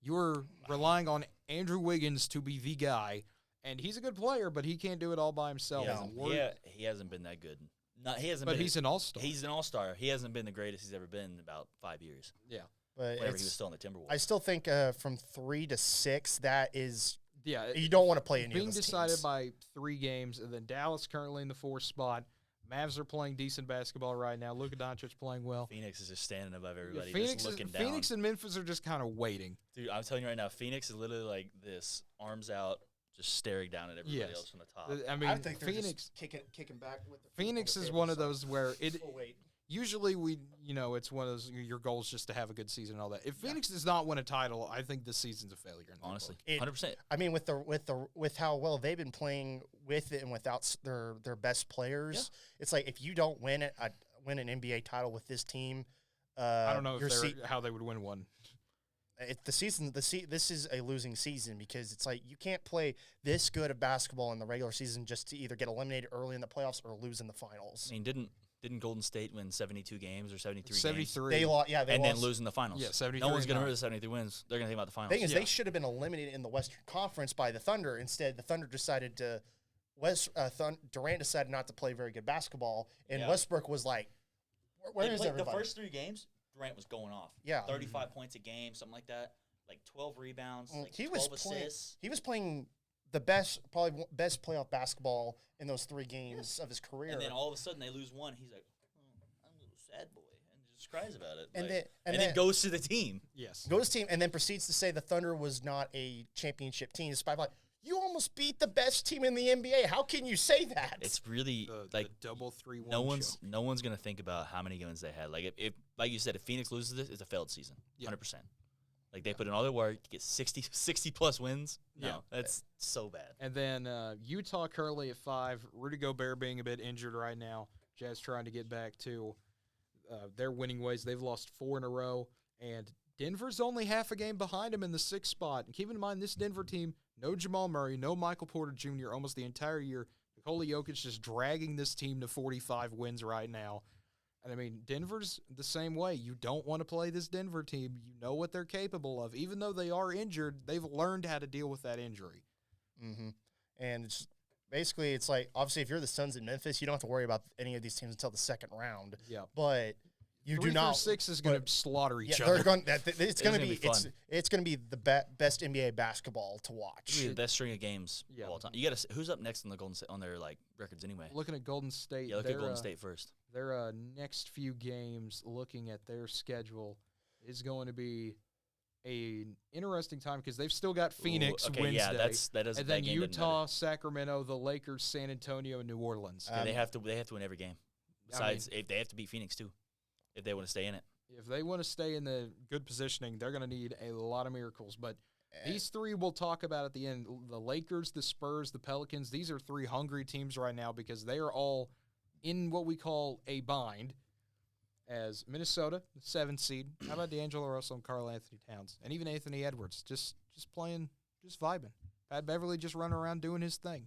You're relying on Andrew Wiggins to be the guy, and he's a good player, but he can't do it all by himself. He hasn't been that good. He hasn't. But been he's an all-star. He's an all-star. He hasn't been the greatest he's ever been in about 5 years. Yeah. but Whenever he was still in the Timberwolves. I still think from 3 to 6 that is Yeah. you don't want to play any Being of those decided teams. by 3 games, and then Dallas currently in the 4th spot. Mavs are playing decent basketball right now. Luka Doncic playing well. Phoenix is just standing above everybody, Phoenix, just looking down. Phoenix and Memphis are just kind of waiting. Dude, I'm telling you right now, Phoenix is literally like this, arms out, just staring down at everybody Yes. else from the top. I mean, I think they're Phoenix. just kicking back with the Phoenix is one of those where it. Oh, wait. Usually, it's one of those. Your goal is just to have a good season and all that. If Phoenix does not win a title, I think this season's a failure. In the Honestly, It- 100%. I mean, with how well they've been playing with it and without their best players, it's like if you don't win an NBA title with this team, I don't know your how they would win one. this is a losing season because it's like you can't play this good of basketball in the regular season just to either get eliminated early in the playoffs or lose in the finals. I mean, didn't Golden State win 72 games or 73 games? 73. They lost, yeah, they And lost. then lose in the finals. Yeah, 73 No one's going to and remember the 73 wins. They're going to think about the finals. Thing is, Yeah. they should have been eliminated in the Western Conference by the Thunder. Instead, the Thunder decided to Durant decided not to play very good basketball, and Yeah. Westbrook was like, "Where They is played everybody?" the first 3 games, Durant was going off. Yeah. 35 points a game, something like that. Like 12 rebounds, like he 12 was playing. assists. He was playing the best playoff basketball in those 3 games of his career. And then all of a sudden they lose one. He's like, I'm a little sad boy, and just cries about it. And Like, then- then goes to the team. Yes. goes team, and then proceeds to say the Thunder was not a championship team, despite like You almost beat the best team in the NBA. How can you say that? It's really the double 3-1 no one's gonna think about how many wins they had. Like if like you said, if Phoenix loses this, it's a failed season, 100%. Like they put in all their work to get 60 plus wins. No, that's so bad. And then Utah currently at 5. Rudy Gobert being a bit injured right now. Jazz trying to get back to their winning ways. They've lost 4 in a row, and Denver's only half a game behind them in the 6th spot. And keep in mind, this Denver team, no Jamal Murray, no Michael Porter Jr. almost the entire year. Nikola Jokic just dragging this team to 45 wins right now. And, I mean, Denver's the same way. You don't want to play this Denver team. You know what they're capable of. Even though they are injured, they've learned how to deal with that injury. Mm-hmm. And it's basically, it's like, obviously, if you're the Suns in Memphis, you don't have to worry about any of these teams until the second round. Yeah. But you 3 do not. 6 is going to slaughter each Yeah, other. they're going. It's going to be. fun. It's going to be the best NBA basketball to watch. It's the best string of games Yeah. of all time. You got to who's up next on the Golden State on their like records anyway? Looking at Golden State, Yeah, look at Golden State first. Their next few games, looking at their schedule, is going to be an interesting time because they've still got Phoenix okay, Wednesday. yeah, that doesn't. And then that game doesn't Utah, matter. Sacramento, the Lakers, San Antonio, and New Orleans. Yeah, they have to win every game. I Besides, if they have to beat Phoenix too, if they want to stay in it. If they want to stay in the good positioning, they're going to need a lot of miracles. But these 3 we'll talk about at the end. The Lakers, the Spurs, the Pelicans, these are 3 hungry teams right now because they are all in what we call a bind. As Minnesota, the 7th seed. How about D'Angelo Russell and Karl Anthony Towns? And even Anthony Edwards, just playing, just vibing. Pat Beverly just running around doing his thing,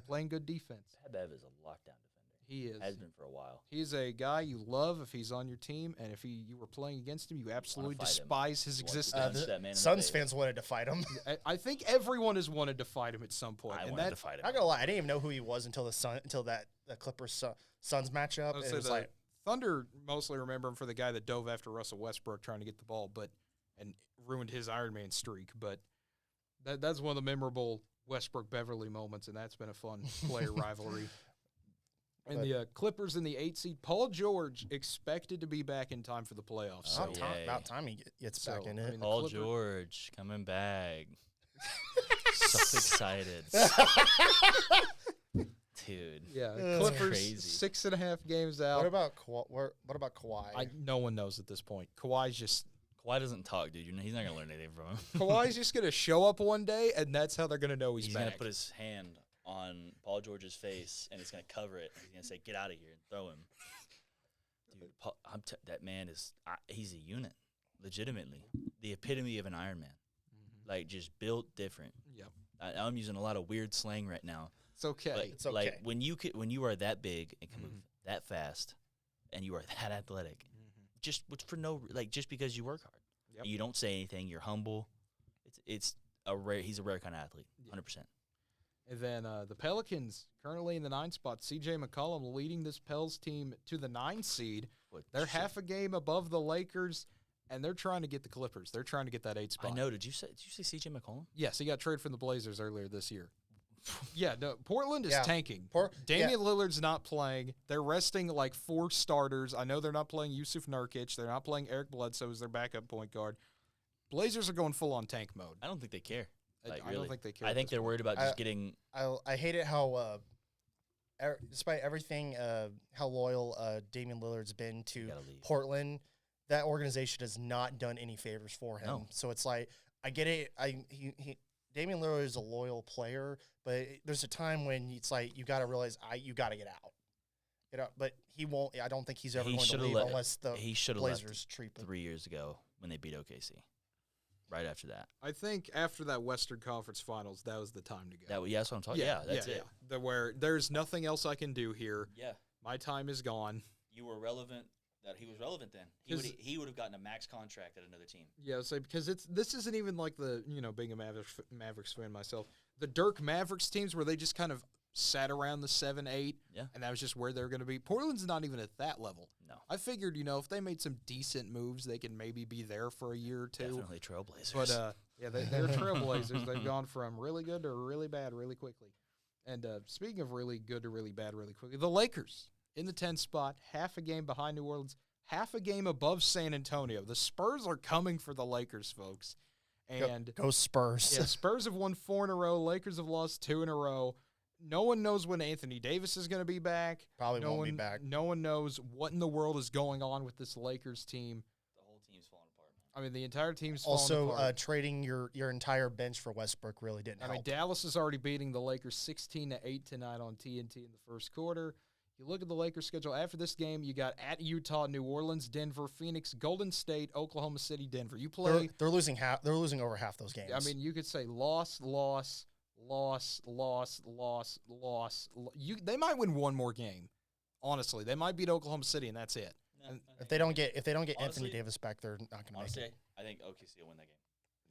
playing good defense. Pat Bev is a lockdown defender. He is. Has been for a while. He's a guy you love if he's on your team, and if you were playing against him, you absolutely fight him. despise his You want to existence. punch that man in the Suns face. fans wanted to fight him. I think everyone has wanted to fight him at some point. I and wanted that, to fight him. Not gonna lie, I didn't even know who he was until the Clippers Suns matchup. I would It say was the like, Thunder mostly remember him for the guy that dove after Russell Westbrook trying to get the ball, and ruined his Iron Man streak. But that's one of the memorable Westbrook Beverly moments, and that's been a fun player rivalry. And the Clippers in the 8th seed, Paul George expected to be back in time for the playoffs. So, about time he gets back in I it. mean, the Paul Clippers- George coming back. So excited. Dude. Yeah, Ugh. Clippers Crazy. 6.5 games out. What about Kawhi? No one knows at this point. Kawhi's doesn't talk, dude. He's not gonna learn anything from him. Kawhi's just gonna show up one day, and that's how they're gonna know he's gonna back. put his hand on Paul George's face, and it's gonna cover it. He's gonna say, "Get out of here," and throw him. Dude, that man is a unit, legitimately, the epitome of an Iron Man, like just built different. Yep. I'm using a lot of weird slang right now. It's okay. But It's okay. like when you are that big and can move that fast, and you are that athletic, just just because you work hard, Yep. you don't say anything, you're humble. He's a rare kind of athlete, 100%. And then the Pelicans currently in the 9th spot. C.J. McCollum leading this Pels team to the 9th seed. They're half a game above the Lakers, and they're trying to get the Clippers. They're trying to get that 8th spot. I know. Did you say C.J. McCollum? Yes, he got traded from the Blazers earlier this year. Yeah, no, Portland is Yeah. tanking. Por- Damian Lillard's not playing. They're resting like 4 starters. I know they're not playing Yusuf Nurkic. They're not playing Eric Bledsoe as their backup point guard. Blazers are going full on tank mode. I don't think they care. Like, I really. don't think they care. I at think this they're point. worried about just getting. I hate it how, despite everything, how loyal Damian Lillard's been to gotta leave. Portland, that organization has not done any favors for him. No. So it's like, I get it. Damian Lillard is a loyal player, but there's a time when it's like you got to realize you got to get out. You know, but he won't. I don't think he's ever going to leave unless the He should have Blazers left treat him. 3 years ago when they beat OKC. Right after that. I think after that Western Conference Finals, that was the time to go. That's what I'm talking. Yeah, that's it. Where there's nothing else I can do here. Yeah, My time is gone. you were relevant. That he was relevant then. He would have gotten a max contract at another team. Yeah, so because this isn't even like the being a Mavericks fan myself. The Dirk Mavericks teams where they just kind of sat around the 7-8, and that was just where they're going to be. Portland's not even at that level. No, I figured if they made some decent moves, they can maybe be there for a year or two. Definitely Trailblazers. But they're Trailblazers. They've gone from really good to really bad really quickly. And speaking of really good to really bad really quickly, the Lakers in the 10th spot, half a game behind New Orleans, half a game above San Antonio. The Spurs are coming for the Lakers, folks. And go Spurs. yeah, Spurs have won 4 in a row. Lakers have lost 2 in a row. No one knows when Anthony Davis is going to be back. Probably won't be back. No one knows what in the world is going on with this Lakers team. The whole team's falling apart. I mean, the entire team's falling apart. Also, trading your entire bench for Westbrook really didn't help. I mean, Dallas is already beating the Lakers 16-8 tonight on TNT in the first quarter. You look at the Lakers schedule after this game, you got at Utah, New Orleans, Denver, Phoenix, Golden State, Oklahoma City, Denver. You play. They're losing half. They're losing over half those games. I mean, you could say loss. They might win one more game. Honestly, they might beat Oklahoma City, and that's it. No, if they don't get honestly, Anthony Davis back, they're not going to make honestly, it. I think OKC will win that game.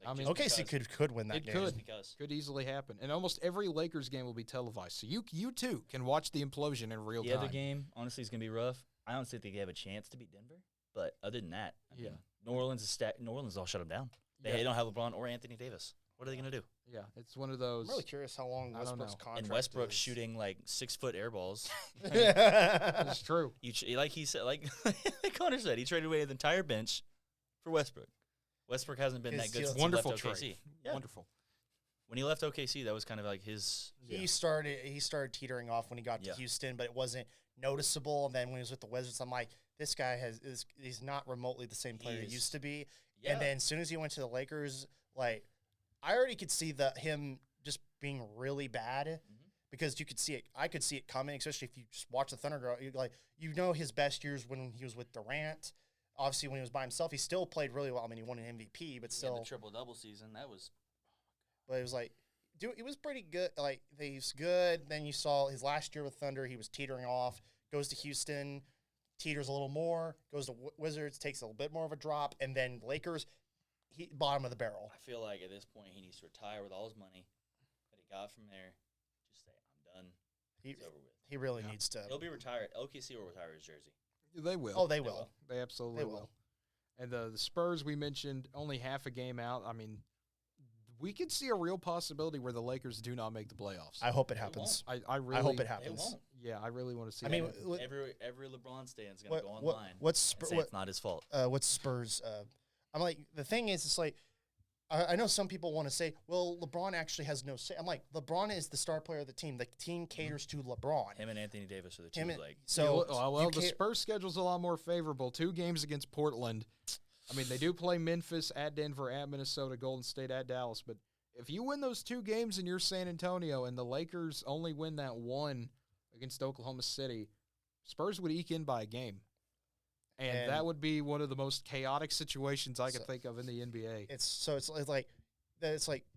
I mean, OKC could win that it game. could easily happen, and almost every Lakers game will be televised, so you too can watch the implosion in real The time. other game, honestly, is going to be rough. I honestly think they have a chance to beat Denver, but other than that, I mean, New Orleans is New Orleans all shut them down. They don't have LeBron or Anthony Davis. What are they going to do? Yeah, it's one of those. I'm really curious how long Westbrook's contract And Westbrook's is. shooting like 6-foot air balls. It's true. Like he said, like Connor said, he traded away the entire bench for Westbrook. Westbrook hasn't been that good since Wonderful he left trade. OKC. Yeah. Wonderful. When he left OKC, that was kind of like his. He started teetering off when he got to Houston, but it wasn't noticeable. And then when he was with the Wizards, I'm like, this guy he's not remotely the same player he used to be. Yeah. And then as soon as he went to the Lakers, like I already could see him just being really bad because you could see it. I could see it coming, especially if you just watch the Thunder grow. His best years when he was with Durant. Obviously, when he was by himself, he still played really well. I mean, he won an MVP, but still the triple-double season. That was. But it was like, dude, it was pretty good. Like, he's good. Then you saw his last year with Thunder, he was teetering off. Goes to Houston, teeters a little more. Goes to Wizards, takes a little bit more of a drop. And then Lakers, bottom of the barrel. I feel like at this point, he needs to retire with all his money that he got from there. Just say, I'm done. It's over with. He really needs to. He'll be retired. OKC will retire his jersey. They will. Oh, they will. They absolutely will. And the Spurs we mentioned, only half a game out. I mean, we could see a real possibility where the Lakers do not make the playoffs. I hope it happens. I really hope it happens. They won't. Yeah, I really want to see. I mean, every LeBron stand's gonna go online. It's not his fault. What's Spurs? I'm like, the thing is, it's like, I know some people want to say, well, LeBron actually has no say. I'm like, LeBron is the star player of the team. The team caters to LeBron. Him and Anthony Davis are the two. The Spurs schedule's a lot more favorable. 2 games against Portland. I mean, they do play Memphis, at Denver, at Minnesota, Golden State, at Dallas. But if you win those 2 games and you're San Antonio and the Lakers only win that 1 against Oklahoma City, Spurs would eke in by a game. And that would be one of the most chaotic situations I could think of in the NBA. It's like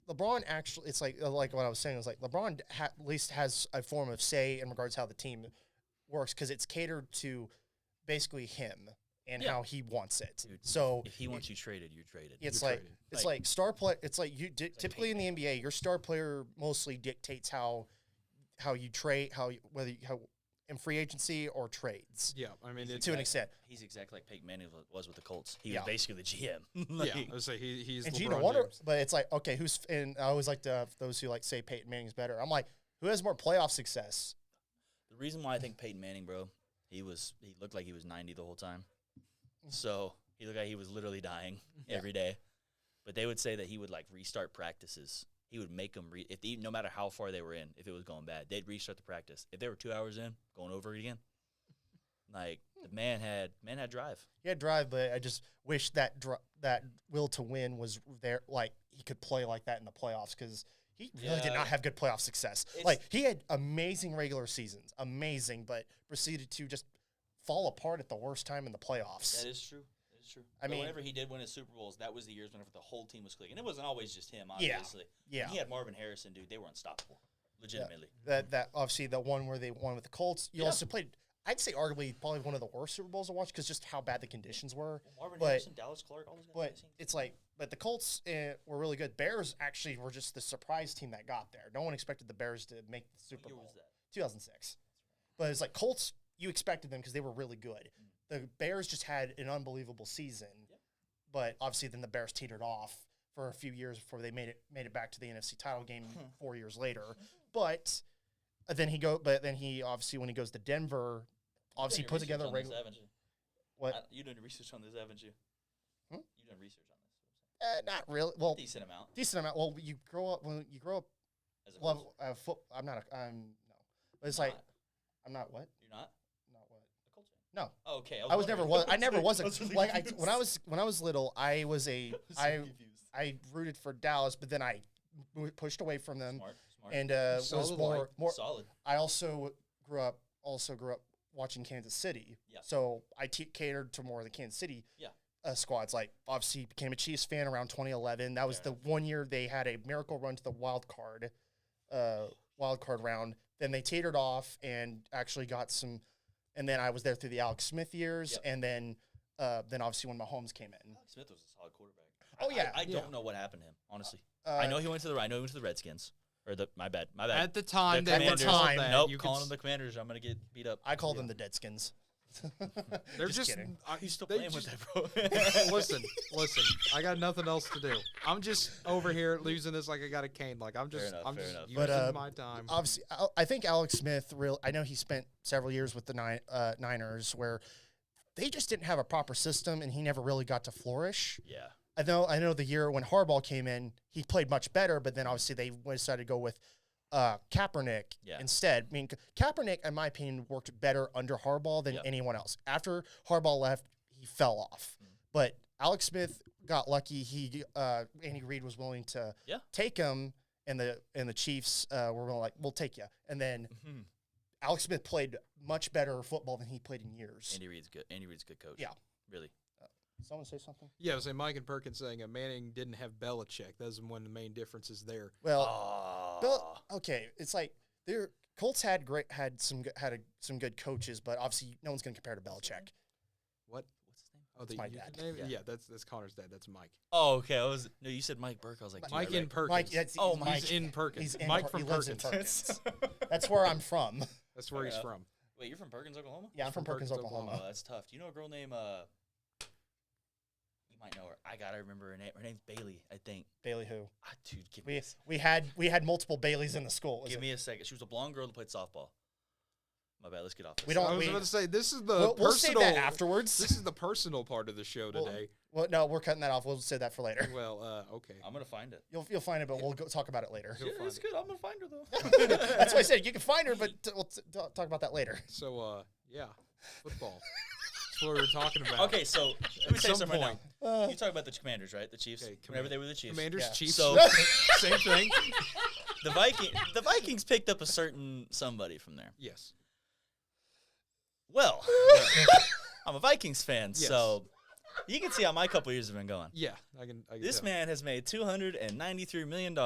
LeBron actually. It's like what I was saying. It's like LeBron at least has a form of say in regards to how the team works because it's catered to basically him and how he wants it. Dude, so if he wants you traded, you're traded. It's like star play. It's like you typically in the NBA, your star player mostly dictates how you trade, how in free agency or trades. Yeah, I mean, to an extent. He's exactly like Peyton Manning was with the Colts. He was basically the GM. I would say he's and LeBron James. But it's like, okay, and I always like those who like say Peyton Manning's better. I'm like, who has more playoff success? The reason why I think Peyton Manning, bro, he looked like he was 90 the whole time. So he looked like he was literally dying every day. But they would say that he would like restart practices. He would make them no matter how far they were in, if it was going bad, they'd restart the practice. If they were 2 hours in, going over it again. Like the man had drive. He had drive, but I just wish that will to win was there. Like he could play like that in the playoffs because he really did not have good playoff success. Like he had amazing regular seasons, but proceeded to just fall apart at the worst time in the playoffs. That is true. I mean, whenever he did win his Super Bowls, that was the years whenever the whole team was clicking. It wasn't always just him, obviously. Yeah. He had Marvin Harrison, dude. They were unstoppable, legitimately. Yeah. That obviously the one where they won with the Colts. You also played. I'd say arguably probably one of the worst Super Bowls to watch because just how bad the conditions were. Marvin Harrison, Dallas Clark, all those guys. But it's like, the Colts were really good. Bears actually were just the surprise team that got there. No one expected the Bears to make the Super Bowl. What year was that? 2006. But it's like Colts, you expected them because they were really good. The Bears just had an unbelievable season. But obviously, then the Bears teetered off for a few years before they made it back to the NFC title game 4 years later. But then he obviously when he goes to Denver, obviously put together a regular. What? You done research on this, haven't you? Hmm? You done research on this? Not really. Well, Decent amount. Well, you grow up As a coach. Well, I'm not. I'm no. But it's like Not. I'm not what? You're not Not what? a Colts fan. No. Oh, okay. I was never was. I never was I was really like confused. when I was little. I was a I confused. I rooted for Dallas, but then I pushed away from them Smart. and was Solid more. Solid. I also grew up watching Kansas City. Yeah. So I catered to more of the Kansas City. Yeah. Squads. Like obviously became a Chiefs fan around 2011. That was Fair the one year they had a miracle run to the wild card round. Then they tatered off and actually got some. And then I was there through the Alex Smith years, Yep. and then obviously when Mahomes came in. Alex Smith was a solid quarterback. Oh, yeah. I don't know what happened to him, honestly. I I know he went to the Redskins. Or my bad. At the time, The they were Commanders. called Time. that. Nope, You could calling s- them the Commanders. I'm gonna get beat up. I called them the Deadskins. They're just kidding. He's still they playing with just- that, bro. listen. I got nothing else to do. I'm just over here losing this like I got a cane. Like I'm just enough, I'm fair just enough. using But, my time. Obviously, I think Alex Smith. I know he spent several years with the Niners, where they just didn't have a proper system, and he never really got to flourish. Yeah. I know the year when Harbaugh came in, he played much better, but then obviously they decided to go with Kaepernick Yeah. instead. I mean, Kaepernick, in my opinion, worked better under Harbaugh than Yep. anyone else. After Harbaugh left, he fell off. But Alex Smith got lucky. Andy Reid was willing to Yeah. take him, and the Chiefs were like, "We'll take you." And then Alex Smith played much better football than he played in years. Andy Reid's good. Andy Reid's a good coach. Yeah. Really. Someone say something? Yeah, I was saying Mike and Perkins saying Manning didn't have Belichick. That's one of the main differences there. Well, okay, it's like Colts had some good coaches, but obviously no one's going to compare to Belichick. What? What's his name? Oh, my dad. Name? Yeah. Yeah, that's Connor's dad. That's Mike. Oh, okay. No, you said Mike Burke. I was like, dude, Mike I in read- Perkins. Mike, that's, Oh, Mike. He's in Perkins. He's in Mike Per- from he lives in Perkins. Perkins. That's where I'm from. That's where he's Fair from. Wait, you're from Perkins, Oklahoma? Yeah, I'm from Perkins, Oklahoma. Oh, that's tough. Do you know a girl named you might know her. I gotta remember her name. Her name's Bailey, I think. Bailey who? Dude, give me We had multiple Baileys in the school. give me a second. She was a blonde girl that played softball. My bad. Let's get off this. We don't- I was we- about to say this is the We'll save personal. that afterwards. This is the personal part of the show Well, today. Well, no, we're cutting that off. We'll save that for later. Well, okay. I'm gonna find it. You'll find it, but we'll go talk about it later. He'll Yeah, find it's it. good. I'm gonna find her though. That's why I said you can find her, but we'll talk about that later. So, yeah, football. That's what we were talking about. Okay, so let me At tell you some something right point, now. You talk about the Commanders, right? The Chiefs. Okay, Whenever they were the Chiefs. Commanders, Yeah. Chiefs, So- same thing. The Vikings picked up a certain somebody from there. Yes. Well, I'm a Vikings fan, Yes. so you can see how my couple years have been going. Yeah, I can. This tell. man has made $293 million,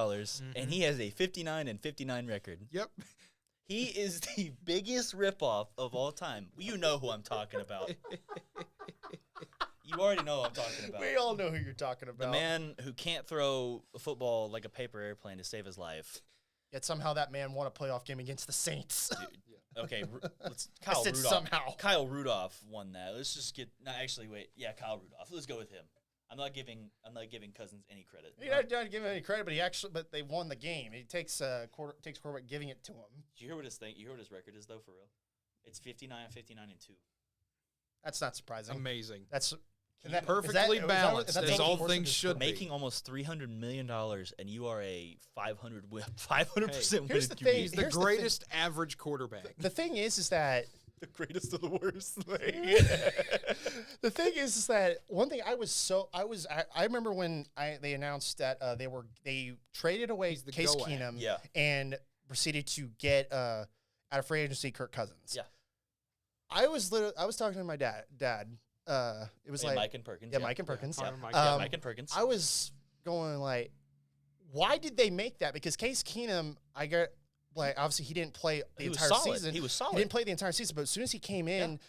and he has a 59-59 record. Yep. He is the biggest ripoff of all time. You know who I'm talking about. You already know who I'm talking about. We all know who you're talking about. The man who can't throw a football like a paper airplane to save his life. Yet somehow that man won a playoff game against the Saints. Okay, let's I Kyle said Rudolph. somehow. Kyle Rudolph won that. Let's just get. No, actually, wait. Yeah, Kyle Rudolph. Let's go with him. I'm not giving Cousins any credit. You're not trying to give him any credit, but they won the game. It takes quarterback giving it to him. Did you hear what his thing? You hear what his record is though, for real? It's 59-59-2. That's not surprising. Amazing. That's Perfectly balanced, that's as over the all course of things his should career. be. Making almost $300 million, and you are a 500% Here's winning the QB. thing. He's the Here's the greatest average quarterback. The thing is that The greatest of the worst. the thing is that one thing I remember when they announced that they traded away He's the Case go-at. Keenum Yeah. and proceeded to get out of free agency Kirk Cousins. Yeah. I was talking to my dad. It was like Mike and Perkins. yeah, Mike and Perkins. Connor, Mike, Yeah, Um, Mike and Perkins. I was going like, why did they make that? Because Case Keenum, obviously he didn't play the He was entire solid. season. He was He solid. didn't play the entire season, but as soon as he came in,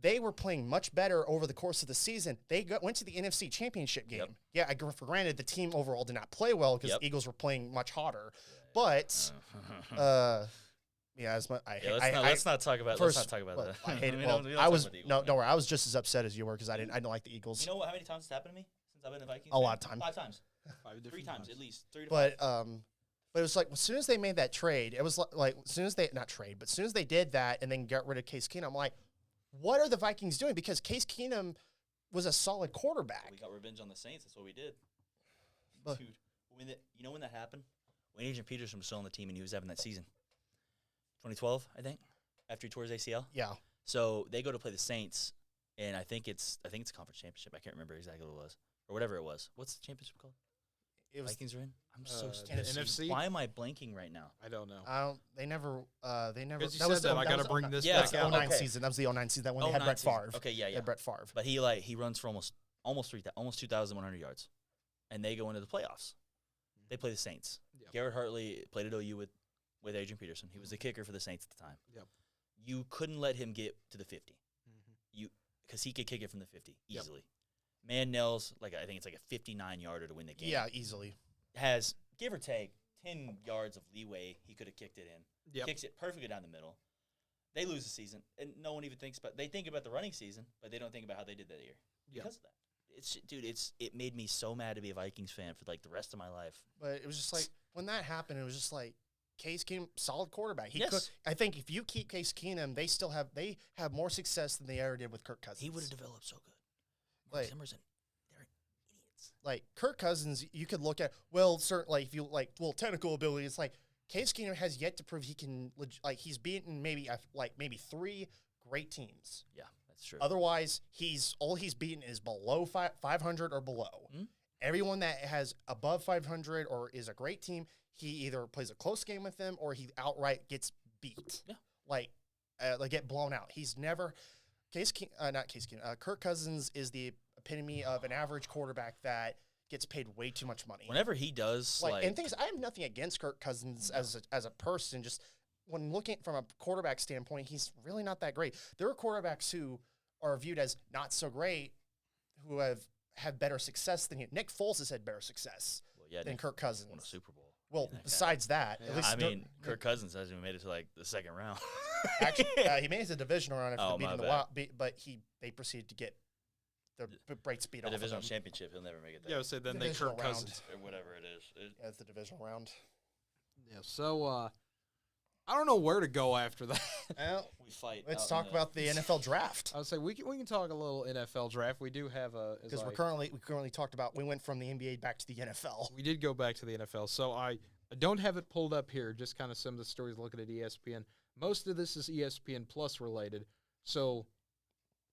they were playing much better over the course of the season. They went to the NFC Championship game. Yep. Yeah, for granted, the team overall did not play well because Yep. the Eagles were playing much hotter. But yeah, as much Let's not talk about first, that. I hate it. We Well, don't I talk was about the Eagles. no, don't worry. I was just as upset as you were because I didn't like the Eagles You know what? How many times it's happened to me since I've been a Vikings? a lot of time. 5 times. 5 3 different times at least. 3 to 5. But it was like as soon as they made that trade, it was like as soon as they not trade, but as soon as they did that and then got rid of Case Keenum, I'm like, what are the Vikings doing? Because Case Keenum was a solid quarterback. We got revenge on the Saints. That's what we did. But- Dude, when that happened? When Adrian Peterson was still on the team and he was having that season. 2012, I think, after he tore his ACL. Yeah. So they go to play the Saints, and I think it's a conference championship. I can't remember exactly what it was or whatever it was. What's the championship called? It was Vikings are in. I'm so the stupid. NFC? Why am I blanking right now? I don't know. They never. Because you said that, I got to bring this Yeah, back the out. 09 Okay. season. That was the 09 season. That when they had 09 Brett season. Favre. Okay, yeah, They yeah. had Brett Favre. But he runs for almost 2,100 yards, and they go into the playoffs. They play the Saints. Yep. Garrett Hartley played at OU with Adrian Peterson. He was the kicker for the Saints at the time. Yep. You couldn't let him get to the 50. Mm-hmm. Because he could kick it from the 50 Yep. easily. Man nails, I think it's like a 59-yarder to win the game. Yeah, easily. Has, give or take, 10 yards of leeway. He could have kicked it in. Yep. Kicks it perfectly down the middle. They lose the season, and no one even thinks about. They think about the running season, but they don't think about how they did that year Yep. because of that. It made me so mad to be a Vikings fan for the rest of my life. But it was just like when that happened, it was just like Case Keenum, solid quarterback. He Yes. could. I think if you keep Case Keenum, they have more success than they ever did with Kirk Cousins. He would have developed so good. Like- Zimmer's they're idiots. Like Kirk Cousins, you could look at certainly if you technical ability. It's like Case Keenum has yet to prove he can. He's beaten maybe 3 great teams. Yeah, that's true. Otherwise, he's beaten is below 500 or below. Mhm. Everyone that has above 500 or is a great team, he either plays a close game with them or he outright gets beat. Yeah. Like get blown out. He's never Kirk Cousins is the epitome of an average quarterback that gets paid way too much money. Whenever he does, And things, I have nothing against Kirk Cousins as a person. Just when looking from a quarterback standpoint, he's really not that great. There are quarterbacks who are viewed as not so great, who have better success than him. Nick Foles has had better success than Kirk Cousins. won a Super Bowl. Well, besides that, Yeah. at least Kirk Cousins hasn't even made it to the second round. actually, he made it to the divisional round after Oh, beating my the bad. Wild, but they proceeded to get the brakes beat The off of divisional them. championship, he'll never make it there. Yeah, so then they Divisional Kirk round. Cousins. Or whatever it is. Yeah, it's the divisional round. Yeah, so I don't know where to go after that. Well, We fight. let's out talk in the- about the NFL draft. I would say we can talk a little NFL draft. We do have Because we currently talked about, we went from the NBA back to the NFL. we did go back to the NFL. So I don't have it pulled up here. Just kind of some of the stories looking at ESPN. Most of this is ESPN Plus related. So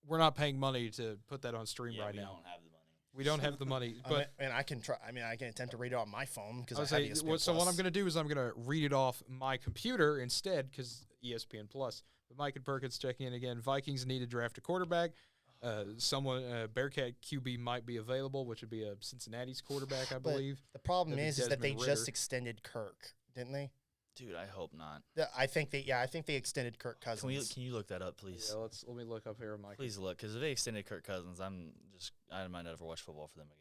we're not paying money to put that on stream Yeah, right we now. don't have the money. We don't have the money, but I can try. I mean, I can attempt to read it on my phone because I I would have say, ESPN so what Plus. I'm going to do is I'm going to read it off my computer instead because ESPN Plus. But Mike and Perkins checking in again. Vikings need to draft a quarterback. Bearcat QB might be available, which would be a Cincinnati's quarterback, I But believe. the problem That'd be is that they Desmond just Ridder. extended Kirk, didn't they? Dude, I hope not. I think they extended Kirk Cousins. Can you look that up, please? Yeah, let me look up here, Mike. Please look, because if they extended Kirk Cousins, I might never watch football for them again.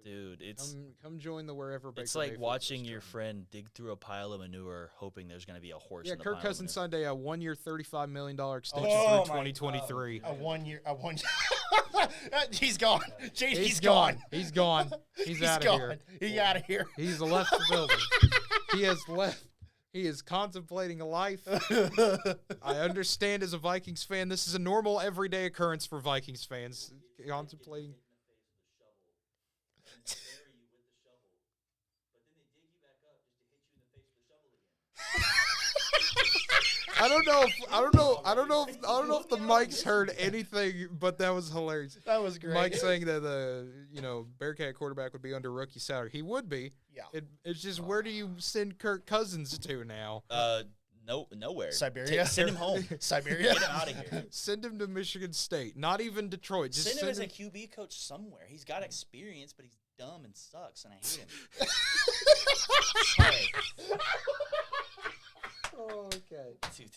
Dude, it's Come join the wherever. it's Baker like Mayfield watching is your joining. friend dig through a pile of manure, hoping there's going to be a horse. Yeah, in the Kirk pile Cousins of signed a 1 year, $35 million extension Oh through my 2023. A 1 year. He's gone. JD's He's gone. gone. He's gone. He's out of gone. here. He's out of here. He's left the building. He has left. He is contemplating a life. I understand as a Vikings fan, this is a normal, everyday occurrence for Vikings fans. Contemplating. I don't know if the mics heard anything, but that was hilarious. That was great. Mike saying that the Bearcat quarterback would be under rookie salary. He would be. Yeah. It's just where do you send Kirk Cousins to now? Nowhere. Siberia. Send him home. Siberia. Get him out of here. Send him to Michigan State. Not even Detroit. Just Send him as a him. QB coach somewhere. He's got experience, but he's dumb and sucks, and I hate him. Sorry. Oh, okay. Dude,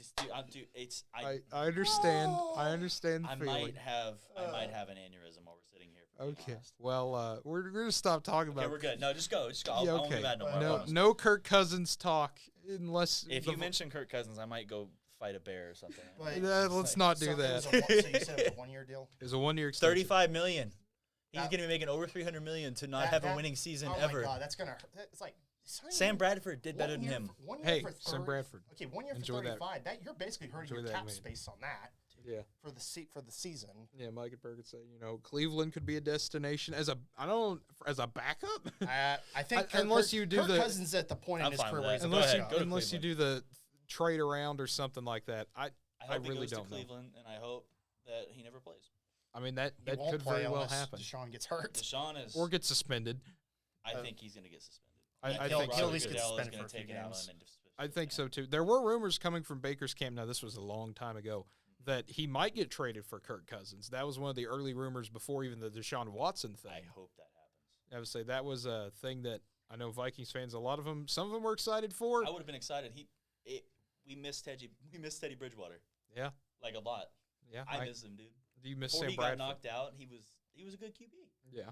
I understand. I understand the I feeling. might have an aneurysm while we're sitting here. For being Okay. honest. Well, we're gonna stop talking Okay, about. we're good. No, just go. Yeah, I won't okay. be mad no more. I No, promise. no Kirk Cousins talk unless. If you mention Kirk Cousins, I might go fight a bear or something. let's not do that. So you said it was a 1 year deal? It was a 1 year extension. $35 million. He's That- going to be making over $300 million to not have a winning season oh ever. my God, that's gonna hurt. It's like Sam Bradford did better than him. For, 1 year Hey, for Sam Bradford. Okay, 1 year for Enjoy that. 35. That you're basically hurting Enjoy your that cap man. space on that. Yeah. for the season. Yeah, Mike and Burke could say, Cleveland could be a destination as a backup. I think unless you do Kirk the Cousins at the point in I'm his fine career with where he's that. a Go unless ahead, you go to unless you do the trade around or something like that. I hope really he goes don't to know. Cleveland, and I hope that he never plays. I mean that He won't could play very well unless happen. Deshaun gets hurt. Deshaun is, Or get suspended. I think he's going to get suspended. I He'll think at so. least get Goodell is suspended gonna for a few take it out on games. him and just- I think so too. There were rumors coming from Baker's camp. Now this was a long time ago that he might get traded for Kirk Cousins. That was one of the early rumors before even the Deshaun Watson thing. I hope that happens. I would say that was a thing that I know Vikings fans, some of them were excited for. I would have been excited. We missed Teddy Bridgewater. Yeah. Like a lot. Yeah. I miss him, dude. Do you miss Before Sam he Bradford? got knocked out, he was a good QB. Yeah.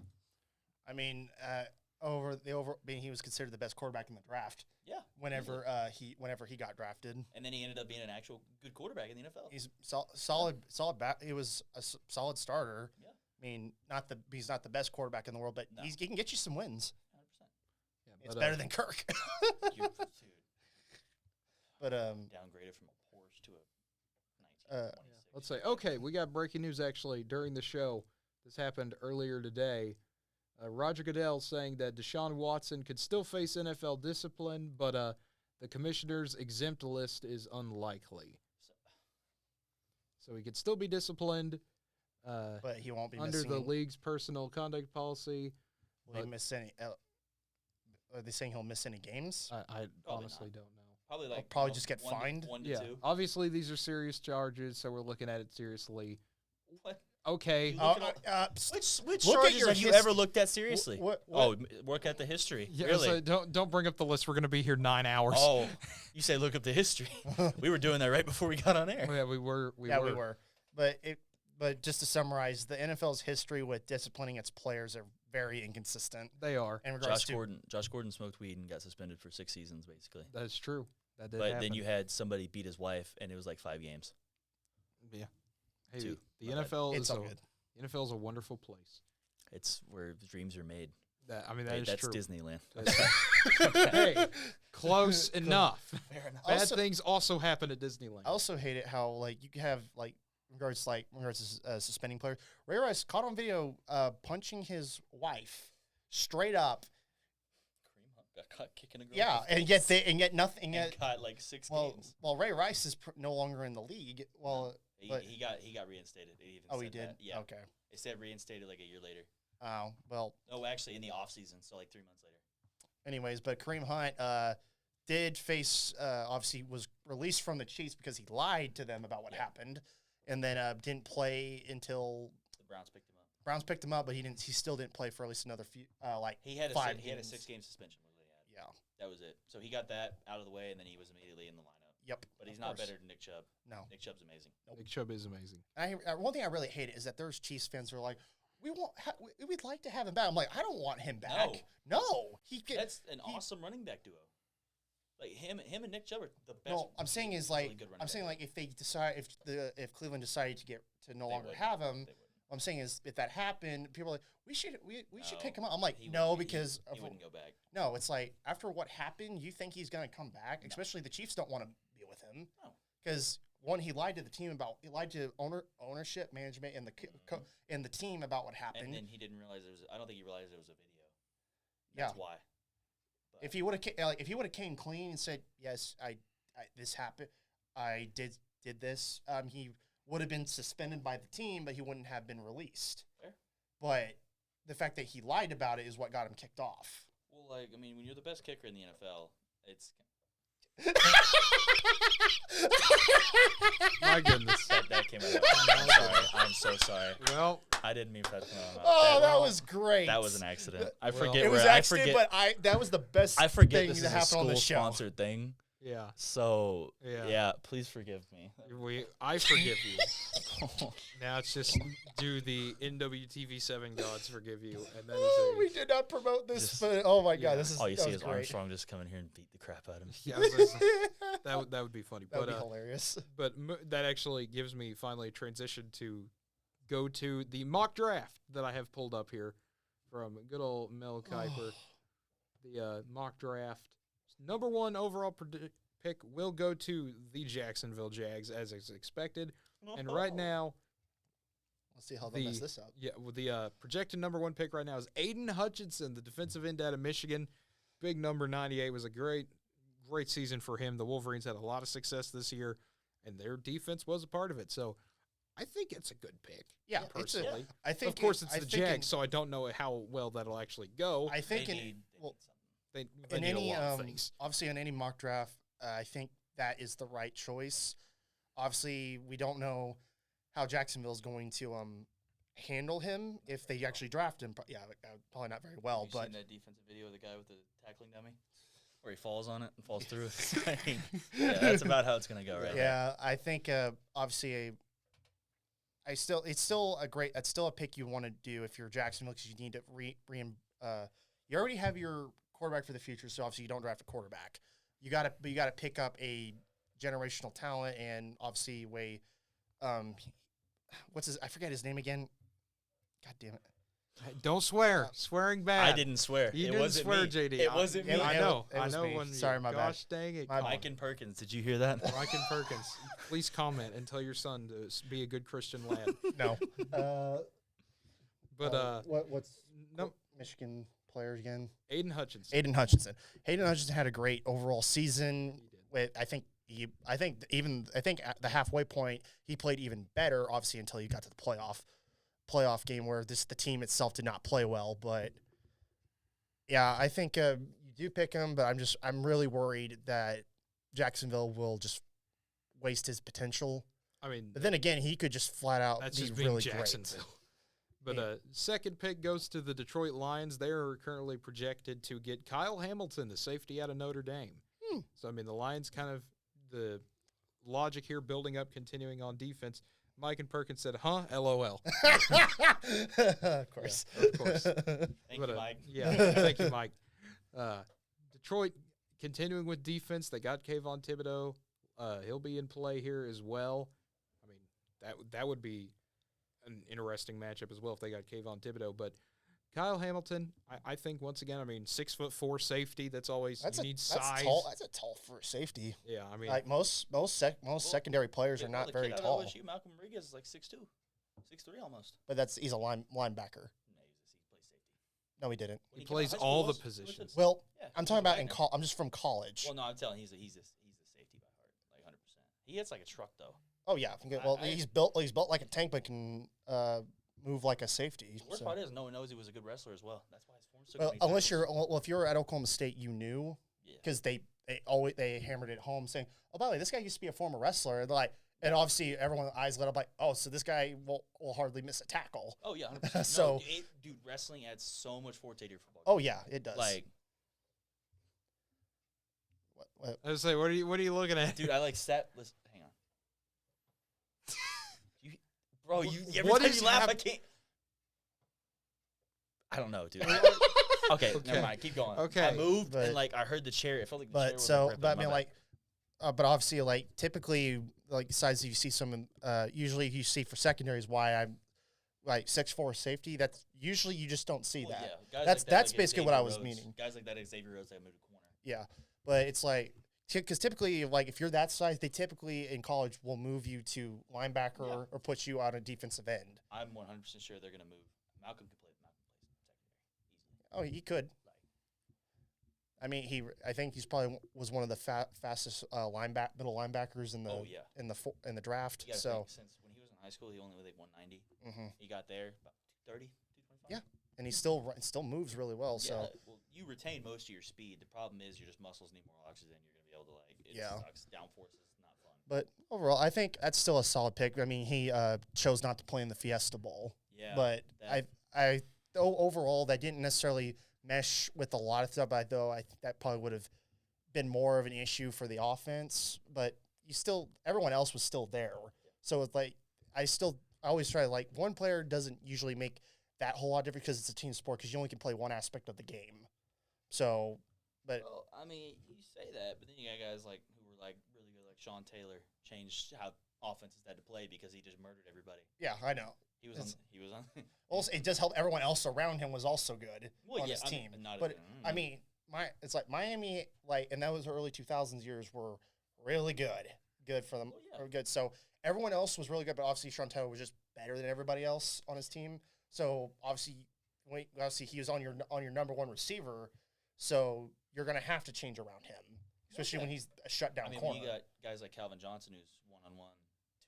I mean, he was considered the best quarterback in the draft. Yeah. Whenever he got drafted, And then he ended up being an actual good quarterback in the NFL. he's solid. He was a solid starter. Yeah. I mean, he's not the best quarterback in the world, but No. he can get you some wins. 100%. Yeah, It's but, better than Kirk. Dude, But downgraded from a Porsche to a 1926. let's say, okay, we got breaking news actually during the show. This happened earlier today. Roger Goodell saying that Deshaun Watson could still face NFL discipline, but the commissioner's exempt list is unlikely. So he could still be disciplined but he won't be under missing. the league's personal conduct policy. Will he miss any? Are they saying he'll miss any games? I Probably honestly not. don't know. Probably like probably just get fined? 1 to Yeah, 2. obviously these are serious charges, so we're looking at it seriously. What? Okay. You look at Which look at charges your have you his- ever looked at seriously? What- Work at the history. Yeah, Really? so don't bring up the list. We're going to be here 9 hours. Oh, you say look up the history. We were doing that right before we got on air. Yeah, we were. we were. But just to summarize, the NFL's history with disciplining its players are very inconsistent. They are. In regards Josh Gordon smoked weed and got suspended for 6 seasons, basically. That's true. That did But happen. then you had somebody beat his wife, and it was like 5 games. Yeah. Hey, 2. the My bad. NFL It's is all good. The NFL is a wonderful place. It's where the dreams are made. That Hey, is that's true. Disneyland. Hey, close enough. Fair enough. Bad Also- things also happen at Disneyland. I also hate it how you can have in regards to suspending players. Ray Rice caught on video punching his wife straight up. Kareem Hunt got caught kicking a girl. Yeah, in the and face yet nothing. and got like 6 Well, games. Ray Rice is no longer in the league. Well, but- He got reinstated. It even he said did. that. Yeah. Okay. It said reinstated like a year later. Oh well. Oh, actually, in the off season, so like 3 months later. Anyways, but Kareem Hunt did face obviously was released from the Chiefs because he lied to them about what happened, and then didn't play until The Browns picked him up. Browns picked him up, but he still didn't play for at least another few He had a 5 he had a games. 6-game suspension. Was what he had. Yeah. That was it. So he got that out of the way, and then he was immediately in the lineup. Yep. But he's of not course. better than Nick Chubb. No. Nick Chubb's amazing. Nick Chubb is amazing. One thing I really hate is that there's Chiefs fans who are like, we'd like to have him back. I'm like, I don't want him back. No, he can. That's an awesome running back duo. Like him and Nick Chubb are the best. No, I'm saying is really like good running I'm saying back. like if they decide if Cleveland decided to no They longer wouldn't. have him, They wouldn't. what I'm saying is if that happened, people are like we should No, pick him up. I'm like he no wouldn't- because he wouldn't go back. no, it's like after what happened, you think he's gonna come back? Especially the Chiefs don't want to be with him No. because one, he lied to the team he lied to ownership, management, and and the team about what happened. And then he didn't realize I don't think he realized it was a video. Yeah. That's why. But If he would have came clean and said yes, I this happened, I did this, he would have been suspended by the team, but he wouldn't have been released. Fair. But the fact that he lied about it is what got him kicked off. Well, like I mean, when you're the best kicker in the NFL, it's My goodness. that came out. I'm sorry. I'm so sorry. Well, I didn't mean for that to come out. Oh, that was great. That was an accident. I Well, forget It was where accident, I forget. but that was the best I forget thing this that is a happened on the show. school-sponsored thing. yeah. So Yeah. yeah, please forgive me. I forgive you. Now it's just do the NWTV7 gods forgive you, and that is Oh, a we did not promote this, Just- but oh my Yeah. god, this is All you that see was is great. Armstrong just come in here and beat the crap out of him. yeah. I was gonna say, that would be funny, That would but be hilarious. but that actually gives me finally a transition to go to the mock draft that I have pulled up here from good old Mel Kiper. The mock draft number 1 overall pick will go to the Jacksonville Jags as is expected. And right now, let's see how they mess this up. Yeah, well, the projected number 1 pick right now is Aiden Hutchinson, the defensive end out of Michigan. Big number 98 was a great season for him. The Wolverines had a lot of success this year, and their defense was a part of it. So I think it's a good pick. Yeah, personally. I think, of course, it's the Jags, so I don't know how well that'll actually go. I think they in need any a lot of things. obviously in any mock draft, I think that is the right choice. Obviously, we don't know how Jacksonville is going to handle him if they actually draft him. Yeah, probably not very well. Have you seen that defensive video of the guy with the tackling dummy, where he falls on it and falls through it? Yeah, that's about how it's gonna go, right? Yeah, I think obviously it's still a pick you want to do if you're Jacksonville, because you need to you already have your quarterback for the future, so obviously you don't draft a quarterback. You got to pick up a generational talent, and obviously I forget his name again. God damn it. Hey, don't swear. Swearing bad. I didn't swear. You it didn't wasn't swear, me. JD. It wasn't me. I know. It was me. Sorry, my bad. Gosh dang it. Mike and Perkins, did you hear that? Mike and Perkins, please comment and tell your son to be a good Christian lad. No. What's no, Michigan players again? Aiden Hutchinson. Hayden Hutchinson had a great overall season. I think at the halfway point he played even better, obviously, until he got to the playoff game where the team itself did not play well. But yeah, I think you do pick him, but I'm really worried that Jacksonville will just waste his potential. I mean, but then again, he could just flat out that's be just being really Jacksonville. great. But second pick goes to the Detroit Lions. They are currently projected to get Kyle Hamilton, the safety out of Notre Dame. So, I mean, the Lions kind of the logic here building up, continuing on defense. Mike and Perkins said, huh? LOL. Of course. Yeah, of course. Thank you, Mike. Yeah, thank you, Mike. Detroit continuing with defense. They got Kayvon Thibodeau. He'll be in play here as well. I mean, that would be an interesting matchup as well if they got Kayvon Thibodeau. But Kyle Hamilton, I think once again, I mean, 6'4" safety. That's always you need size. That's a tall for a safety. Yeah, I mean, like most secondary players are not very tall. LSU, Malcolm Rodriguez is like 6'2", 6'3" almost. But he's a linebacker. No, he plays safety. No, he didn't. he plays all the positions. Well, yeah, I'm talking about I'm just from college. Well, no, I'm telling you, he's a safety by heart, like 100%. He hits like a truck though. Oh yeah, well he's built like a tank, but can move like a safety. The worst part is no one knows he was a good wrestler as well. That's why his form's so good. Well, unless if you're at Oklahoma State, you knew, because they hammered it home saying, oh, by the way, this guy used to be a former wrestler. They're like, and obviously everyone's eyes lit up like, oh, so this guy will hardly miss a tackle. Oh yeah, 100%. So dude, wrestling adds so much forte to your football. Oh yeah, it does. Like, I was like, what are you looking at, dude? I like sat. Listen, hang on. Bro, every what time is you laugh, I can't. I don't know, dude. Okay, never mind. Keep going. Okay, I moved and like I heard the chair. It felt like the chair was but I mean, like, but obviously, like typically, like besides you see some, usually you see for secondaries why I'm like 6'4" safety. That's usually you just don't see that. Yeah. That's like basically what I was meaning. Guys like that, Xavier Rhodes, that moved to corner. Yeah, but it's like. Because typically, like if you're that size, they typically in college will move you to linebacker or put you on a defensive end. I'm 100% sure they're going to move. Malcolm can play secondary. Oh, he could. I mean, I think he's probably was one of the fastest middle linebackers in the draft. So since when he was in high school, he only weighed like 190. Mm-hmm. He got there about 230, 225. Yeah, and he still moves really well. Yeah, so well, you retain most of your speed. The problem is your muscles need more oxygen. You're going to be able to it sucks. Downforce is not fun. But overall, I think that's still a solid pick. I mean, he chose not to play in the Fiesta Bowl. Yeah, but overall that didn't necessarily mesh with a lot of stuff. But I think that probably would have been more of an issue for the offense. But everyone else was still there. So it's like I always try like one player doesn't usually make that whole lot different because it's a team sport because you only can play one aspect of the game. So, but well, I mean, you say that, but then you got guys like who were like really good, like Sean Taylor, changed how offenses had to play because he just murdered everybody. Yeah, I know. He was on. Also, it does help. Everyone else around him was also good on his team. But I mean, it's like Miami, and that was early 2000s years were really good. good for them. Oh, yeah. Good. So everyone else was really good, but obviously Chantel was just better than everybody else on his team. So obviously he was on your number one receiver. So you're gonna have to change around him, especially when he's a shutdown corner. When you got guys like Calvin Johnson, who's 1-on-1,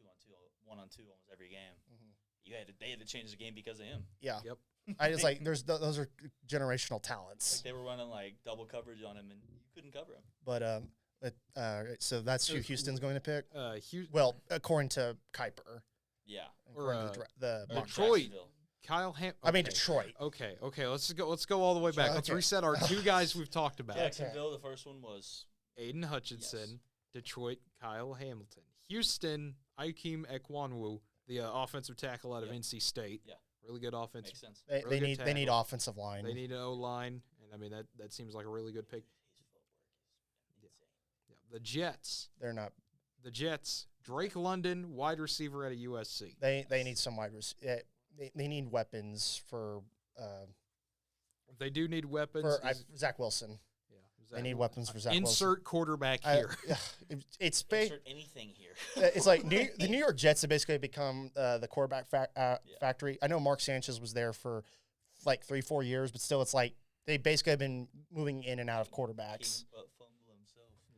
2-on-2, 1-on-2 almost every game. They had to change the game because of him. Yeah. Yep. I just like those are generational talents. Like they were running like double coverage on him, and you couldn't cover him. But so that's who Houston's going to pick. Well, according to Kuiper. Yeah. According to the mock draft. Detroit. Kyle Ham. I mean Detroit. Okay. Let's go all the way back. Let's reset our two guys we've talked about. Jacksonville, the first one was Aiden Hutchinson. Yes. Detroit, Kyle Hamilton. Houston, Ikem Ekwanwu, the offensive tackle out of NC State. Yeah. Really good offensive. Makes sense. They need offensive line. They need an O-line, and I mean that seems like a really good pick. Yeah. The Jets. They're not. The Jets. Drake London, wide receiver out of USC. They need some wide receivers. They need weapons for. They do need weapons. For Zach Wilson. They need weapons for Zach Wilson. Insert quarterback here. It's Insert anything here. It's like the New York Jets have basically become the quarterback factory. I know Mark Sanchez was there for like 3-4 years, but still, it's like they basically have been moving in and out of quarterbacks.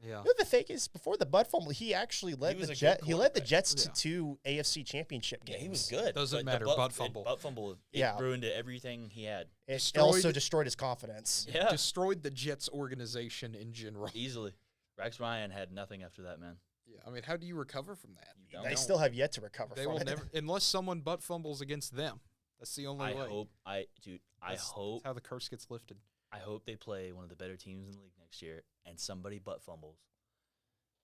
Yeah. You know, the thing is, before the butt fumble, he actually led the Jets. He led the Jets to 2 AFC Championship games. Yeah, he was good. Doesn't matter. Butt fumble. Butt fumble. Ruined everything he had. It also destroyed his confidence. Yeah. Destroyed the Jets organization in general. Easily. Rex Ryan had nothing after that, man. Yeah. I mean, how do you recover from that? They still have yet to recover they from will it. never, unless someone butt fumbles against them. That's the only way. That's how the curse gets lifted. I hope they play one of the better teams in the league next year, and somebody butt fumbles.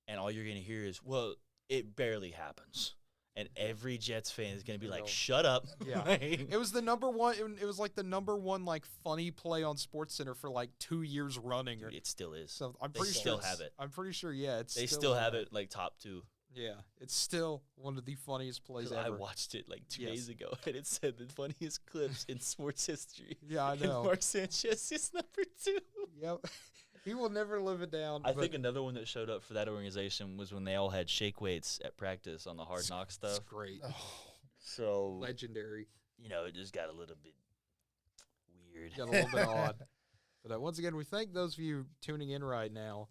And all you're going to hear is, well, it barely happens. And every Jets fan is going to be like, shut up. Yeah. It was the number one. It was like the number one, like, funny play on SportsCenter for like 2 years running. Dude, it still is. So they still have it. I'm pretty sure, yeah. They still have it like top 2. Yeah. It's still one of the funniest plays ever. I watched it like 2 days ago, and it said the funniest clips in sports history. Yeah, I know. And Mark Sanchez is number 2. Yep. He will never live it down. I think another one that showed up for that organization was when they all had shake weights at practice on the Hard Knock stuff. That's great. Oh. So legendary. You know, it just got a little bit weird. Got a little bit odd. But once again, we thank those of you tuning in right now.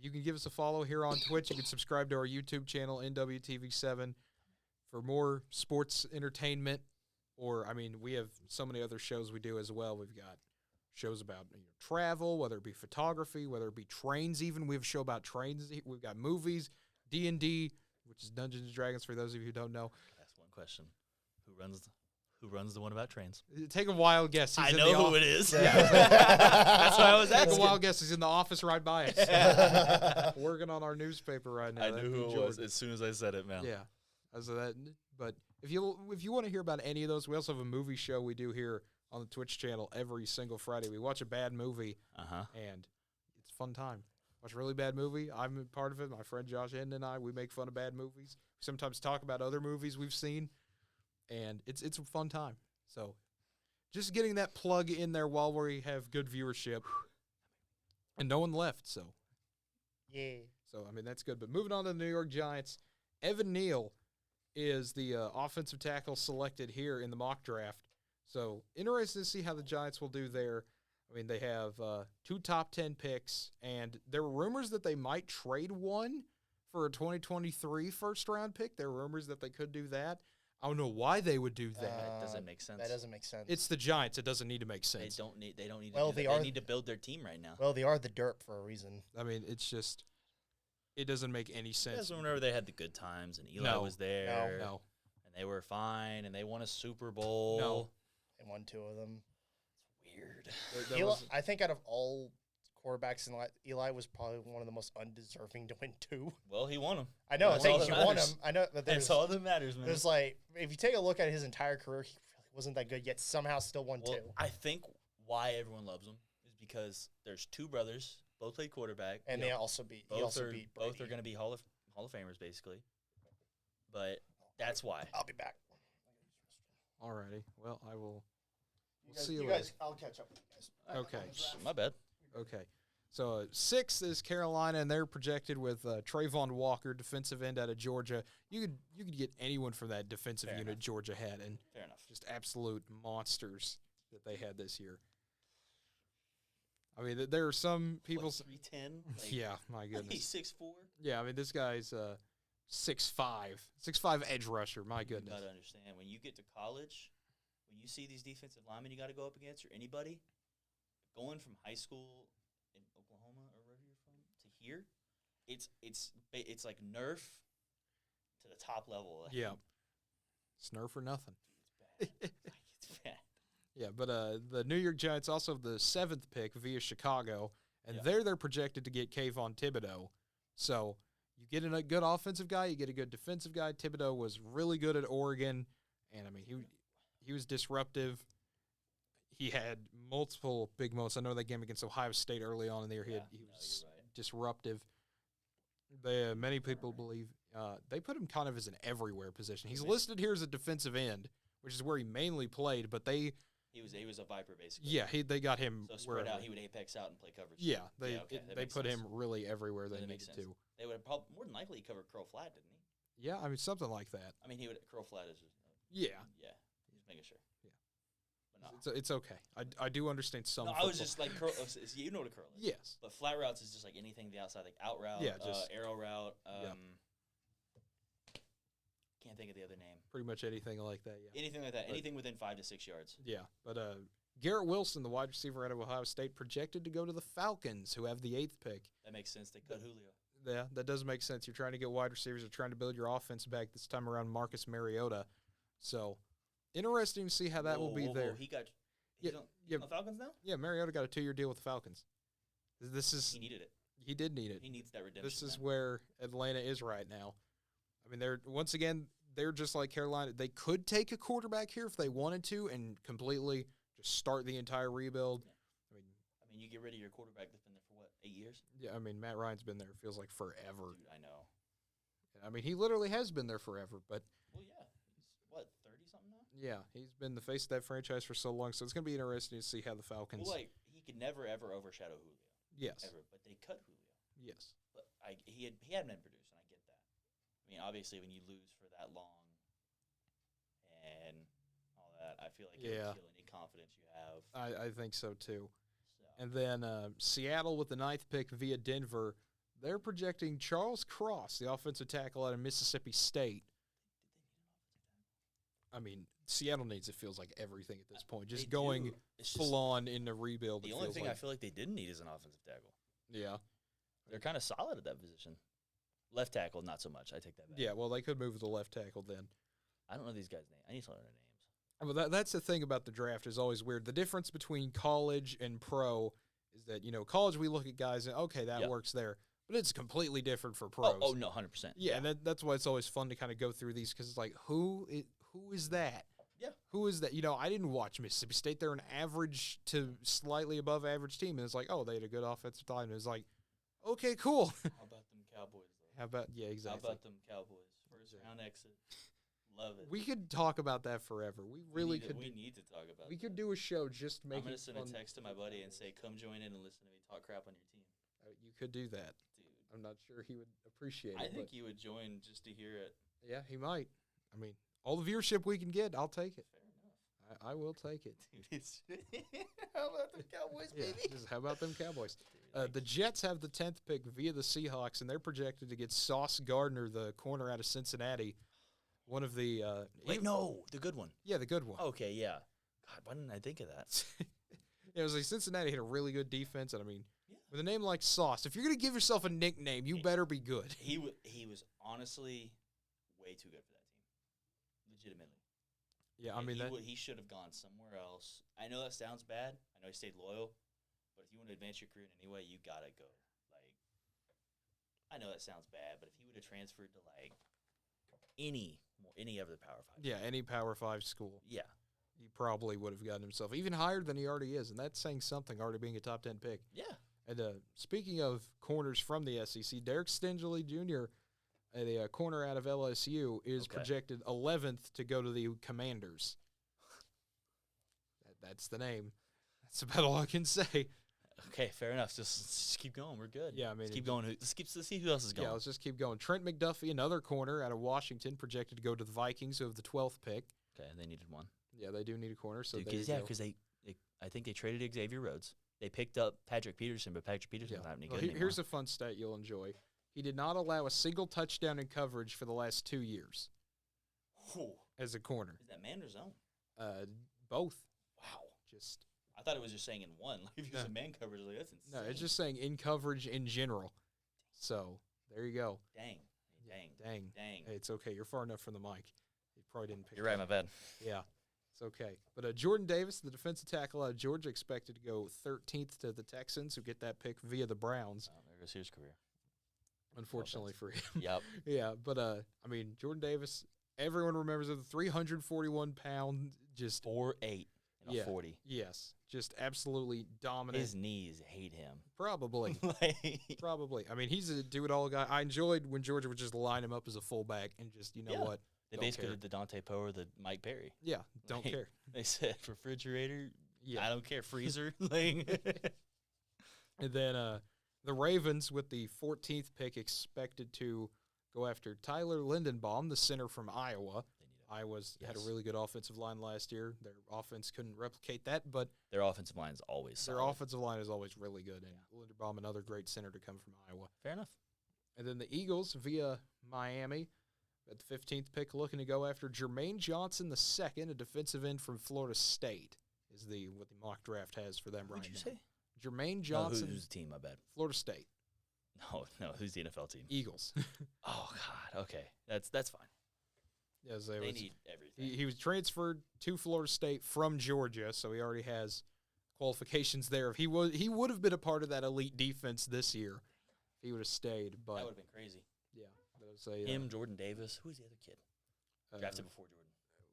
You can give us a follow here on Twitch. You can subscribe to our YouTube channel, NWTV7, for more sports entertainment. Or, I mean, we have so many other shows we do as well. We've got shows about travel, whether it be photography, whether it be trains even. We have a show about trains. We've got movies, D&D, which is Dungeons & Dragons for those of you who don't know. That's one question. Who runs the one about trains? Take a wild guess. I know who it is. Yeah. That's why I was asking. Take a wild guess. He's in the office right by us. Working on our newspaper right now. I knew who it was as soon as I said it, man. Yeah. But if you want to hear about any of those, we also have a movie show we do here on the Twitch channel every single Friday. We watch a bad movie, and it's a fun time. Watch a really bad movie. I'm a part of it. My friend Josh Hendon and I, we make fun of bad movies. We sometimes talk about other movies we've seen, and it's a fun time. So just getting that plug in there while we have good viewership, and no one left, so. Yeah. So, I mean, that's good. But moving on to the New York Giants, Evan Neal is the offensive tackle selected here in the mock draft. So, interested to see how the Giants will do there. I mean, they have 2 top 10 picks, and there were rumors that they might trade one for a 2023 first-round pick. There were rumors that they could do that. I don't know why they would do that. That doesn't make sense. That doesn't make sense. It's the Giants. It doesn't need to make sense. They don't need Well, to do that. They need to build their team right now. Well, they are the derp for a reason. I mean, it's just it doesn't make any sense. Whenever they had the good times and Eli was there. No. And they were fine and they won a Super Bowl. No. They won 2 of them. It's weird. I think out of all quarterbacks in Eli was probably one of the most undeserving to win 2. Well, he won them. I know. That's I all think that he won matters. them. I know that That's all that matters, man. there's like, if you take a look at his entire career, he really wasn't that good, yet somehow still won 2. I think why everyone loves him is because there's 2 brothers, both played quarterback. And they also beat. Both are Brady. going to be Hall of Famers, basically. But that's why. I'll be back. Alrighty. Well, I will. You See you later. guys, I'll catch up with you guys. Okay. My bad. Okay. So 6th is Carolina, and they're projected with Trayvon Walker, defensive end out of Georgia. You could get anyone from that defensive Fair unit enough. Georgia had, and Fair enough. just absolute monsters that they had this year. I mean, there are some people. 310. Yeah, my goodness. He's 6'4". Yeah, I mean, this guy's 6'5", edge rusher. My goodness. You gotta understand, when you get to college, when you see these defensive linemen you got to go up against, or anybody, going from high school in Oklahoma or wherever you're from to here, it's like Nerf to the top level. Yeah, it's nerf or nothing. It's bad. It's bad. Yeah, but the New York Giants also have the 7th pick via Chicago, and Yeah. they're projected to get Kayvon Thibodeau. So you get a good offensive guy, you get a good defensive guy. Thibodeau was really good at Oregon, and I mean he was disruptive. He had multiple big moments. I know that game against Ohio State early on in the year, he was you're right. disruptive. Many people believe they put him kind of as an everywhere position. He's listed here as a defensive end, which is where he mainly played, but He was a Viper basically. yeah, they got him So spread wherever. out, he would apex out and play coverage. Yeah, they That makes put sense. him really everywhere So they that needed makes sense. to. They would have probably more than likely covered curl flat, didn't he? Yeah, I mean something like that. I mean, he would curl flat is just Yeah, yeah. Just making sure. Yeah. But no. it's okay. I do understand some. No, I was football. just like curl. You know what a curl is. Yes. But flat routes is just like anything the outside, like out route, Yeah, just- arrow route. Yeah. Can't think of the other name. Pretty much anything like that. Yeah. Anything like that. But- Anything within 5 to 6 yards. Yeah, but Garrett Wilson, the wide receiver out of Ohio State, projected to go to the Falcons, who have the 8th pick. That makes sense. They cut Julio. Yeah, that does make sense. You're trying to get wide receivers. You're trying to build your offense back this time around Marcus Mariota. So, interesting to see how that will be there. He got. Yeah, He's on yeah. the Falcons now. Yeah, Mariota got a 2-year deal with the Falcons. This is He needed it. he did need it. He needs that redemption. This is man. where Atlanta is right now. I mean, they're just like Carolina. They could take a quarterback here if they wanted to and completely just start the entire rebuild. I mean, you get rid of your quarterback that's been there for what, 8 years? Yeah, I mean, Matt Ryan's been there. It feels like forever. Dude, I know. I mean, he literally has been there forever. But Well, yeah. He's what, 30 something now? yeah, he's been the face of that franchise for so long. So it's going to be interesting to see how the Falcons. Well, like he could never ever overshadow Julio. Yes. Ever, but they cut Julio. Yes. But he hadn't been producing. I get that. I mean, obviously, when you lose for that long and all that, I feel like it Yeah. would kill any confidence you have. I think so too. So And then Seattle with the 9th pick via Denver. They're projecting Charles Cross, the offensive tackle out of Mississippi State. I mean, Seattle needs, it feels like, everything at this point. Just They going do. It's just full on in the rebuild. the it only feels thing like. I feel like they didn't need is an offensive tackle. Yeah. They're kind of solid at that position. Left tackle, not so much. I take that back. Yeah, well, they could move to the left tackle then. I don't know these guys' names. I need to learn their names. Well, that's the thing about the draft is always weird. The difference between college and pro is that, college we look at guys and, okay, that Yeah. works there. But it's completely different for pros. Oh no, 100%. Yeah, and that's why it's always fun to kind of go through these because it's like, who is that? Yeah. Who is that? I didn't watch Mississippi State. They're an average to slightly above average team. And it's like, oh, they had a good offensive line. And it's like, okay, cool. How about them Cowboys, though? How about, yeah, exactly. How about them Cowboys? First round exit. Love it. We could talk about that forever. We really could. We need to talk about We that. could do a show just I'm making going to send fun. a text to my buddy and say, come join in and listen to me talk crap on your team. You could do that. Dude, I'm not sure he would appreciate I it. think but you would join just to hear it. yeah, he might. I mean, all the viewership we can get, I'll take it. Fair enough. I will take it. Dude, it's how about them Cowboys, Yeah, baby? just how about them Cowboys? Dude, The Jets have the 10th pick via the Seahawks, and they're projected to get Sauce Gardner, the corner out of Cincinnati. One of the Wait, no, the good one. yeah, the good one. Okay, yeah. God, why didn't I think of that? It was like Cincinnati had a really good defense, and I mean, Yeah. with a name like Sauce, if you're gonna give yourself a nickname, you better be good. He was honestly way too good for that team. Legitimately. Yeah, I mean that. He should have gone somewhere else. I know that sounds bad. I know he stayed loyal, but if you want to advance your career in any way, you gotta go. Like, I know that sounds bad, but if he would have transferred to like any other Power 5, Yeah, any Power 5 school, yeah, he probably would have gotten himself even higher than he already is, and that's saying something. Already being a top 10 pick. yeah. And speaking of corners from the SEC, Derek Stingley Jr., a corner out of LSU, is Okay. projected 11th to go to the Commanders. That's the name. That's about all I can say. Okay, fair enough. Just keep going. We're good. Yeah, I mean, let's keep going. Let's see who else is going. Yeah, let's just keep going. Trent McDuffie, another corner out of Washington, projected to go to the Vikings, who have the 12th pick. Okay, they needed one. Yeah, they do need a corner. So because I think they traded Xavier Rhodes. They picked up Patrick Peterson, but Patrick Peterson's not any good anymore. Here's a fun stat you'll enjoy. He did not allow a single touchdown in coverage for the last 2 years as a corner. Is that man or zone? Both. Wow. Just I thought it was just saying in one. Like if you said man coverage, like that's insane. no, it's just saying in coverage in general. So there you go. Dang. Hey, it's okay. You're far enough from the mic. You probably didn't pick. You're right, my bad. Yeah. It's okay. But Jordan Davis, the defensive tackle out of Georgia, expected to go 13th to the Texans, who get that pick via the Browns. Oh, there goes his career. Unfortunately for him. Yep. Yeah, but I mean, Jordan Davis, everyone remembers him, 341-pound, just 4'8" and a 40. Yes, just absolutely dominant. His knees hate him. Probably. Probably. I mean, he's a do-it-all guy. I enjoyed when Georgia would just line him up as a fullback and just, what? They basically did the Dante Poe or the Mike Perry. Yeah, don't care. They said refrigerator, yeah. I don't care, freezer. And then the Ravens, with the 14th pick, expected to go after Tyler Lindenbaum, the center from Iowa. Iowa's had a really good offensive line last year. Their offense couldn't replicate that, but their offensive line is always solid. Their offensive line is always really good, and Lindenbaum, another great center to come from Iowa. Fair enough. And then the Eagles, via Miami, at the 15th pick, looking to go after Jermaine Johnson II, a defensive end from Florida State, is what the mock draft has for them right now. What'd you say? Jermaine Johnson. Who's the team? My bad. Florida State. No. Who's the NFL team? Eagles. Oh God. Okay, that's fine. Yes, they need everything. He was transferred to Florida State from Georgia, so he already has qualifications there. If he would have been a part of that elite defense this year, if he would have stayed. But that would have been crazy. Yeah, that was Jordan Davis. Who's the other kid? Drafted before Jordan.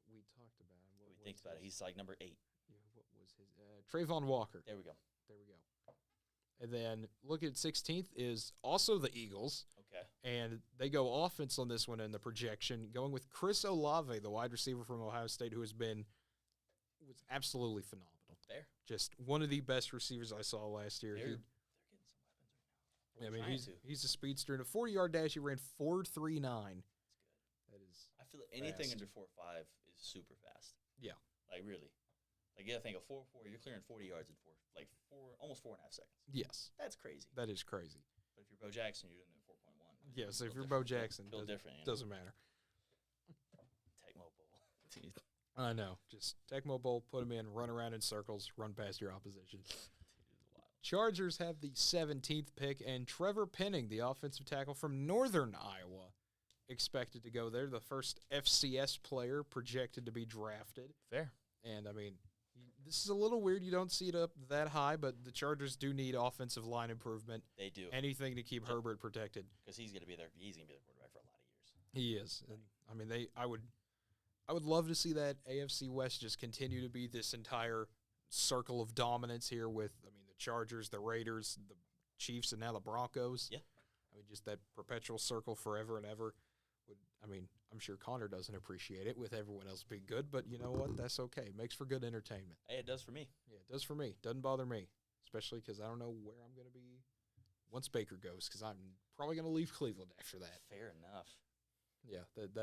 We talked about him. We think about it. He's like number 8. Yeah, what was his Trayvon Walker? There we go. And then look at 16th is also the Eagles. Okay. And they go offense on this one in the projection, going with Chris Olave, the wide receiver from Ohio State, who was absolutely phenomenal. Fair. Just one of the best receivers I saw last year. They're getting some weapons right now. I mean, he's a speedster. In a 40-yard dash, he ran 4.39. That's good. That is. I feel like anything under 4.5 is super fast. Yeah. Like really. Like you gotta think of 4.4, you're clearing 40 yards in almost 4.5 seconds. Yes. That's crazy. That is crazy. But if you're Bo Jackson, you're doing it at 4.1. Yes, if you're Bo Jackson, feel different. Doesn't matter. Tecmo Bowl. I know. Just Tecmo Bowl, put him in, run around in circles, run past your opposition. Chargers have the 17th pick, and Trevor Penning, the offensive tackle from Northern Iowa, expected to go there. The first FCS player projected to be drafted. Fair. And, I mean, this is a little weird. You don't see it up that high, but the Chargers do need offensive line improvement. They do. Anything to keep Herbert protected. Because he's going to be their quarterback for a lot of years. He is. And, I mean, I would love to see that AFC West just continue to be this entire circle of dominance here with, I mean, the Chargers, the Raiders, the Chiefs, and now the Broncos. Yeah. I mean, just that perpetual circle forever and ever. I'm sure Connor doesn't appreciate it with everyone else being good, but you know what? That's okay. It makes for good entertainment. Hey, it does for me. Yeah, it does for me. Doesn't bother me, especially because I don't know where I'm going to be once Baker goes, because I'm probably going to leave Cleveland after that. Fair enough. Yeah.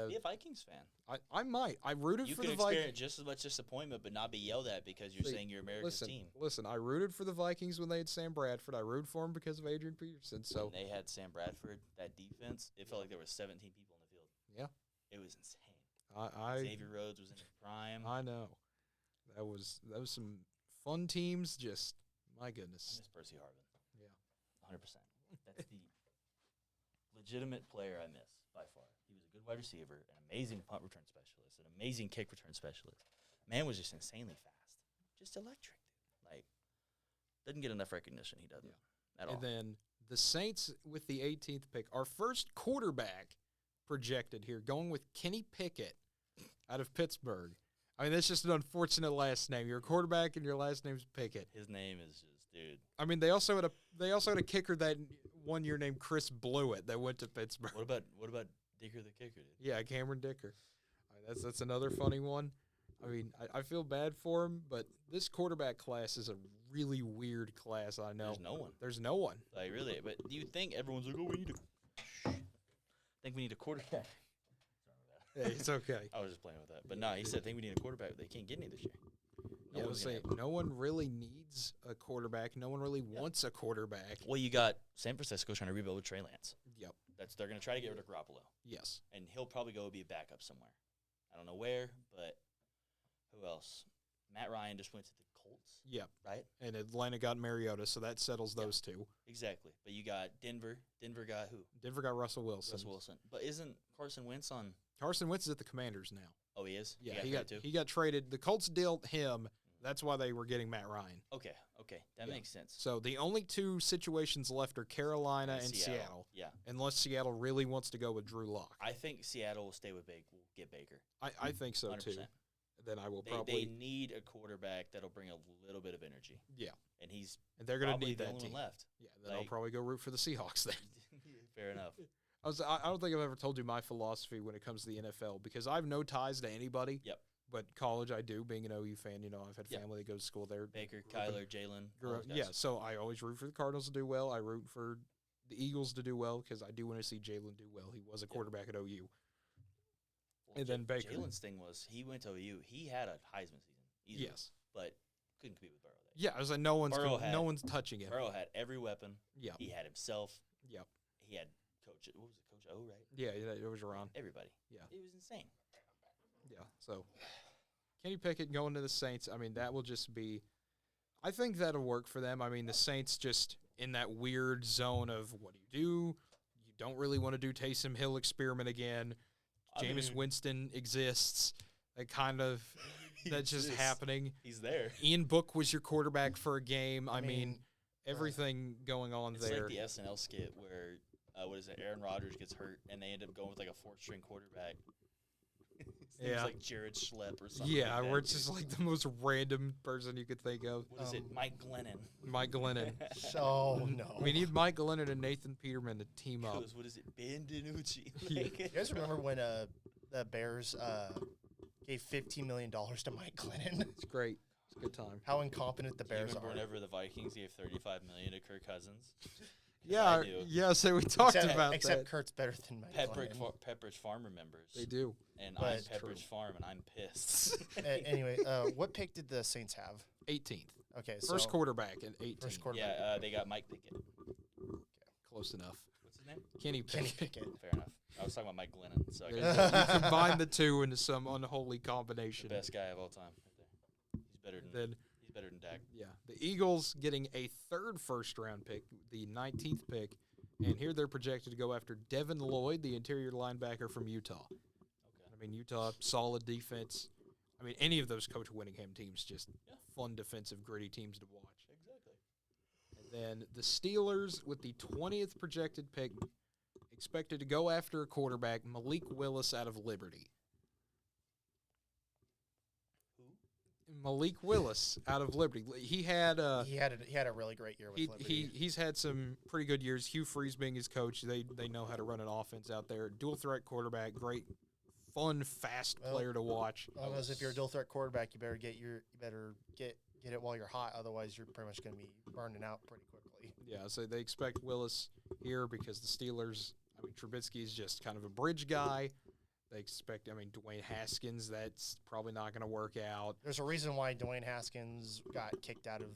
Be a Vikings fan. I might. I rooted for the Vikings. You could experience just as much disappointment, but not be yelled at because you're saying you're America's team. Listen, I rooted for the Vikings when they had Sam Bradford. I rooted for him because of Adrian Peterson. So when they had Sam Bradford, that defense, it felt like there were 17 people in the field. Yeah. It was insane. Xavier Rhodes was in his prime. I know. That was some fun teams. Just my goodness. I miss Percy Harvin. Yeah, 100%. That's the legitimate player I miss by far. He was a good wide receiver, an amazing punt return specialist, an amazing kick return specialist. Man was just insanely fast, just electric. Like doesn't get enough recognition. He doesn't at all. And then the Saints with the 18th pick, our first quarterback projected here, going with Kenny Pickett out of Pittsburgh. I mean, that's just an unfortunate last name. You're a quarterback and your last name's Pickett. His name is just, dude. I mean, they also had a kicker that 1 year named Chris Blewett that went to Pittsburgh. What about Dicker the kicker? Dude? Yeah, Cameron Dicker. That's another funny one. I mean, I feel bad for him, but this quarterback class is a really weird class. I know. There's no one. There's no one. Like, really. But do you think everyone's like, oh, we need a quarterback? Hey, it's okay. I was just playing with that. But no, he said, I think we need a quarterback. They can't get any this year. Yeah, I was saying, no one really needs a quarterback. No one really wants a quarterback. Well, you got San Francisco trying to rebuild with Trey Lance. Yep. They're going to try to get rid of Garoppolo. Yes. And he'll probably go be a backup somewhere. I don't know where, but who else? Matt Ryan just went to the Colts. Yep. Right? And Atlanta got Mariota, so that settles those two. Exactly. But you got Denver. Denver got who? Denver got Russell Wilson. But isn't Carson Wentz on? Carson Wentz is at the Commanders now. Oh, he is? Yeah, he got traded. The Colts dealt him. That's why they were getting Matt Ryan. Okay. That makes sense. So the only two situations left are Carolina and Seattle. Yeah. Unless Seattle really wants to go with Drew Lock. I think Seattle will stay with Baker. Will get Baker. I think so 100%. Too. Then I will probably. They need a quarterback that'll bring a little bit of energy. Yeah. And they're going to need the that only team one left. Yeah. Then I'll probably go root for the Seahawks then. Fair enough. I don't think I've ever told you my philosophy when it comes to the NFL because I have no ties to anybody. Yep. But college, I do. Being an OU fan, I've had family that goes to school there. Baker, Kyler, Jalen. Yeah, so I always root for the Cardinals to do well. I root for the Eagles to do well because I do want to see Jalen do well. He was a quarterback at OU. Well, and then Baker. Jalen's thing was he went to OU. He had a Heisman season. Easily, yes. But couldn't compete with Burrow. Yeah, I was like, no one's touching him. Burrow had every weapon. Yeah. He had himself. Yep. He had Coach, what was it, Coach O, right? Yeah, it was around. Everybody. Yeah. It was insane. Yeah, so Kenny Pickett going to the Saints, I mean, that will just be – I think that'll work for them. I mean, the Saints just in that weird zone of what do? You don't really want to do Taysom Hill experiment again. Jameis Winston exists. That kind of – that's just happening. He's there. Ian Book was your quarterback for a game. I mean everything going on there. It's like the SNL skit where, Aaron Rodgers gets hurt, and they end up going with like a fourth-string quarterback. It's like Jared Schlepp or something. Yeah, like where it's just like the most random person you could think of. What is it? Mike Glennon. Mike Glennon. So, no. We need Mike Glennon and Nathan Peterman to team up. What is it? Ben DiNucci. You guys remember when the Bears gave $15 million to Mike Glennon? It's great. It's a good time. How incompetent the Bears are. Whenever the Vikings gave $35 million to Kirk Cousins? Yeah, so we talked about that. Except Kurt's better than Mike Glennon. Pepperidge Farm remembers. They do. And I'm Pepperidge Farm, and I'm pissed. Anyway, what pick did the Saints have? 18th. Okay, first quarterback at 18. First quarterback. Yeah, they got Mike Pickett. Okay. Close enough. What's his name? Kenny Pickett. Fair enough. I was talking about Mike Glennon. So you combine the two into some unholy combination. The best guy of all time. Right there. He's better than Dak. Yeah. The Eagles getting a third first-round pick, the 19th pick, and here they're projected to go after Devin Lloyd, the interior linebacker from Utah. Okay. I mean, Utah, solid defense. I mean, any of those Coach Winningham teams, just fun defensive, gritty teams to watch. Exactly. And then the Steelers with the 20th projected pick, expected to go after a quarterback, Malik Willis out of Liberty. Malik Willis out of Liberty. He had a really great year with Liberty. He's had some pretty good years. Hugh Freeze being his coach, they know how to run an offense out there. Dual threat quarterback, great, fun, fast player to watch. Because if you're a dual threat quarterback, you better get it while you're hot. Otherwise, you're pretty much going to be burning out pretty quickly. Yeah, so they expect Willis here because the Steelers. I mean, Trubisky is just kind of a bridge guy. They expect, Dwayne Haskins, that's probably not going to work out. There's a reason why Dwayne Haskins got kicked out of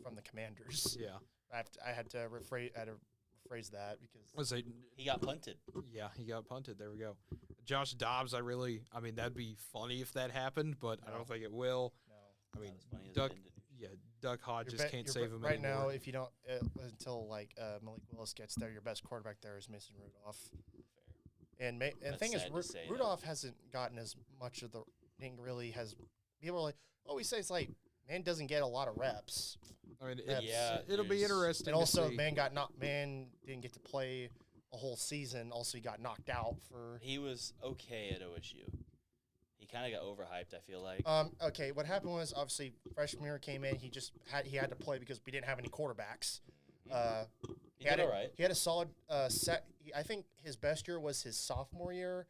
from the Commanders. Yeah. I had to rephrase that because he got punted. Yeah, he got punted. There we go. Josh Dobbs, that'd be funny if that happened, but I don't think it will. No. Doug Hodges can't save him right anymore. now. If you don't until Malik Willis gets there, your best quarterback there is Mason Rudolph. And the thing is, Rudolph hasn't gotten as much of the thing. Really, has people are like, he says man doesn't get a lot of reps. It'll be interesting. And also, man didn't get to play a whole season. Also, he got knocked out for. He was okay at OSU. He kind of got overhyped, I feel like. Okay, what happened was obviously freshman year came in. He had to play because we didn't have any quarterbacks. He did all right. He had a solid set. I think his best year was his sophomore year.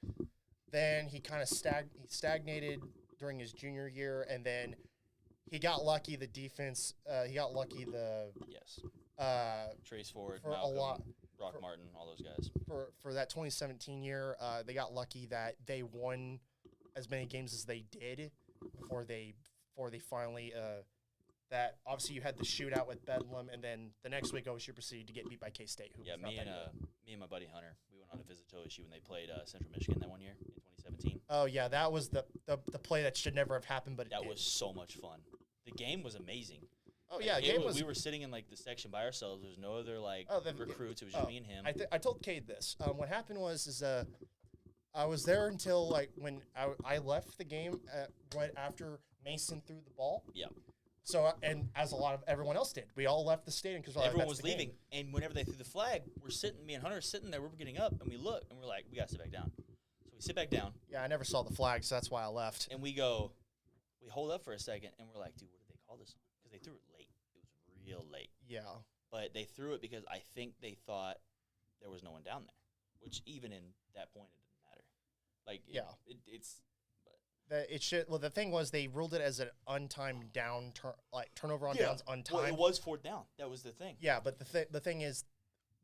Then he kind of stagnated during his junior year, and then he got lucky. The defense, he got lucky. Yes. Uh, Trace Ford, for Malcolm, a lot Brock Martin, all those guys. for that 2017 year, they got lucky that they won as many games as they did before they finally. That obviously you had the shootout with Bedlam, and then the next week OSU proceeded to get beat by K-State. Me and my buddy Hunter, we went on a visit to OSU when they played Central Michigan that one year in 2017. Oh yeah, that was the play that should never have happened, but that was so much fun. The game was amazing. Oh yeah, game was. We were sitting in like the section by ourselves. There was no other recruits. It was just me and him. I told Cade this. What happened was I was there until like when I left the game right after Mason threw the ball. Yeah. So and as a lot of everyone else did, we all left the stadium because everyone was leaving. And whenever they threw the flag, me and Hunter are sitting there. We're getting up and we look and we're like, we gotta sit back down. So we sit back down. Yeah, I never saw the flag, so that's why I left. And we hold up for a second and we're like, dude, what did they call this? Because they threw it late. It was real late. Yeah. But they threw it because I think they thought there was no one down there, which even in that point it didn't matter. Like it's. It should. Well, the thing was they ruled it as an untimed down turnover on downs untimed. Well, it was fourth down. That was the thing. Yeah, but the thing is,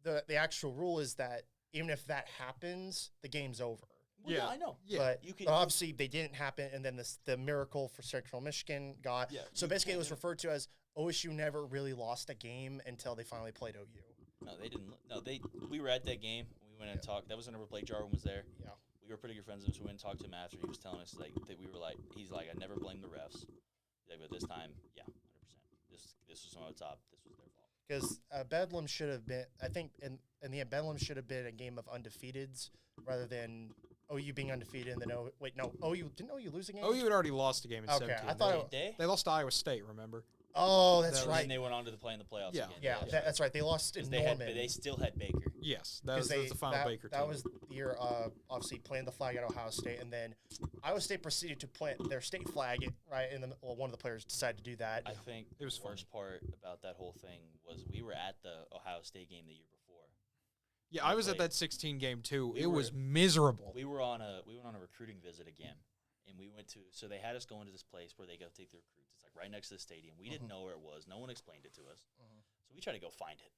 the actual rule is that even if that happens, the game's over. Well, yeah, I know. Yeah, but obviously they didn't happen, and then the miracle for Central Michigan got. Yeah, so basically, it was referred to as OSU never really lost a game until they finally played OU. No, they didn't. No, we were at that game. We went and talked. That was whenever Blake Jarwin was there. Yeah. We were pretty good friends, so we went and talked to him after. He was telling us like that we were like, he's like, I never blame the refs. He's like, but this time, yeah, 100%. This was on the top. This was their fault. Because Bedlam should have been, I think, in the end, Bedlam should have been a game of undefeateds rather than OU being undefeated. And then didn't OU lose a game? OU had already lost a game in 17. I thought they lost to Iowa State. Remember? Oh, that's right. And they went on to play in the playoffs again. Yeah, that's right. They lost in Norman. But they still had Baker. Yes, that was the final Baker team. That was the year, obviously, playing the flag at Ohio State. And then Iowa State proceeded to plant their state flag, right? One of the players decided to do that. I think the worst part about that whole thing was we were at the Ohio State game the year before. Yeah, I was at that 16 game, too. It was miserable. We went on a recruiting visit again. And we went to, so they had us go into this place where they go take their recruits. It's like right next to the stadium. We didn't know where it was. No one explained it to us. So we tried to go find it.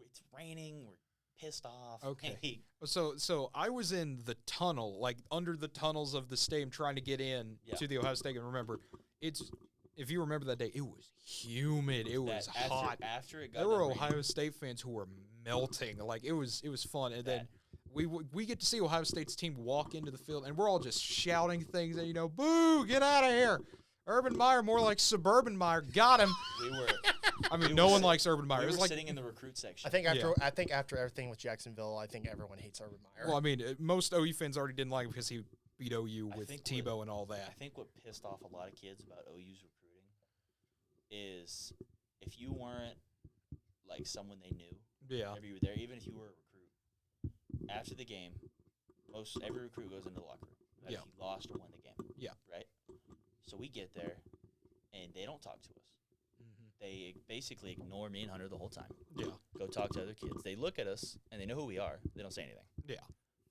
It's raining. We're pissed off. Okay. So I was in the tunnel, like under the tunnels of the stadium trying to get in to the Ohio State. And remember, if you remember that day, it was humid. It was hot. After it got there were Ohio State fans who were melting. Like it was fun. And then we get to see Ohio State's team walk into the field, and we're all just shouting things, and boo, get out of here. Urban Meyer, more like Suburban Meyer, got him. No one likes Urban Meyer. We it was were like sitting in the recruit section. I think after everything with Jacksonville, I think everyone hates Urban Meyer. Well, most OU fans already didn't like him because he beat OU with Tebow and all that. I think what pissed off a lot of kids about OU's recruiting is if you weren't like someone they knew, whenever you were there, even if you were a recruit, after the game, every recruit goes into the locker room. If he lost or won the game. Yeah. Right? So we get there, and they don't talk to us. They basically ignore me and Hunter the whole time. Yeah. Go talk to other kids. They look at us, and they know who we are. They don't say anything. Yeah.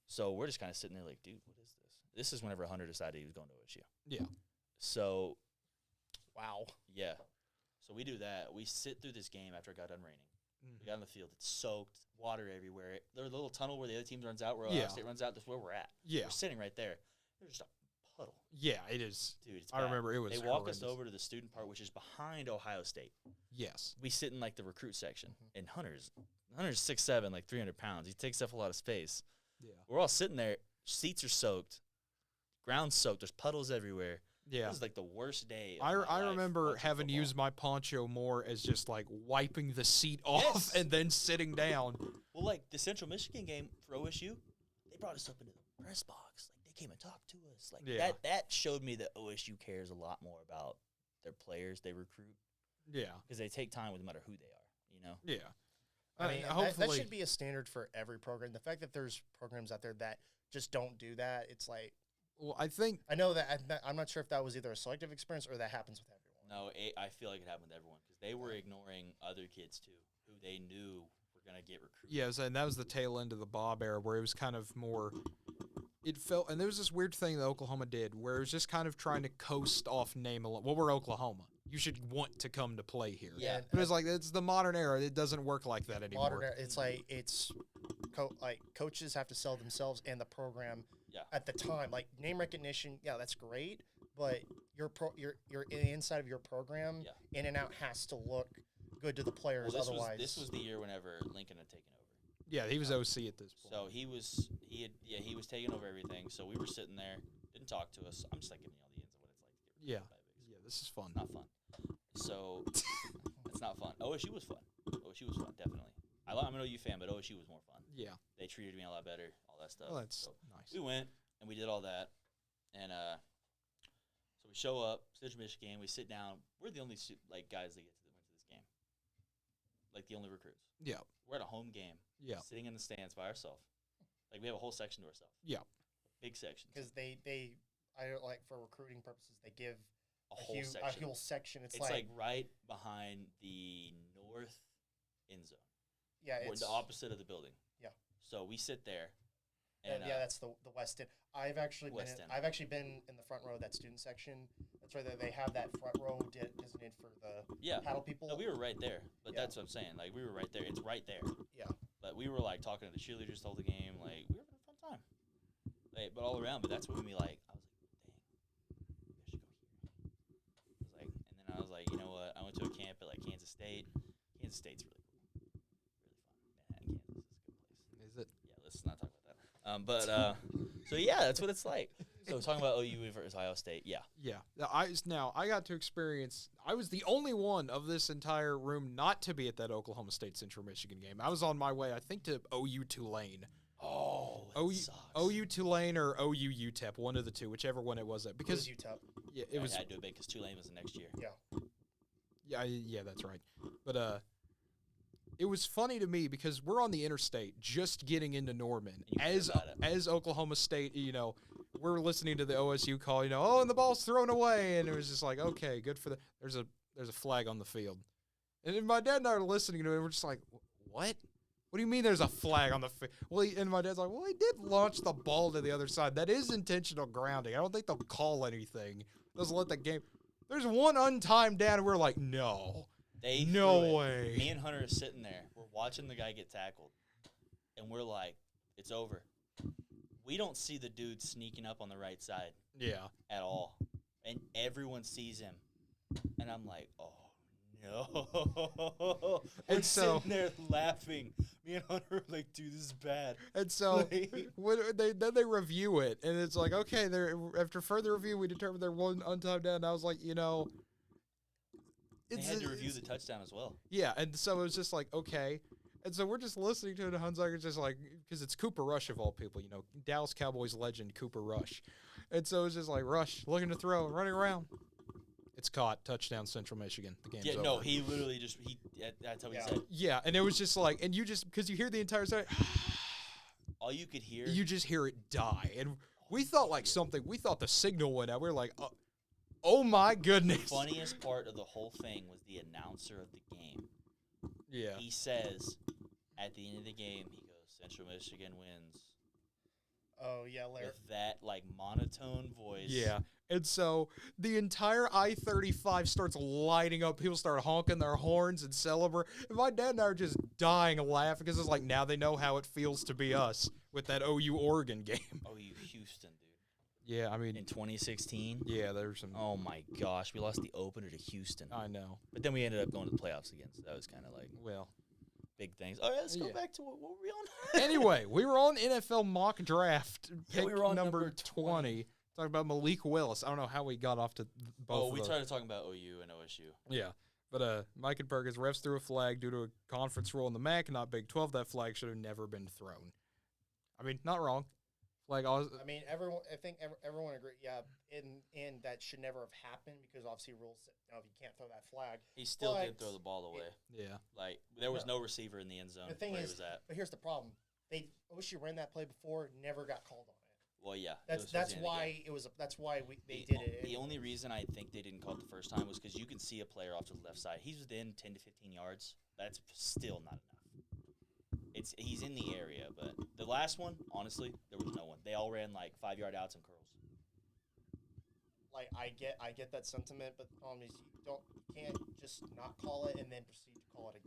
So we're just kind of sitting there like, dude, what is this? This is whenever Hunter decided he was going to OSU. Yeah. So. Wow. Yeah. So we do that. We sit through this game after it got done raining. We got on the field. It's soaked, water everywhere. There's a little tunnel where the other team runs out, where Ohio State runs out. That's where we're at. Yeah. We're sitting right there. There's just a puddle. Yeah, it is. Dude, it's I bad. remember it was They walk horrendous. us over to the student part, which is behind Ohio State. Yes. We sit in, like, the recruit section. And Hunter's 6'7", like 300 pounds. He takes up a lot of space. Yeah. We're all sitting there. Seats are soaked. Ground's soaked. There's puddles everywhere. Yeah. This is like the worst day of I my life remember watching having to football. use my poncho more as just like wiping the seat off and then sitting down. Well, like the Central Michigan game for OSU, they brought us up into the press box. Like they came and talked to us. Like that showed me that OSU cares a lot more about their players they recruit. Yeah. Because they take time with no matter who they are, Yeah. I mean, hopefully that should be a standard for every program. The fact that there's programs out there that just don't do that, it's like. Well, I know that I'm not sure if that was either a selective experience or that happens with everyone. No, I feel like it happened with everyone because they were ignoring other kids too, who they knew were gonna get recruited. Yes, and that was the tail end of the Bob era where it was kind of more it felt, and there was this weird thing that Oklahoma did where it was just kind of trying to coast off name alone. Well, we're Oklahoma. You should want to come to play here. Yeah. But it's like, it's the modern era. It doesn't work like that anymore. Modern, it's like coaches have to sell themselves and the program at the time. Like name recognition, that's great, but your inside of your program, in and out has to look good to the players. Well, otherwise, this was the year whenever Lincoln had taken over. Yeah, he was OC at this point. So he was taking over everything. So we were sitting there, didn't talk to us. I'm just like giving you all the ins of what it's like to get Yeah. by a big school. This is fun. Not fun. So it's not fun. OSU was fun. OSU was fun, definitely. I'm an OU fan, but OSU was more fun. Yeah. They treated me a lot better, all that stuff. Well, that's so nice. we went and we did all that, and so we show up, Central Michigan. We sit down. We're the only guys that went to this game, like the only recruits. Yeah. We're at a home game. Yeah. Sitting in the stands by ourselves. Like we have a whole section to ourselves. Yeah. Big section. because I don't like for recruiting purposes they give A whole section. It's It's like right behind the north end zone. yeah, Or it's the opposite of the building. Yeah. So we sit there. And that's the West End. I've actually West been End. I've actually been in the front row of that student section. That's where they have that front row designated for the paddle people. No, we were right there. But Yeah. that's what I'm saying. Like we were right there. It's right there. Yeah. But we were like talking to the cheerleaders the whole game. Like we were having a fun time. Like, but all around. But that's what made me like. I was like, dang, maybe I should go here. I was like, you know what? I went to a camp at like Kansas State. Kansas State's really cool. Really fun. Manhattan, Kansas is a good place. Is it? Yeah, let's not talk about that. So yeah, that's what it's like. So talking about OU versus Ohio State, yeah. Yeah. I got to experience. I was the only one of this entire room not to be at that Oklahoma State Central Michigan game. I was on my way, I think, to OU Tulane. Oh, OU Tulane or OU UTEP, one of the two, whichever one it was. Because UTEP. yeah, it was. I had to do it big because Tulane was the next year. Yeah, that's right. But it was funny to me because we're on the interstate just getting into Norman You hear about it. as Oklahoma State, we're listening to the OSU call, and the ball's thrown away, and it was just like, okay, good for there's a flag on the field. And then my dad and I are listening to it, and we're just like, what? What do you mean there's a flag on the field? Well, and my dad's like, well, he did launch the ball to the other side. That is intentional grounding. I don't think they'll call anything. Doesn't let the game. There's one untimed down, and we're like, no. No way. Me and Hunter are sitting there. We're watching the guy get tackled, and we're like, it's over. We don't see the dude sneaking up on the right side Yeah. at all, and everyone sees him, and I'm like, oh no. We're And so- sitting there laughing. Me and Hunter are like, dude, this is bad. And so when they review it, and it's like, okay, after further review, we determined they're one untimed down. And I was like, They had to review the touchdown as well. Yeah, and so it was just like, okay. And so we're just listening to it, and Hunziker's just like, because it's Cooper Rush of all people, Dallas Cowboys legend Cooper Rush. And so it's just like, Rush, looking to throw, running around. It's caught, touchdown Central Michigan. The game's over. No, he literally that's how he said. Yeah, and it was just like, and you just, because you hear the entire side, All you could hear. you just hear it die. And we thought we thought the signal went out. We were like, oh my goodness. The funniest part of the whole thing was the announcer of the game. Yeah. He says at the end of the game, he goes, Central Michigan wins. Oh yeah, Larry. With that monotone voice. Yeah. And so the entire I-35 starts lighting up. People start honking their horns and celebrate. And my dad and I are just dying laughing because it's like now they know how it feels to be us with that OU Oregon game. OU Houston, dude. Yeah, I mean. In 2016. Yeah, there's some. Oh my gosh, we lost the opener to Houston. I know. But then we ended up going to the playoffs again, so that was kind of like Well. big things. All right, let's go Yeah. back to what were we on? Anyway, we were on NFL mock draft pick we were on number number 20. Talking about Malik Willis. I don't know how we got off to both of we those. started talking about OU and OSU. Yeah. But Mike and Perkins, refs threw a flag due to a conference rule in the MAC, not Big 12. That flag should have never been thrown. I mean, not wrong. Flag. I mean, everyone. I think everyone agree. Yeah, and that should never have happened because obviously rules. If you can't throw that flag. He still But did throw the ball away. Yeah. Like there was no receiver in the end zone. The thing where is, he was at. but here's the problem. OSU ran that play before, never got called on it. Well, yeah. That's why it was. That's why they did it. The only reason I think they didn't call it the first time was because you can see a player off to the left side. He's within 10 to 15 yards. That's still not enough. He's in the area, but the last one, honestly, there was no one. They all ran like 5-yard outs and curls. Like I get that sentiment, but the problem is you can't just not call it and then proceed to call it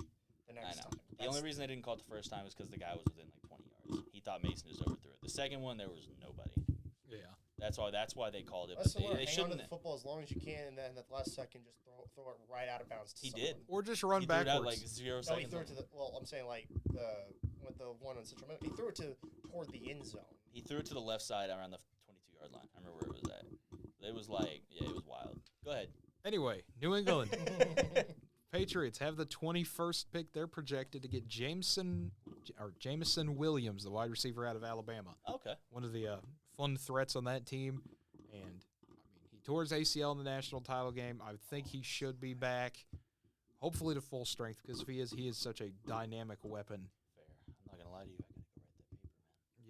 the next time. The only reason they didn't call it the first time is because the guy was within like 20 yards. He thought Mason just overthrew it. The second one, there was nobody. Yeah. That's why they called it. That's But they hang shouldn't. on to the football as long as you can, and then at the last second, just throw it right out of bounds. To He someone. did. Or just run He threw it backwards. out like 0 No, seconds. he threw it to the. Well, I'm saying like with the one on Central. He threw it toward the end zone. He threw it to the left side around the 22-yard line. I remember where it was at. It was like, it was wild. Go ahead. Anyway, New England Patriots have the 21st pick. They're projected to get Jameson Williams, the wide receiver out of Alabama. Okay. One of the fun threats on that team. And, I mean, he tore his ACL in the national title game. I think he should be back, hopefully to full strength, because if he is such a dynamic weapon. Fair. I'm not going to lie to you. I got to go write that paper,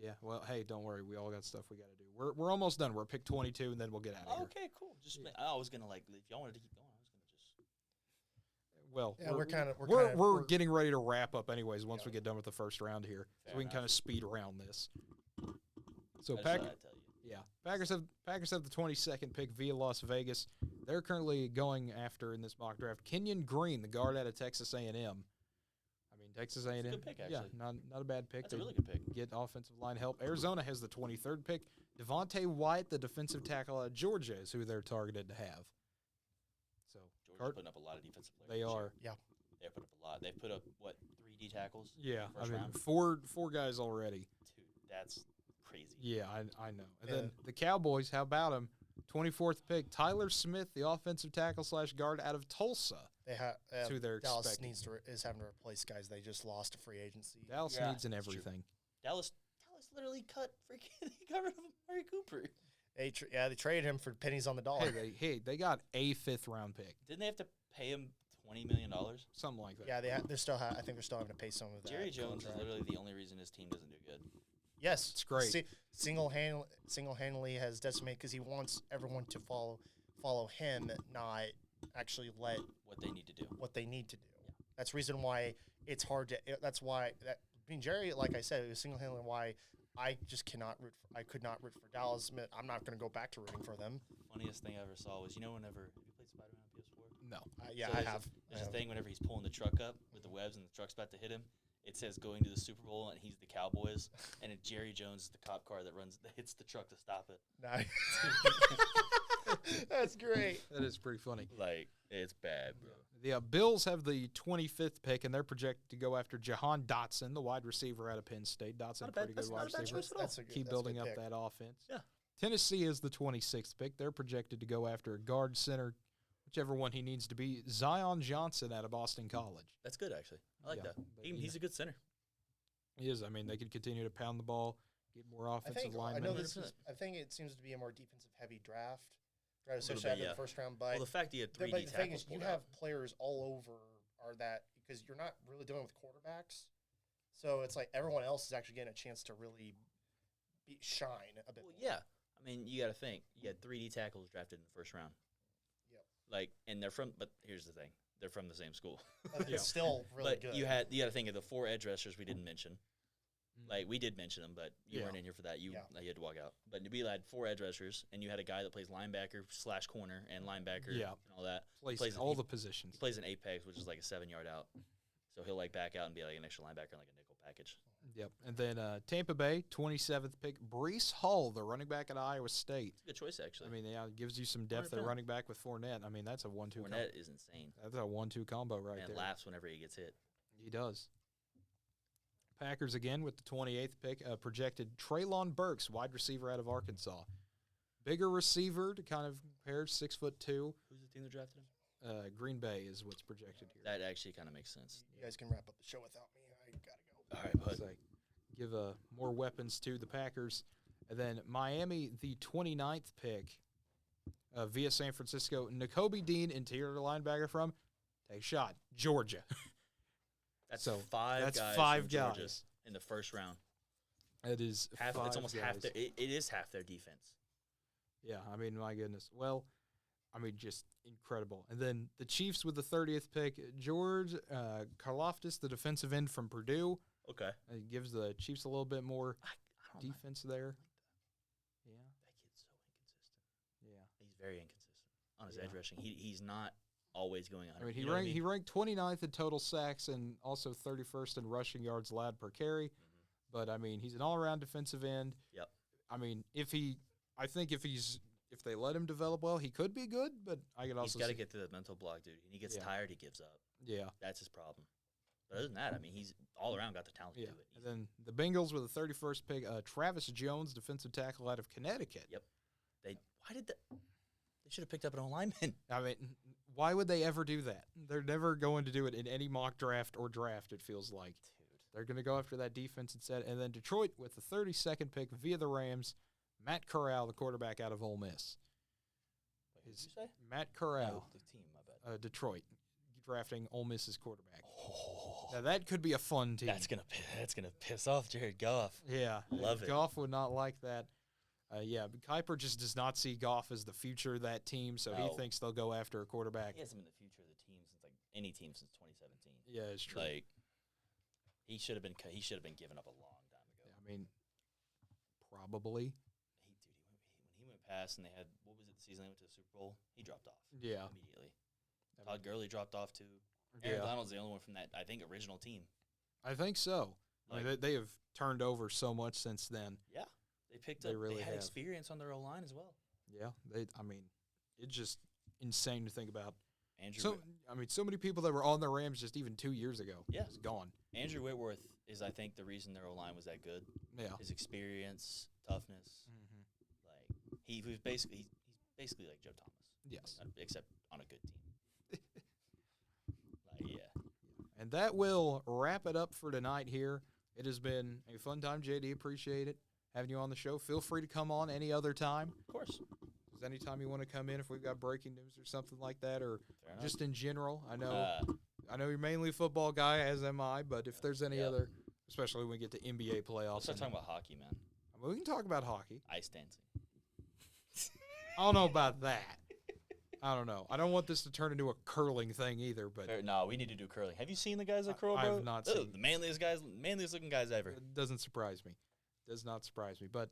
man. Yeah, well, hey, don't worry. We all got stuff we got to do. We're almost done. We're at pick 22, and then we'll get out of here. Okay, cool. I was going to, like, if y'all wanted to keep going, I was going to just. Well, Yeah, we're getting ready to wrap up anyways once we get done with the first round here. Fair So we can enough. kind of speed around this. So I just thought I'd tell you. Packers have the 22nd pick via Las Vegas. They're currently going after in this mock draft Kenyon Green, the guard out of Texas A&M. I mean, Texas A&M. That's a good pick, yeah, actually. not a bad pick. That's a really good pick. Get offensive line help. Arizona has the 23rd pick. Devontae White, the defensive tackle out of Georgia, is who they're targeted to have. So Georgia's putting up a lot of defensive players. they this are. year. Yeah. They've put up a lot. They've put up, 3 D tackles? Yeah, I First mean, round? four guys already. 2. That's crazy. Yeah, I know. And Yeah. then the Cowboys, how about them? 24th pick, Tyler Smith, the offensive tackle / guard out of Tulsa. They have That's who they're Dallas expecting. is having to replace guys they just lost to free agency. Dallas Yeah, needs in that's true. everything. Dallas literally cut freaking – he got rid of Amari Cooper. They traded him for pennies on the dollar. They got a 5th round pick, Didn't they have to pay him $20 million? something like that. Yeah, they're still. I think they're still having to pay some of that. Jerry Jones contract. is literally the only reason his team doesn't do good. Yes, It's great. Single-handedly has decimated because he wants everyone to follow him, not actually let What they need to do. what they need to do. That's the reason why it's hard to. That's why Jerry, like I said, it was single-handedly why I just cannot root. I could not root for Dallas. I'm not going to go back to rooting for them. Funniest thing I ever saw was, whenever – have you played Spider-Man on PS4? No. Yeah, So I there's have. There's a thing whenever he's pulling the truck up with the webs and the truck's about to hit him. It says going to the Super Bowl, and he's the Cowboys, and Jerry Jones is the cop car that hits the truck to stop it. Nice. That's great. That is pretty funny. Like, it's bad, bro. The Bills have the 25th pick, and they're projected to go after Jahan Dotson, the wide receiver out of Penn State. Dotson, Not a bad- pretty that's good not wide a bad receiver. choice at all. Keep building up pick. that offense. Yeah. Tennessee is the 26th pick. They're projected to go after a guard center, whichever one he needs to be. Zion Johnson out of Boston College. That's good, actually. I like Yeah, that. but, He's a good center. He is. I mean, they could continue to pound the ball, get more offensive linemen. I think it seems to be a more defensive-heavy draft, little especially bit, after yeah. the first round. Well, But the fact he had 3D the thing tackles is, you pulled have out. players all over are that because you're not really dealing with quarterbacks, so it's like everyone else is actually getting a chance to really shine a bit. Well, more. yeah. I mean, you got to think. You had 3D tackles drafted in the first round. Yep. Like, and but here's the thing. They're from the same school. But it's still really But good. you got to think of the 4 edge rushers we didn't mention. Like, we did mention them, but you Yeah. weren't in here for that. You Yeah. had to walk out. But we had 4 edge rushers, and you had a guy that plays linebacker / corner and linebacker Yeah. and all that. plays all the positions. He plays an apex, which is like a 7-yard out. So he'll like back out and be like an extra linebacker in like a nickel package. Yep. And then Tampa Bay, 27th pick, Breece Hall, the running back at Iowa State. Good choice, actually. I mean, yeah, it gives you some depth at 100%. running back with Fournette. I mean, that's a 1-2 combo. Fournette is insane. That's a 1-2 combo right And there. laughs whenever he gets hit. He does. Packers again with the 28th pick, projected Treylon Burks, wide receiver out of Arkansas. Bigger receiver to kind of compare, 6'2". Who's the team that drafted him? Green Bay is what's projected here. That actually kind of makes sense. You guys can wrap up the show without me. I gotta go. All right, bud. It's like, give more weapons to the Packers. And then Miami, the 29th pick, via San Francisco. N'Kobe Dean, interior linebacker from, take a shot, Georgia. That's So, 5 that's guys 5 from Georgia guys. in the first round. It is Half. It's almost half guys. their. It is half their defense. Yeah, I mean, my goodness. Well, I mean, just incredible. And then the Chiefs with the 30th pick, George Karlaftis, the defensive end from Purdue. Okay. It gives the Chiefs a little bit more I don't mind. defense there. Yeah. That kid's so inconsistent. Yeah. He's very inconsistent on his Yeah. edge rushing. He's not always going 100. I mean, you know what he ranked 29th in total sacks and also 31st in rushing yards allowed per carry. But I mean, he's an all-around defensive end. Yep. I mean, if they let him develop well, he could be good. But I could also He's got to get to the mental block, dude. When he gets Yeah. tired, he gives up. Yeah. That's his problem. But other than that, I mean, he's all around got the talent Yeah. to do it. And then the Bengals with the 31st pick, Travis Jones, defensive tackle out of Connecticut. Yep. They should have picked up an old lineman. I mean, why would they ever do that? They're never going to do it in any mock draft or draft, it feels like. Dude. They're going to go after that defense instead. And then Detroit with the 32nd pick via the Rams, Matt Corral, the quarterback out of Ole Miss. Wait, who did you say? Matt Corral, Oh, the team, my bad. Detroit, drafting Ole Miss's quarterback. Oh, Now, that could be a fun team. that's gonna piss off Jared Goff. Yeah. Love it. Goff would not like that. Yeah, but Kuiper just does not see Goff as the future of that team, so No. he thinks they'll go after a quarterback. He hasn't been the future of the team since any team since 2017. Yeah, it's true. Like he should have been given up a long time ago. I mean, probably. When he went past and they had what was it the season they went to the Super Bowl? He dropped off. Yeah. Immediately. I Todd Gurley dropped off too. Aaron Yeah. Donald's the only one from that I think original team. I think so. I mean, they have turned over so much since then. Yeah, they picked They up. really They had have. experience on their O line as well. Yeah, I mean, it's just insane to think about. Andrew, So many people that were on the Rams just even 2 years ago. Yeah. is gone. Andrew Whitworth is I think the reason their O line was that good. Yeah. His experience, toughness. Mm-hmm. Like he's basically like Joe Thomas. Yes. Except on a good team. Like yeah. And that will wrap it up for tonight here. It has been a fun time, JD. Appreciate it having you on the show. Feel free to come on any other time. Of course. Just anytime you want to come in, if we've got breaking news or something like that, or Fair enough. just in general. I know you're mainly a football guy, as am I. But if there's any Yep. other, especially when we get to NBA playoffs, Let's start talking about hockey, man. I mean, we can talk about hockey. Ice dancing. I don't know about that. I don't know. I don't want this to turn into a curling thing either. But No, we need to do curling. Have you seen the guys that curl, I bro? have not Ugh, seen. the manliest looking guys ever. it doesn't surprise me. Does not surprise me. But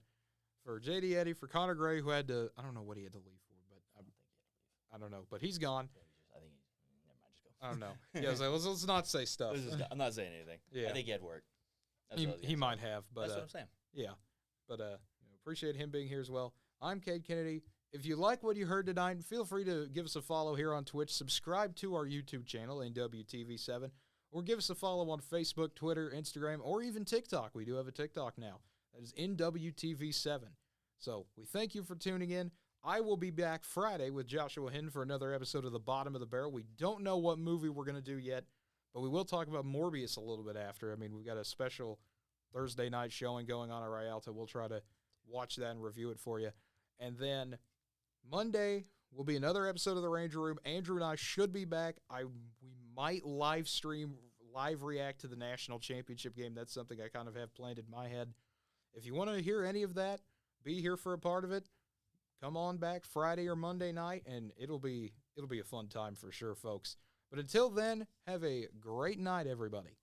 for JD Eddy, for Connor Gray, who had to, I don't know what he had to leave for, but I don't know. But he's gone. I think never mind. Just go. I don't know. Yeah, so let's not say stuff. I'm not saying anything. Yeah. I think he had work. That's what I was He gonna might say. have, but That's what I'm saying. yeah. But appreciate him being here as well. I'm Cade Kennedy. If you like what you heard tonight, feel free to give us a follow here on Twitch. Subscribe to our YouTube channel, NWTV7, or give us a follow on Facebook, Twitter, Instagram, or even TikTok. We do have a TikTok now. That is NWTV7. So we thank you for tuning in. I will be back Friday with Joshua Henn for another episode of The Bottom of the Barrel. We don't know what movie we're going to do yet, but we will talk about Morbius a little bit after. I mean, we've got a special Thursday night showing going on at Rialto. We'll try to watch that and review it for you. And then Monday will be another episode of The Ranger Room. Andrew and I should be back. We might live react to the national championship game. That's something I kind of have planned in my head. If you want to hear any of that, be here for a part of it. Come on back Friday or Monday night, and it'll be a fun time for sure, folks. But until then, have a great night, everybody.